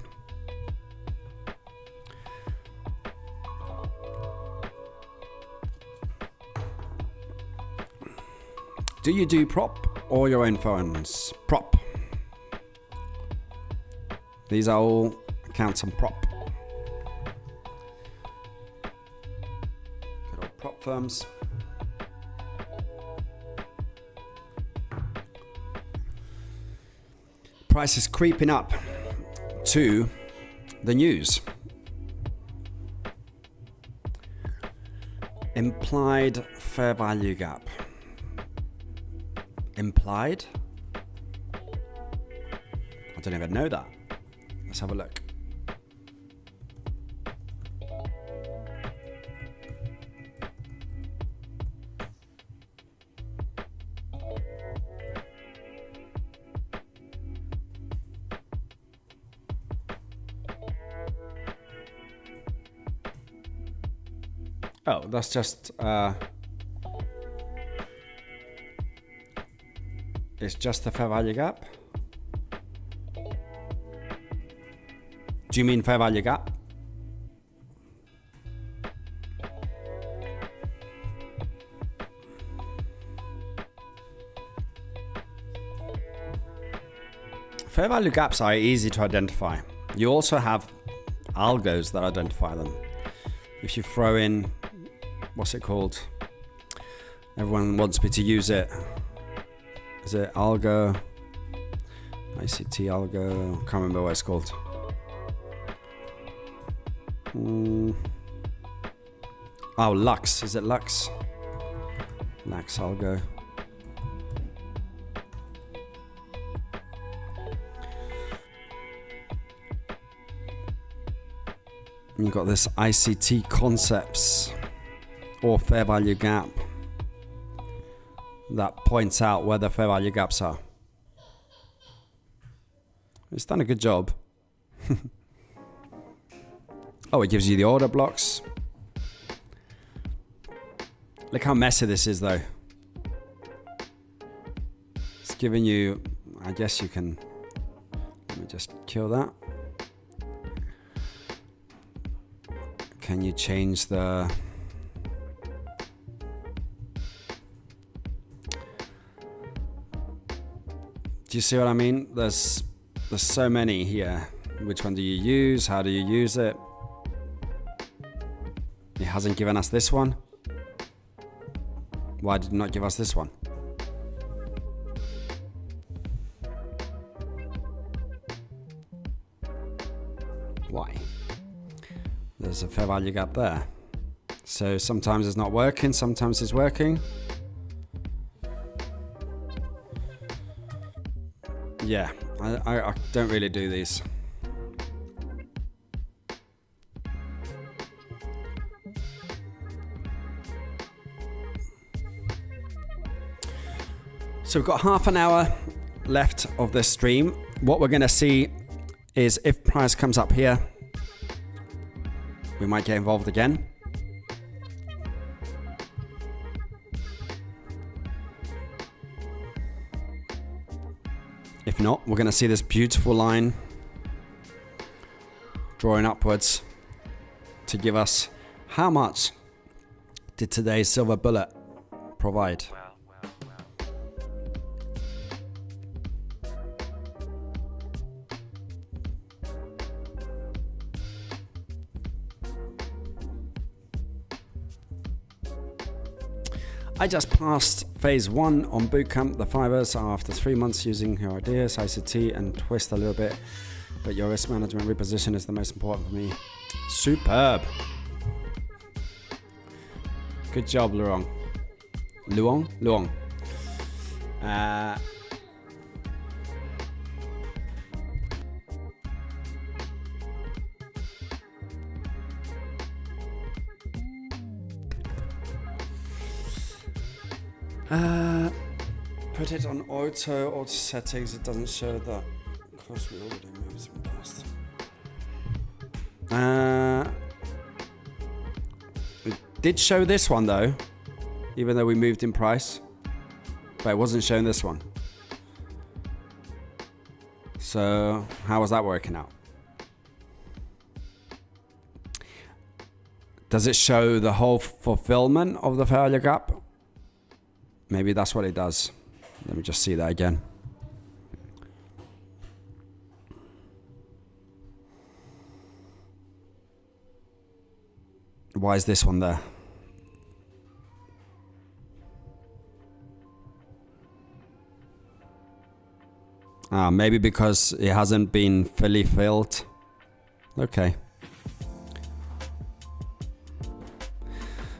Do you do prop or your own funds? Prop. These are all accounts on prop. Good old prop firms. price is creeping up to the news. Implied fair value gap. Implied? I don't even know that. Let's have a look. Oh, that's just it's just the fair value gap. Do you mean fair value gap? Fair value gaps are easy to identify. You also have algos that identify them. If you throw in, what's it called? Everyone wants me to use it. Is it algo? ICT algo? Can't remember what it's called. Oh, Lux. Is it Lux? Lux algo. You've got this ICT concepts or fair value gap that points out where the fair value gaps are. It's done a good job. Oh, it gives you the order blocks. Look how messy this is though. It's giving you, I guess you can, let me just kill that. Can you change the do you see what I mean? There's so many here. Which one do you use? How do you use it? It hasn't given us this one. Why did it not give us this one? Why? There's a fair value gap there. So sometimes it's not working, sometimes it's working. Yeah, I don't really do these. So we've got half an hour left of this stream. What we're going to see is if price comes up here, we might get involved again. If not, we're going to see this beautiful line drawing upwards to give us how much did today's silver bullet provide. I just passed phase 1 on bootcamp. The fibers are after 3 months using your ideas, ICT, and twist a little bit. But your risk management reposition is the most important for me. Superb. Good job, Luong. Luong? Luong. Put it on auto settings. It doesn't show that. Of course, we already moved from past. It did show this one though, even though we moved in price, but it wasn't showing this one. So how was that working out? Does it show the whole fulfillment of the failure gap? Maybe that's what it does. Let me just see that again. Why is this one there? Maybe because it hasn't been fully filled. Okay.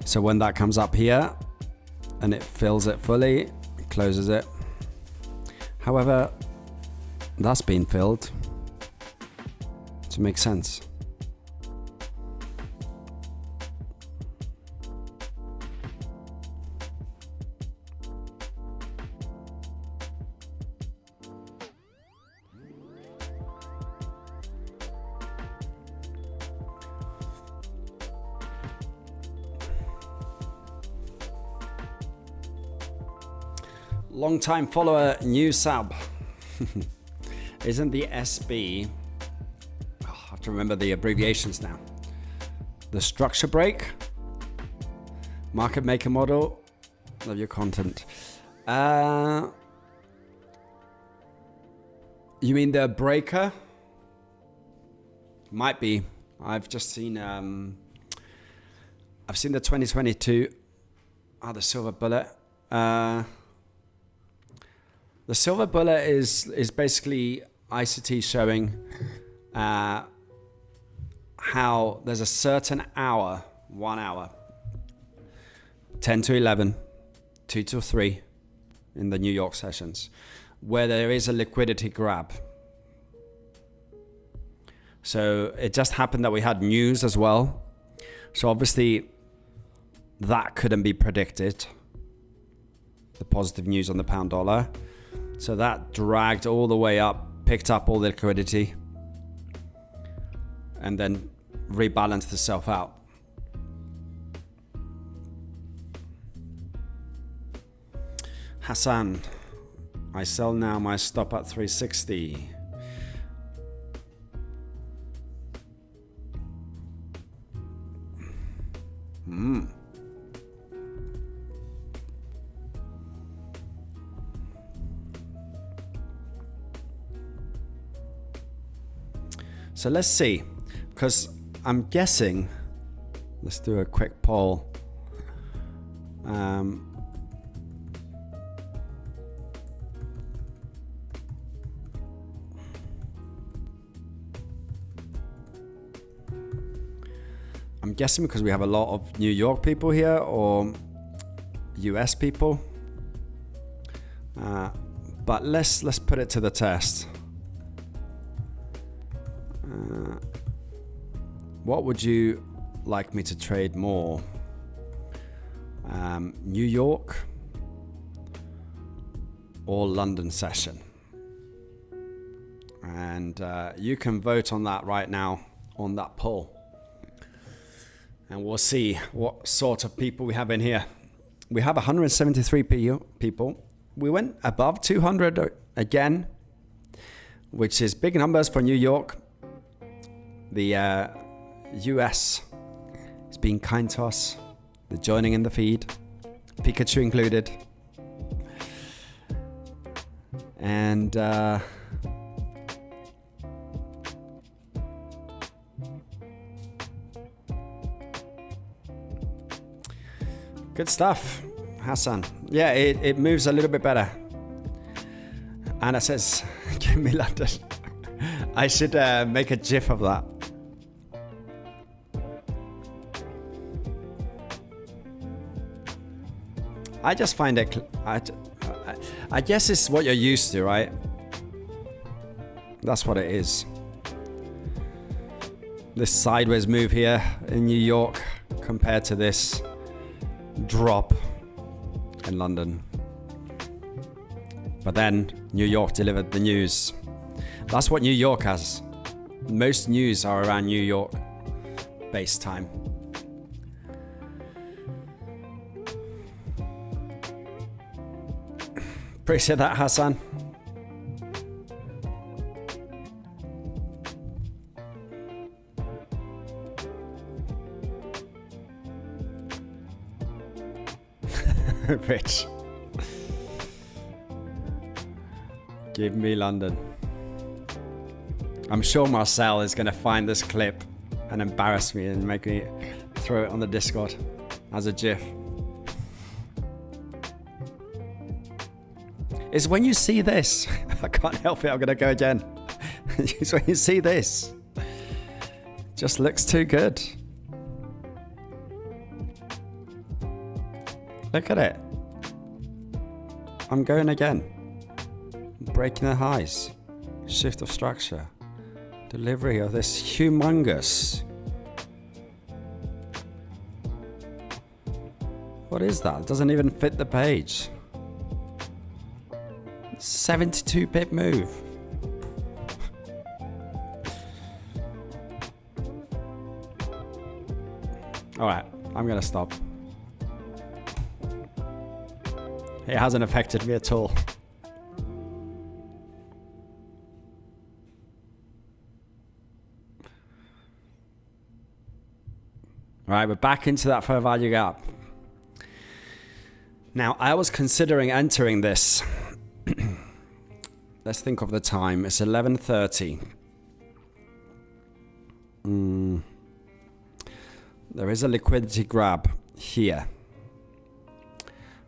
So when that comes up here and it fills it fully, it closes it. However, that's been filled. So it makes sense. Long time follower, new sub. Isn't the SB, I have to remember the abbreviations now. The structure break, market maker model, love your content. You mean the breaker? Might be. I've just seen, I've seen the 2022, the silver bullet. The silver bullet is basically ICT showing how there's a certain hour, 1 hour, 10 to 11, 2 to 3 in the New York sessions, where there is a liquidity grab. So it just happened that we had news as well. So obviously that couldn't be predicted, the positive news on the pound dollar. So that dragged all the way up, picked up all the liquidity, and then rebalanced itself out. Hassan, I sell now, my stop at 360. So let's see, because I'm guessing, let's do a quick poll. I'm guessing because we have a lot of New York people here or US people. But let's put it to the test. What would you like me to trade more? New York or London session? And you can vote on that right now on that poll. And we'll see what sort of people we have in here. We have 173 people. We went above 200 again, which is big numbers for New York. The US is being kind to us. They're joining in the feed. Pikachu included. And good stuff, Hassan. Yeah, it moves a little bit better. Anna says, give me London. I should make a gif of that. I just find it, I guess it's what you're used to, right? That's what it is. This sideways move here in New York compared to this drop in London. But then New York delivered the news. That's what New York has. Most news are around New York base time. Appreciate that, Hassan. Rich. Give me London. I'm sure Marcel is going to find this clip and embarrass me and make me throw it on the Discord as a GIF. It's when you see this. I can't help it. I'm going to go again. So you see this. Just looks too good. Look at it. I'm going again. Breaking the highs. Shift of structure. Delivery of this humongous. What is that? It doesn't even fit the page. 72 pip move. All right, I'm gonna stop. It hasn't affected me at all. All right, we're back into that fair value gap. Now, I was considering entering this. Let's think of the time. It's 11:30. There is a liquidity grab here.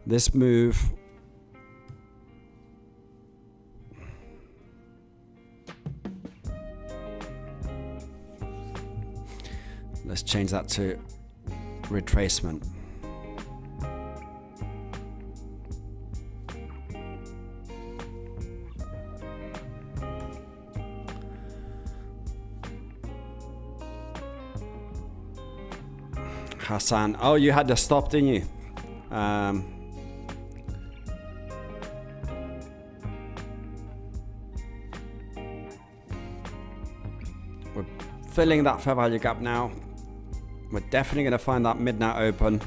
This move let's change that to retracement. Hassan, oh, you had to stop, didn't you? We're filling that fair value gap now. We're definitely going to find that midnight open.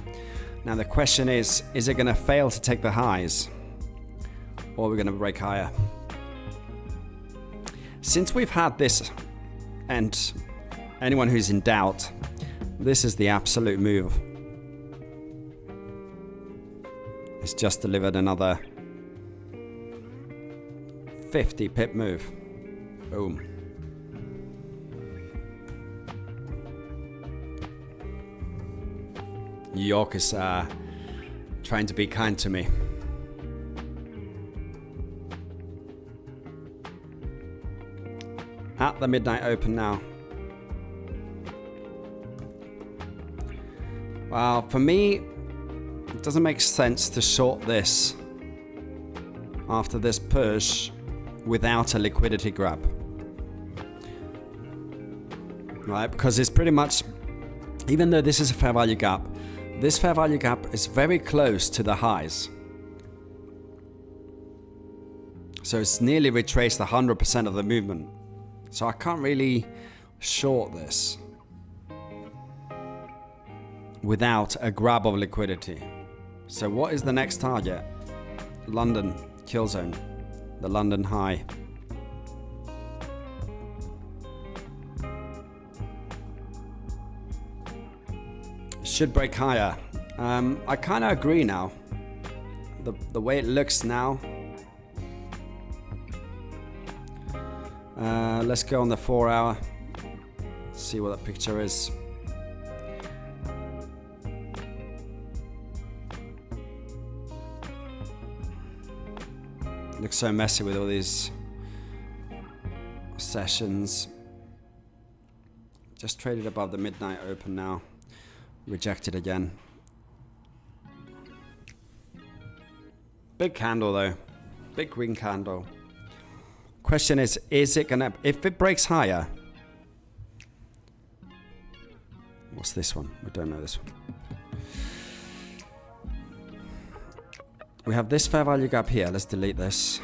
Now the question is it going to fail to take the highs? Or are we going to break higher? Since we've had this, and anyone who's in doubt, this is the absolute move. It's just delivered another 50 pip move. Boom. New York is trying to be kind to me. At the midnight open now. Well, for me, it doesn't make sense to short this after this push without a liquidity grab. Right, because it's pretty much, even though this is a fair value gap, this fair value gap is very close to the highs. So it's nearly retraced 100% of the movement. So I can't really short this without a grab of liquidity. So what is the next target? London kill zone, the London high. Should break higher. I kind of agree now. The way it looks now. Let's go on the 4 hour. See what that picture is. Looks so messy with all these sessions. Just traded above the midnight open now. Rejected again. Big candle though. Big green candle. Question is it gonna, if it breaks higher, what's this one? We don't know this one. We have this fair value gap here. Let's delete this.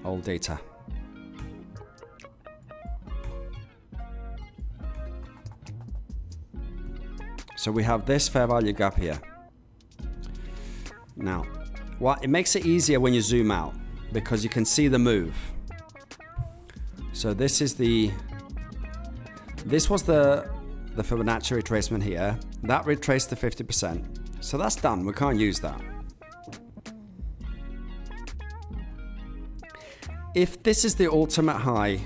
Old data. So we have this fair value gap here. Now, well, it makes it easier when you zoom out because you can see the move. So this was the Fibonacci retracement here. That retraced to 50%. So that's done. We can't use that. If this is the ultimate high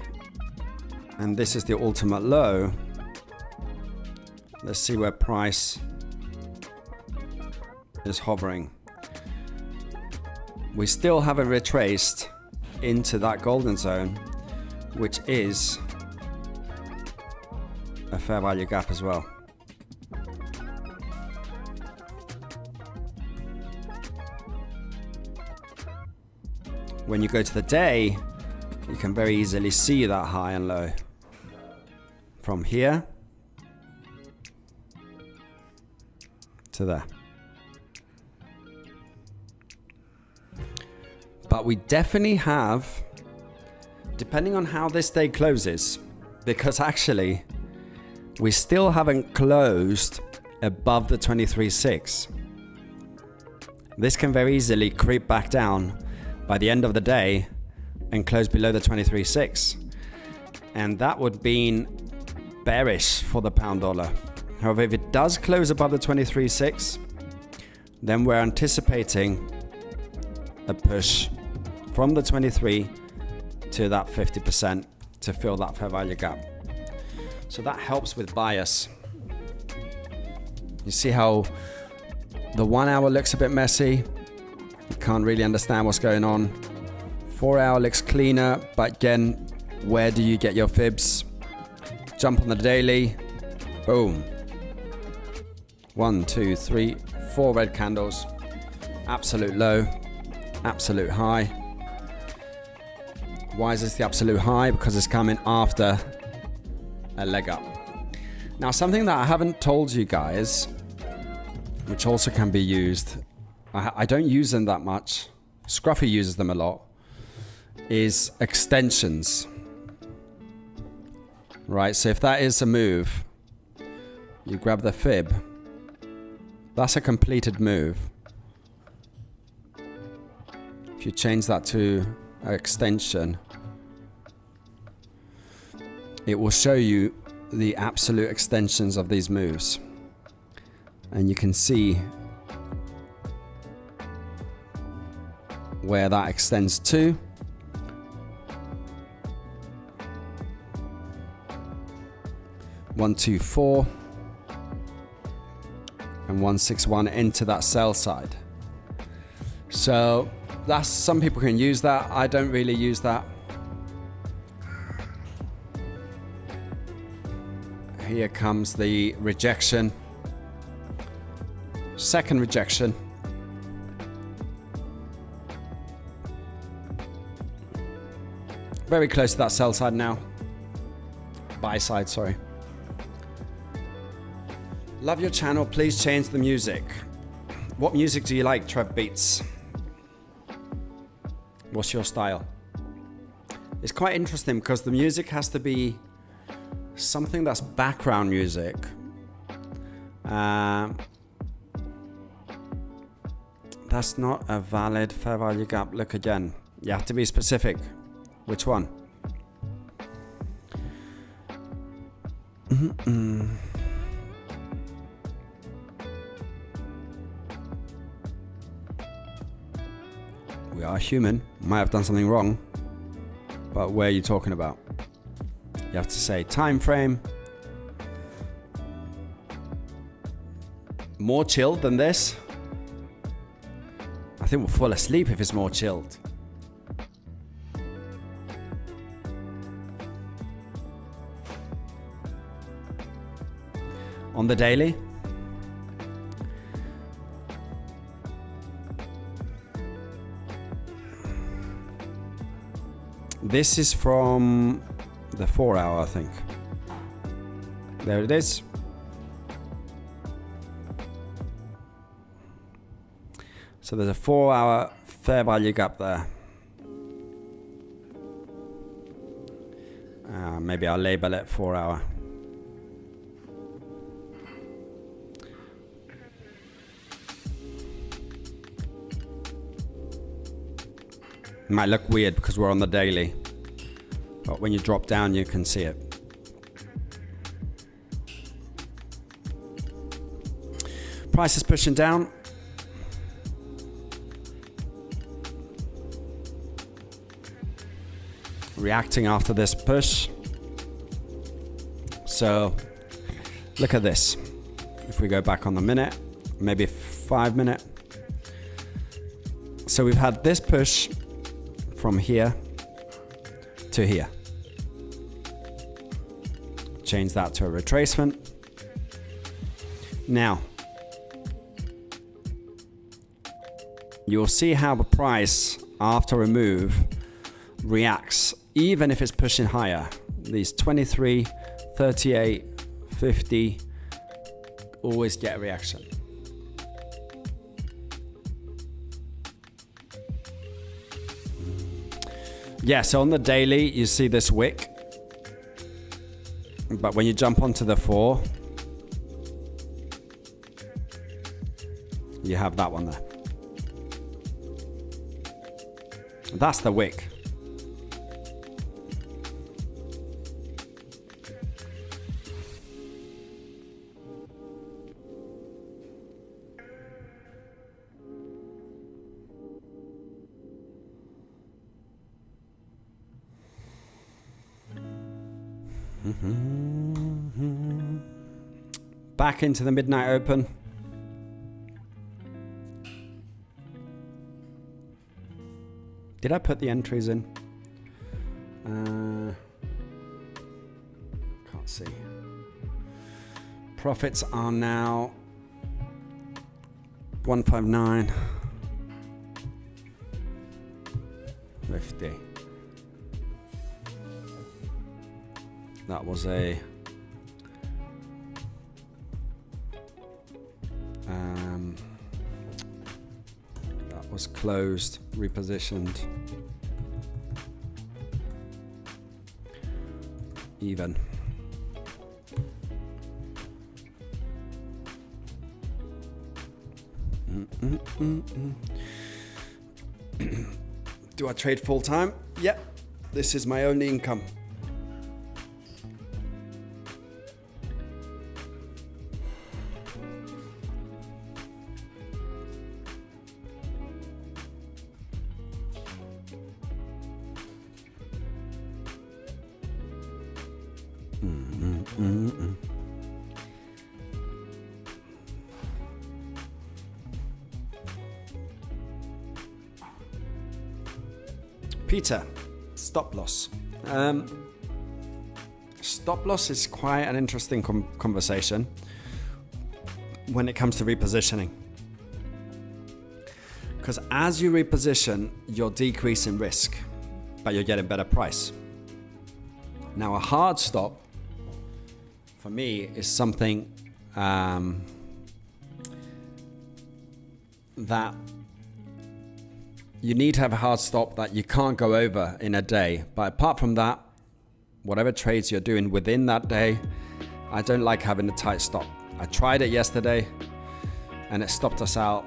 and this is the ultimate low, let's see where price is hovering. we still haven't retraced into that golden zone, which is a fair value gap as well. When you go to the day, you can very easily see that high and low. From here to there. But we definitely have, depending on how this day closes, because actually we still haven't closed above the 23.6. This can very easily creep back down by the end of the day and close below the 23.6. And that would mean bearish for the pound dollar. However, if it does close above the 23.6, then we're anticipating a push from the 23 to that 50% to fill that fair value gap. So that helps with bias. You see how the 1 hour looks a bit messy. You can't really understand what's going on. 4 hour looks cleaner, but again, where do you get your fibs? Jump on the daily, boom. 1, 2, 3, 4 red candles. Absolute low, absolute high. Why is this the absolute high? Because it's coming after a leg up. Now, something that I haven't told you guys, which also can be used, I don't use them that much, Scruffy uses them a lot, is extensions. Right, so if that is a move, you grab the fib. That's a completed move. If you change that to an extension, it will show you the absolute extensions of these moves. And you can see where that extends to. One, 2, 4, and 1, 6, 1 into that sell side. So that's, some people can use that. I don't really use that. Here comes the rejection. Second rejection. Very close to that sell side now. Buy side, sorry. Love your channel, please change the music. What music do you like, Trev Beats? What's your style? It's quite interesting because the music has to be something that's background music. That's not a valid fair value gap. Look again. You have to be specific. Which one? We are human. Might have done something wrong. But where are you talking about? You have to say time frame. More chilled than this? I think we'll fall asleep if it's more chilled. On the daily. This is from the 4 hour, I think. There it is. So there's a 4 hour fair value gap there. Maybe I'll label it 4 hour. It might look weird because we're on the daily, but when you drop down, you can see it. Price is pushing down. Reacting after this push. So look at this. If we go back on the minute, maybe 5 minute. So we've had this push from here to here. Change that to a retracement. Now, you'll see how the price after a move reacts, even if it's pushing higher. These 23, 38, 50 always get a reaction. Yeah, so on the daily, you see this wick. But when you jump onto the 4, you have that one there. That's the wick. Back into the midnight open. Did I put the entries in? Can't see. Profits are now 159.50. That was a that was closed, repositioned, even. Do I trade full time? Yep. This is my only income. Peter, stop loss. Stop loss is quite an interesting conversation when it comes to repositioning. Because as you reposition, you're decreasing risk, but you're getting better price. Now, a hard stop for me is something that you need to have a hard stop that you can't go over in a day. But apart from that, whatever trades you're doing within that day, I don't like having a tight stop. I tried it yesterday and it stopped us out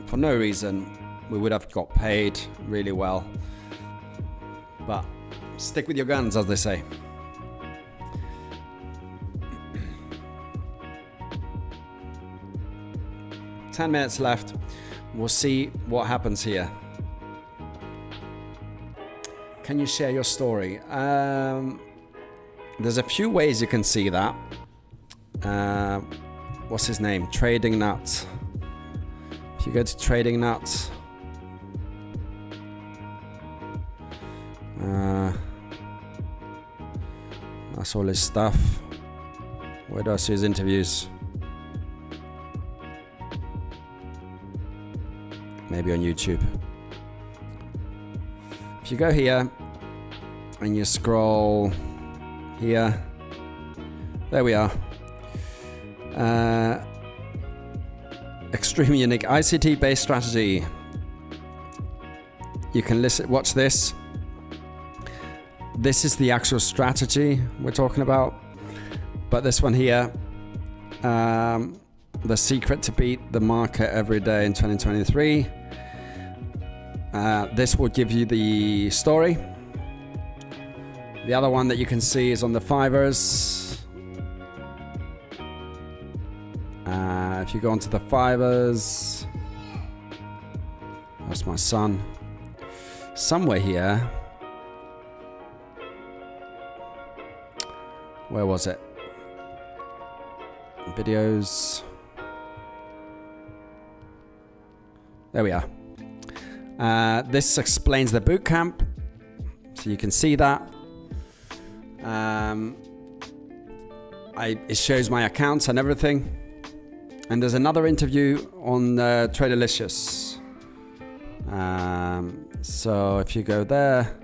for no reason. We would have got paid really well. But stick with your guns, as they say. $10 minutes left. We'll see what happens here. Can you share your story? There's a few ways you can see that. What's his name? Trading Nuts. If you go to Trading Nuts, that's all his stuff. Where do I see his interviews? Maybe on YouTube. If you go here and you scroll here, there we are. Extremely unique ICT based strategy. You can watch this. This is the actual strategy we're talking about. But this one here, the secret to beat the market every day in 2023. This will give you the story. The other one that you can see is on the Fivers. If you go onto the Fivers, that's my son. Somewhere here. Where was it? Videos. There we are. This explains the boot camp, so you can see that. It shows my accounts and everything. And there's another interview on Traderlicious. So if you go there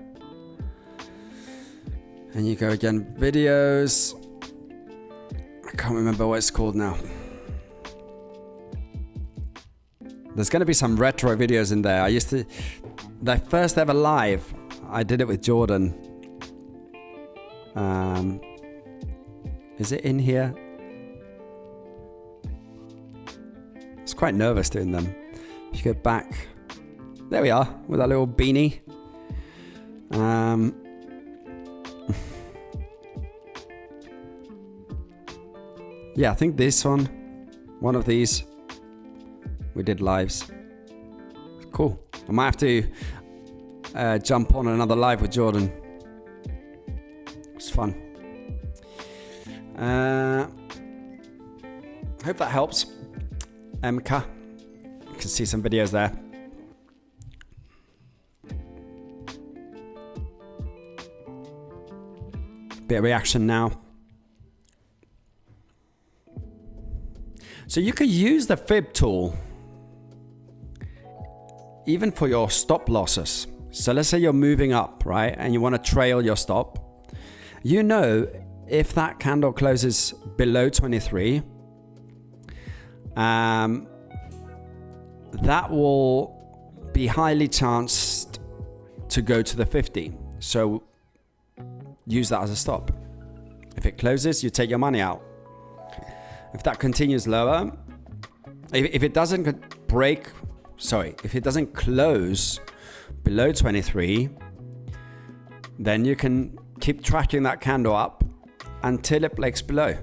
and you go again, videos, I can't remember what it's called now. There's going to be some retro videos in there. The first ever live, I did it with Jordan. Is it in here? I was quite nervous doing them. If you go back, there we are with that little beanie. Yeah, I think this one of these, we did lives. Cool. I might have to jump on another live with Jordan. It's fun. Hope that helps. MK. You can see some videos there. Bit of reaction now. So you could use the fib tool even for your stop losses. So let's say you're moving up, right? And you want to trail your stop. You know, if that candle closes below 23, that will be highly chanced to go to the 50. So use that as a stop. If it closes, you take your money out. If that continues lower, if it doesn't if it doesn't close below 23, then you can keep tracking that candle up until it breaks below.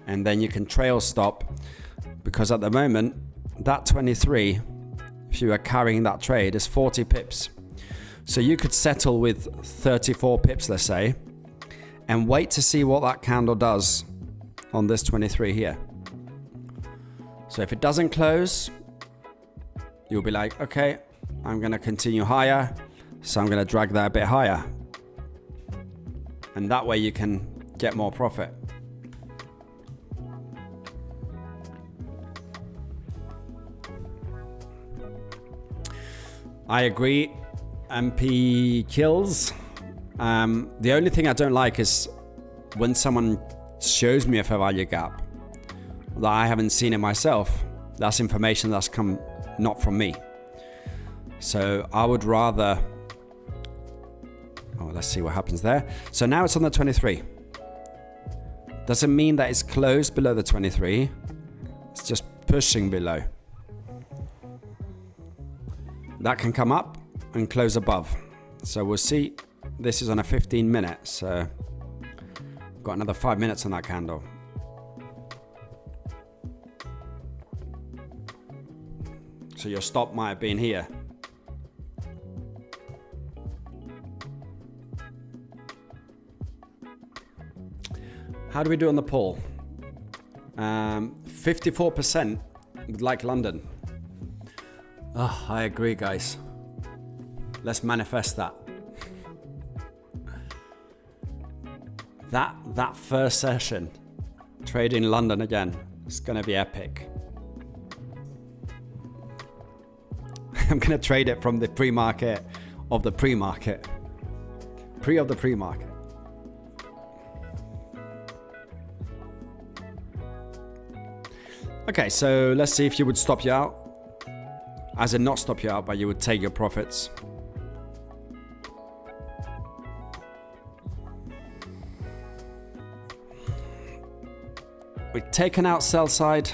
And then you can trail stop, because at the moment, that 23, if you are carrying that trade, is 40 pips. So you could settle with 34 pips, let's say, and wait to see what that candle does on this 23 here. So if it doesn't close, you'll be like, okay, I'm going to continue higher, so I'm going to drag that a bit higher. And that way you can get more profit. I agree. MP kills. The only thing I don't like is when someone shows me a fair value gap that I haven't seen it myself. That's information that's come not from me. So I would rather, let's see what happens there. So now it's on the 23. Doesn't mean that it's closed below the 23. It's just pushing below. That can come up and close above. So we'll see. This is on a 15 minute. So got another 5 minutes on that candle. So your stop might have been here. How do we do on the poll? 54% would like London. Oh, I agree, guys. Let's manifest that. That first session, trade in London again, it's gonna be epic. I'm gonna trade it from the pre-market of the pre-market. Of the pre-market. Okay, so let's see if you would stop you out. As in not stop you out, but you would take your profits. We've taken out sell side.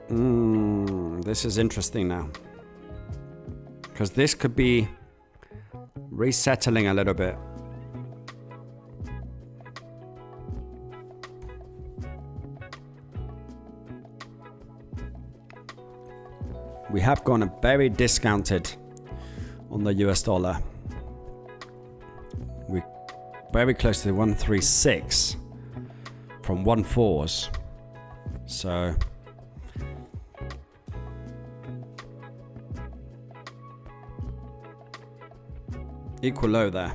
This is interesting now. Because this could be resettling a little bit. We have gone very discounted on the US dollar. We're very close to the 136 from 1.4s. So Equal low there.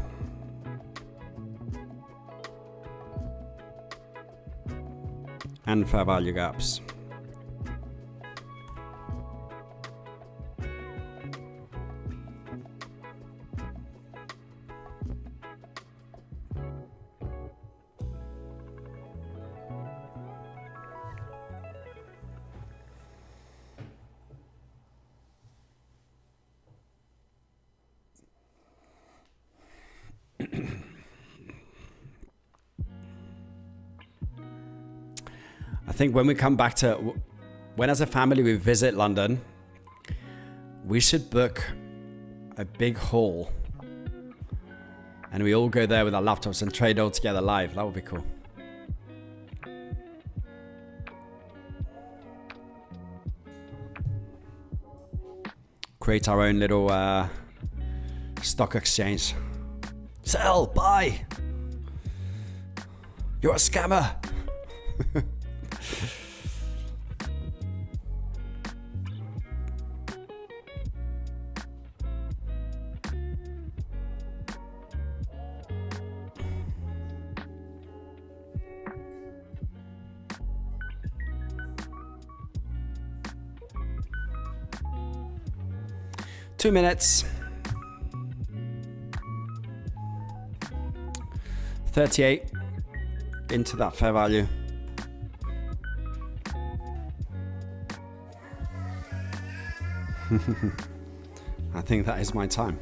And fair value gaps. I think when we come back to, when as a family we visit London, we should book a big hall and we all go there with our laptops and trade all together live. That would be cool. Create our own little stock exchange. Sell, buy. You're a scammer. 2 minutes. 38 into that fair value. I think that is my time.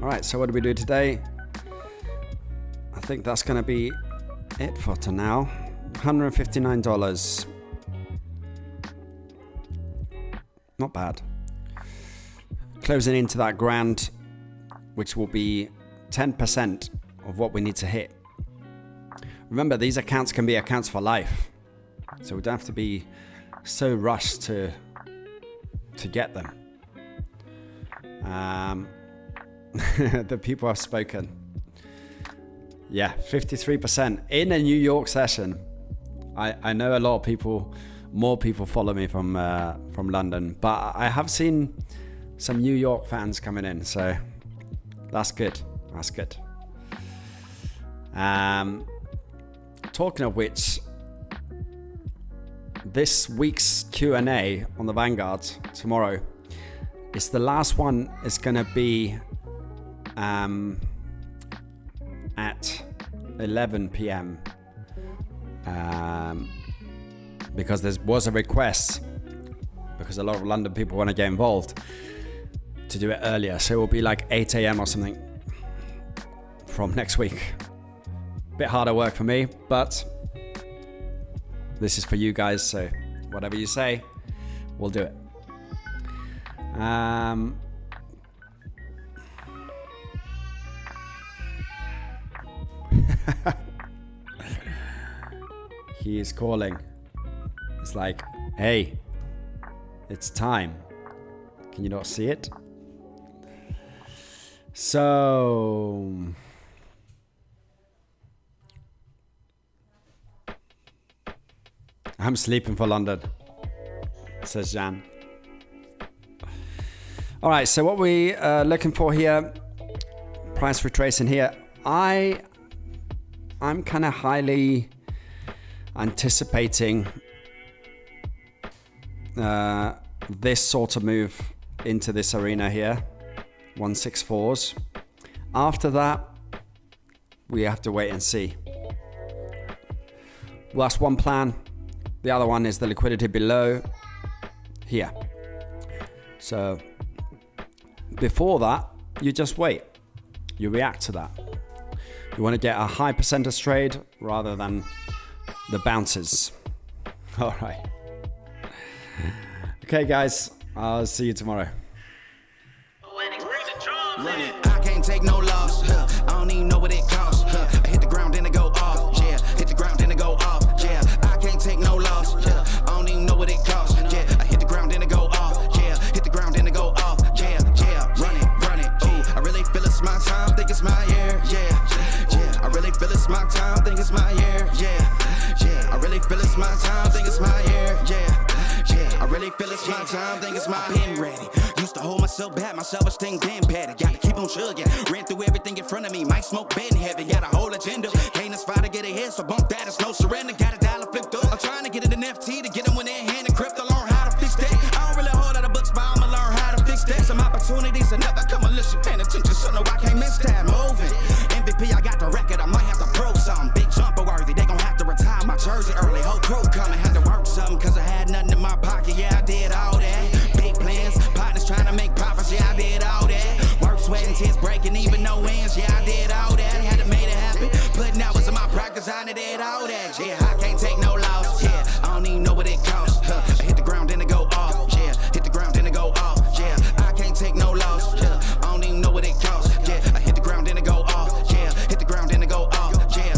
All right, so what do we do today? I think that's going to be it for now. $159. Not bad. Closing into that grand, which will be 10% of what we need to hit. Remember, these accounts can be accounts for life, so we don't have to be so rushed to get them. The people have spoken. Yeah, 53% in a New York session. I know a lot of people, more people follow me from London, but I have seen some New York fans coming in, so that's good. That's good. Talking of which, this week's Q&A on the Vanguard tomorrow, it's the last one. It's going to be at 11 p.m. Because there was a request, because a lot of London people want to get involved, to do it earlier. So it will be like 8 a.m. or something from next week. Bit harder work for me, but this is for you guys, so whatever you say, we'll do it. He is calling. It's like, hey, it's time. Can you not see it? So I'm sleeping for London, says Jan. All right, so what we are looking for here, price retracing here. I'm kind of highly anticipating this sort of move into this arena here, 164s. After that, we have to wait and see. Well, that's one plan. The other one is the liquidity below here. So before that, you just wait. You react to that. You want to get a high percentage trade rather than the bounces. All right. Okay, guys. I'll see you tomorrow. Run it. I can't take no loss. I don't even know what it costs. I hit the ground, then it go off. Yeah, hit the ground, then it go off. Yeah, I can't take no loss. I don't even know what it costs. Yeah, I hit the ground, then it go off. Yeah, hit the ground, then it go off. Yeah, run it. Ooh, I really feel it's my time. Think it's my year. Yeah, I really feel it's my time. it's my time, think it's my year, yeah. I really feel it's my time, think it's my pen ready. Used to hold myself back, my self-esteem damn patty. Gotta keep on chugging, ran through everything in front of me. Might smoke bed heavy, got a whole agenda. Can't aspire to get ahead, so bump that, it's no surrender. Got a dollar flipped up, I'm trying to get it in FT to get them when they're in hand and crypto. Learn how to fix that. I don't really hold out of books, but I'ma learn how to fix that. Some opportunities that never come unless you paying attention, so no, I can't miss that. Moving, MVP, I got the record, I might have to prove something. Big jumper worthy, they gon' have to retire my jersey early. Whole crew coming, had to work something, cause I had nothing in my pocket, yeah, I did all that. Big plans, partners trying to make profits, yeah, I did all that. Work, sweat, and tears breaking, even no ends, yeah, I did all that. Had to make it happen, putting hours in my practice, I did all that, yeah, I can't take no loss, yeah, I don't even know what it costs, I hit the ground, then it go off, yeah, hit the ground, then it go off, yeah, I can't take no loss, yeah, I don't even know what it costs, yeah, I hit the ground, then it go off, yeah, hit the ground, then it go off, yeah,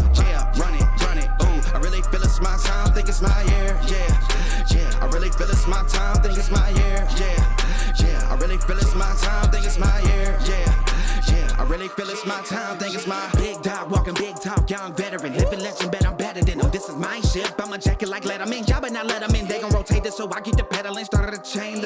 run it, ooh, I really feel it's my time, think it's my year, yeah, I really feel it's my time, think it's my year, yeah, I really feel it's my time, think it's my year, yeah, I really feel it's my time, think it's my big dog, walking big talk, young veteran, living legend, bet I'm better than them, this is my ship, I'm a jacket like Letterman, y'all better not let them in, they gon' rotate this, so I keep the pedaling, started a chain, the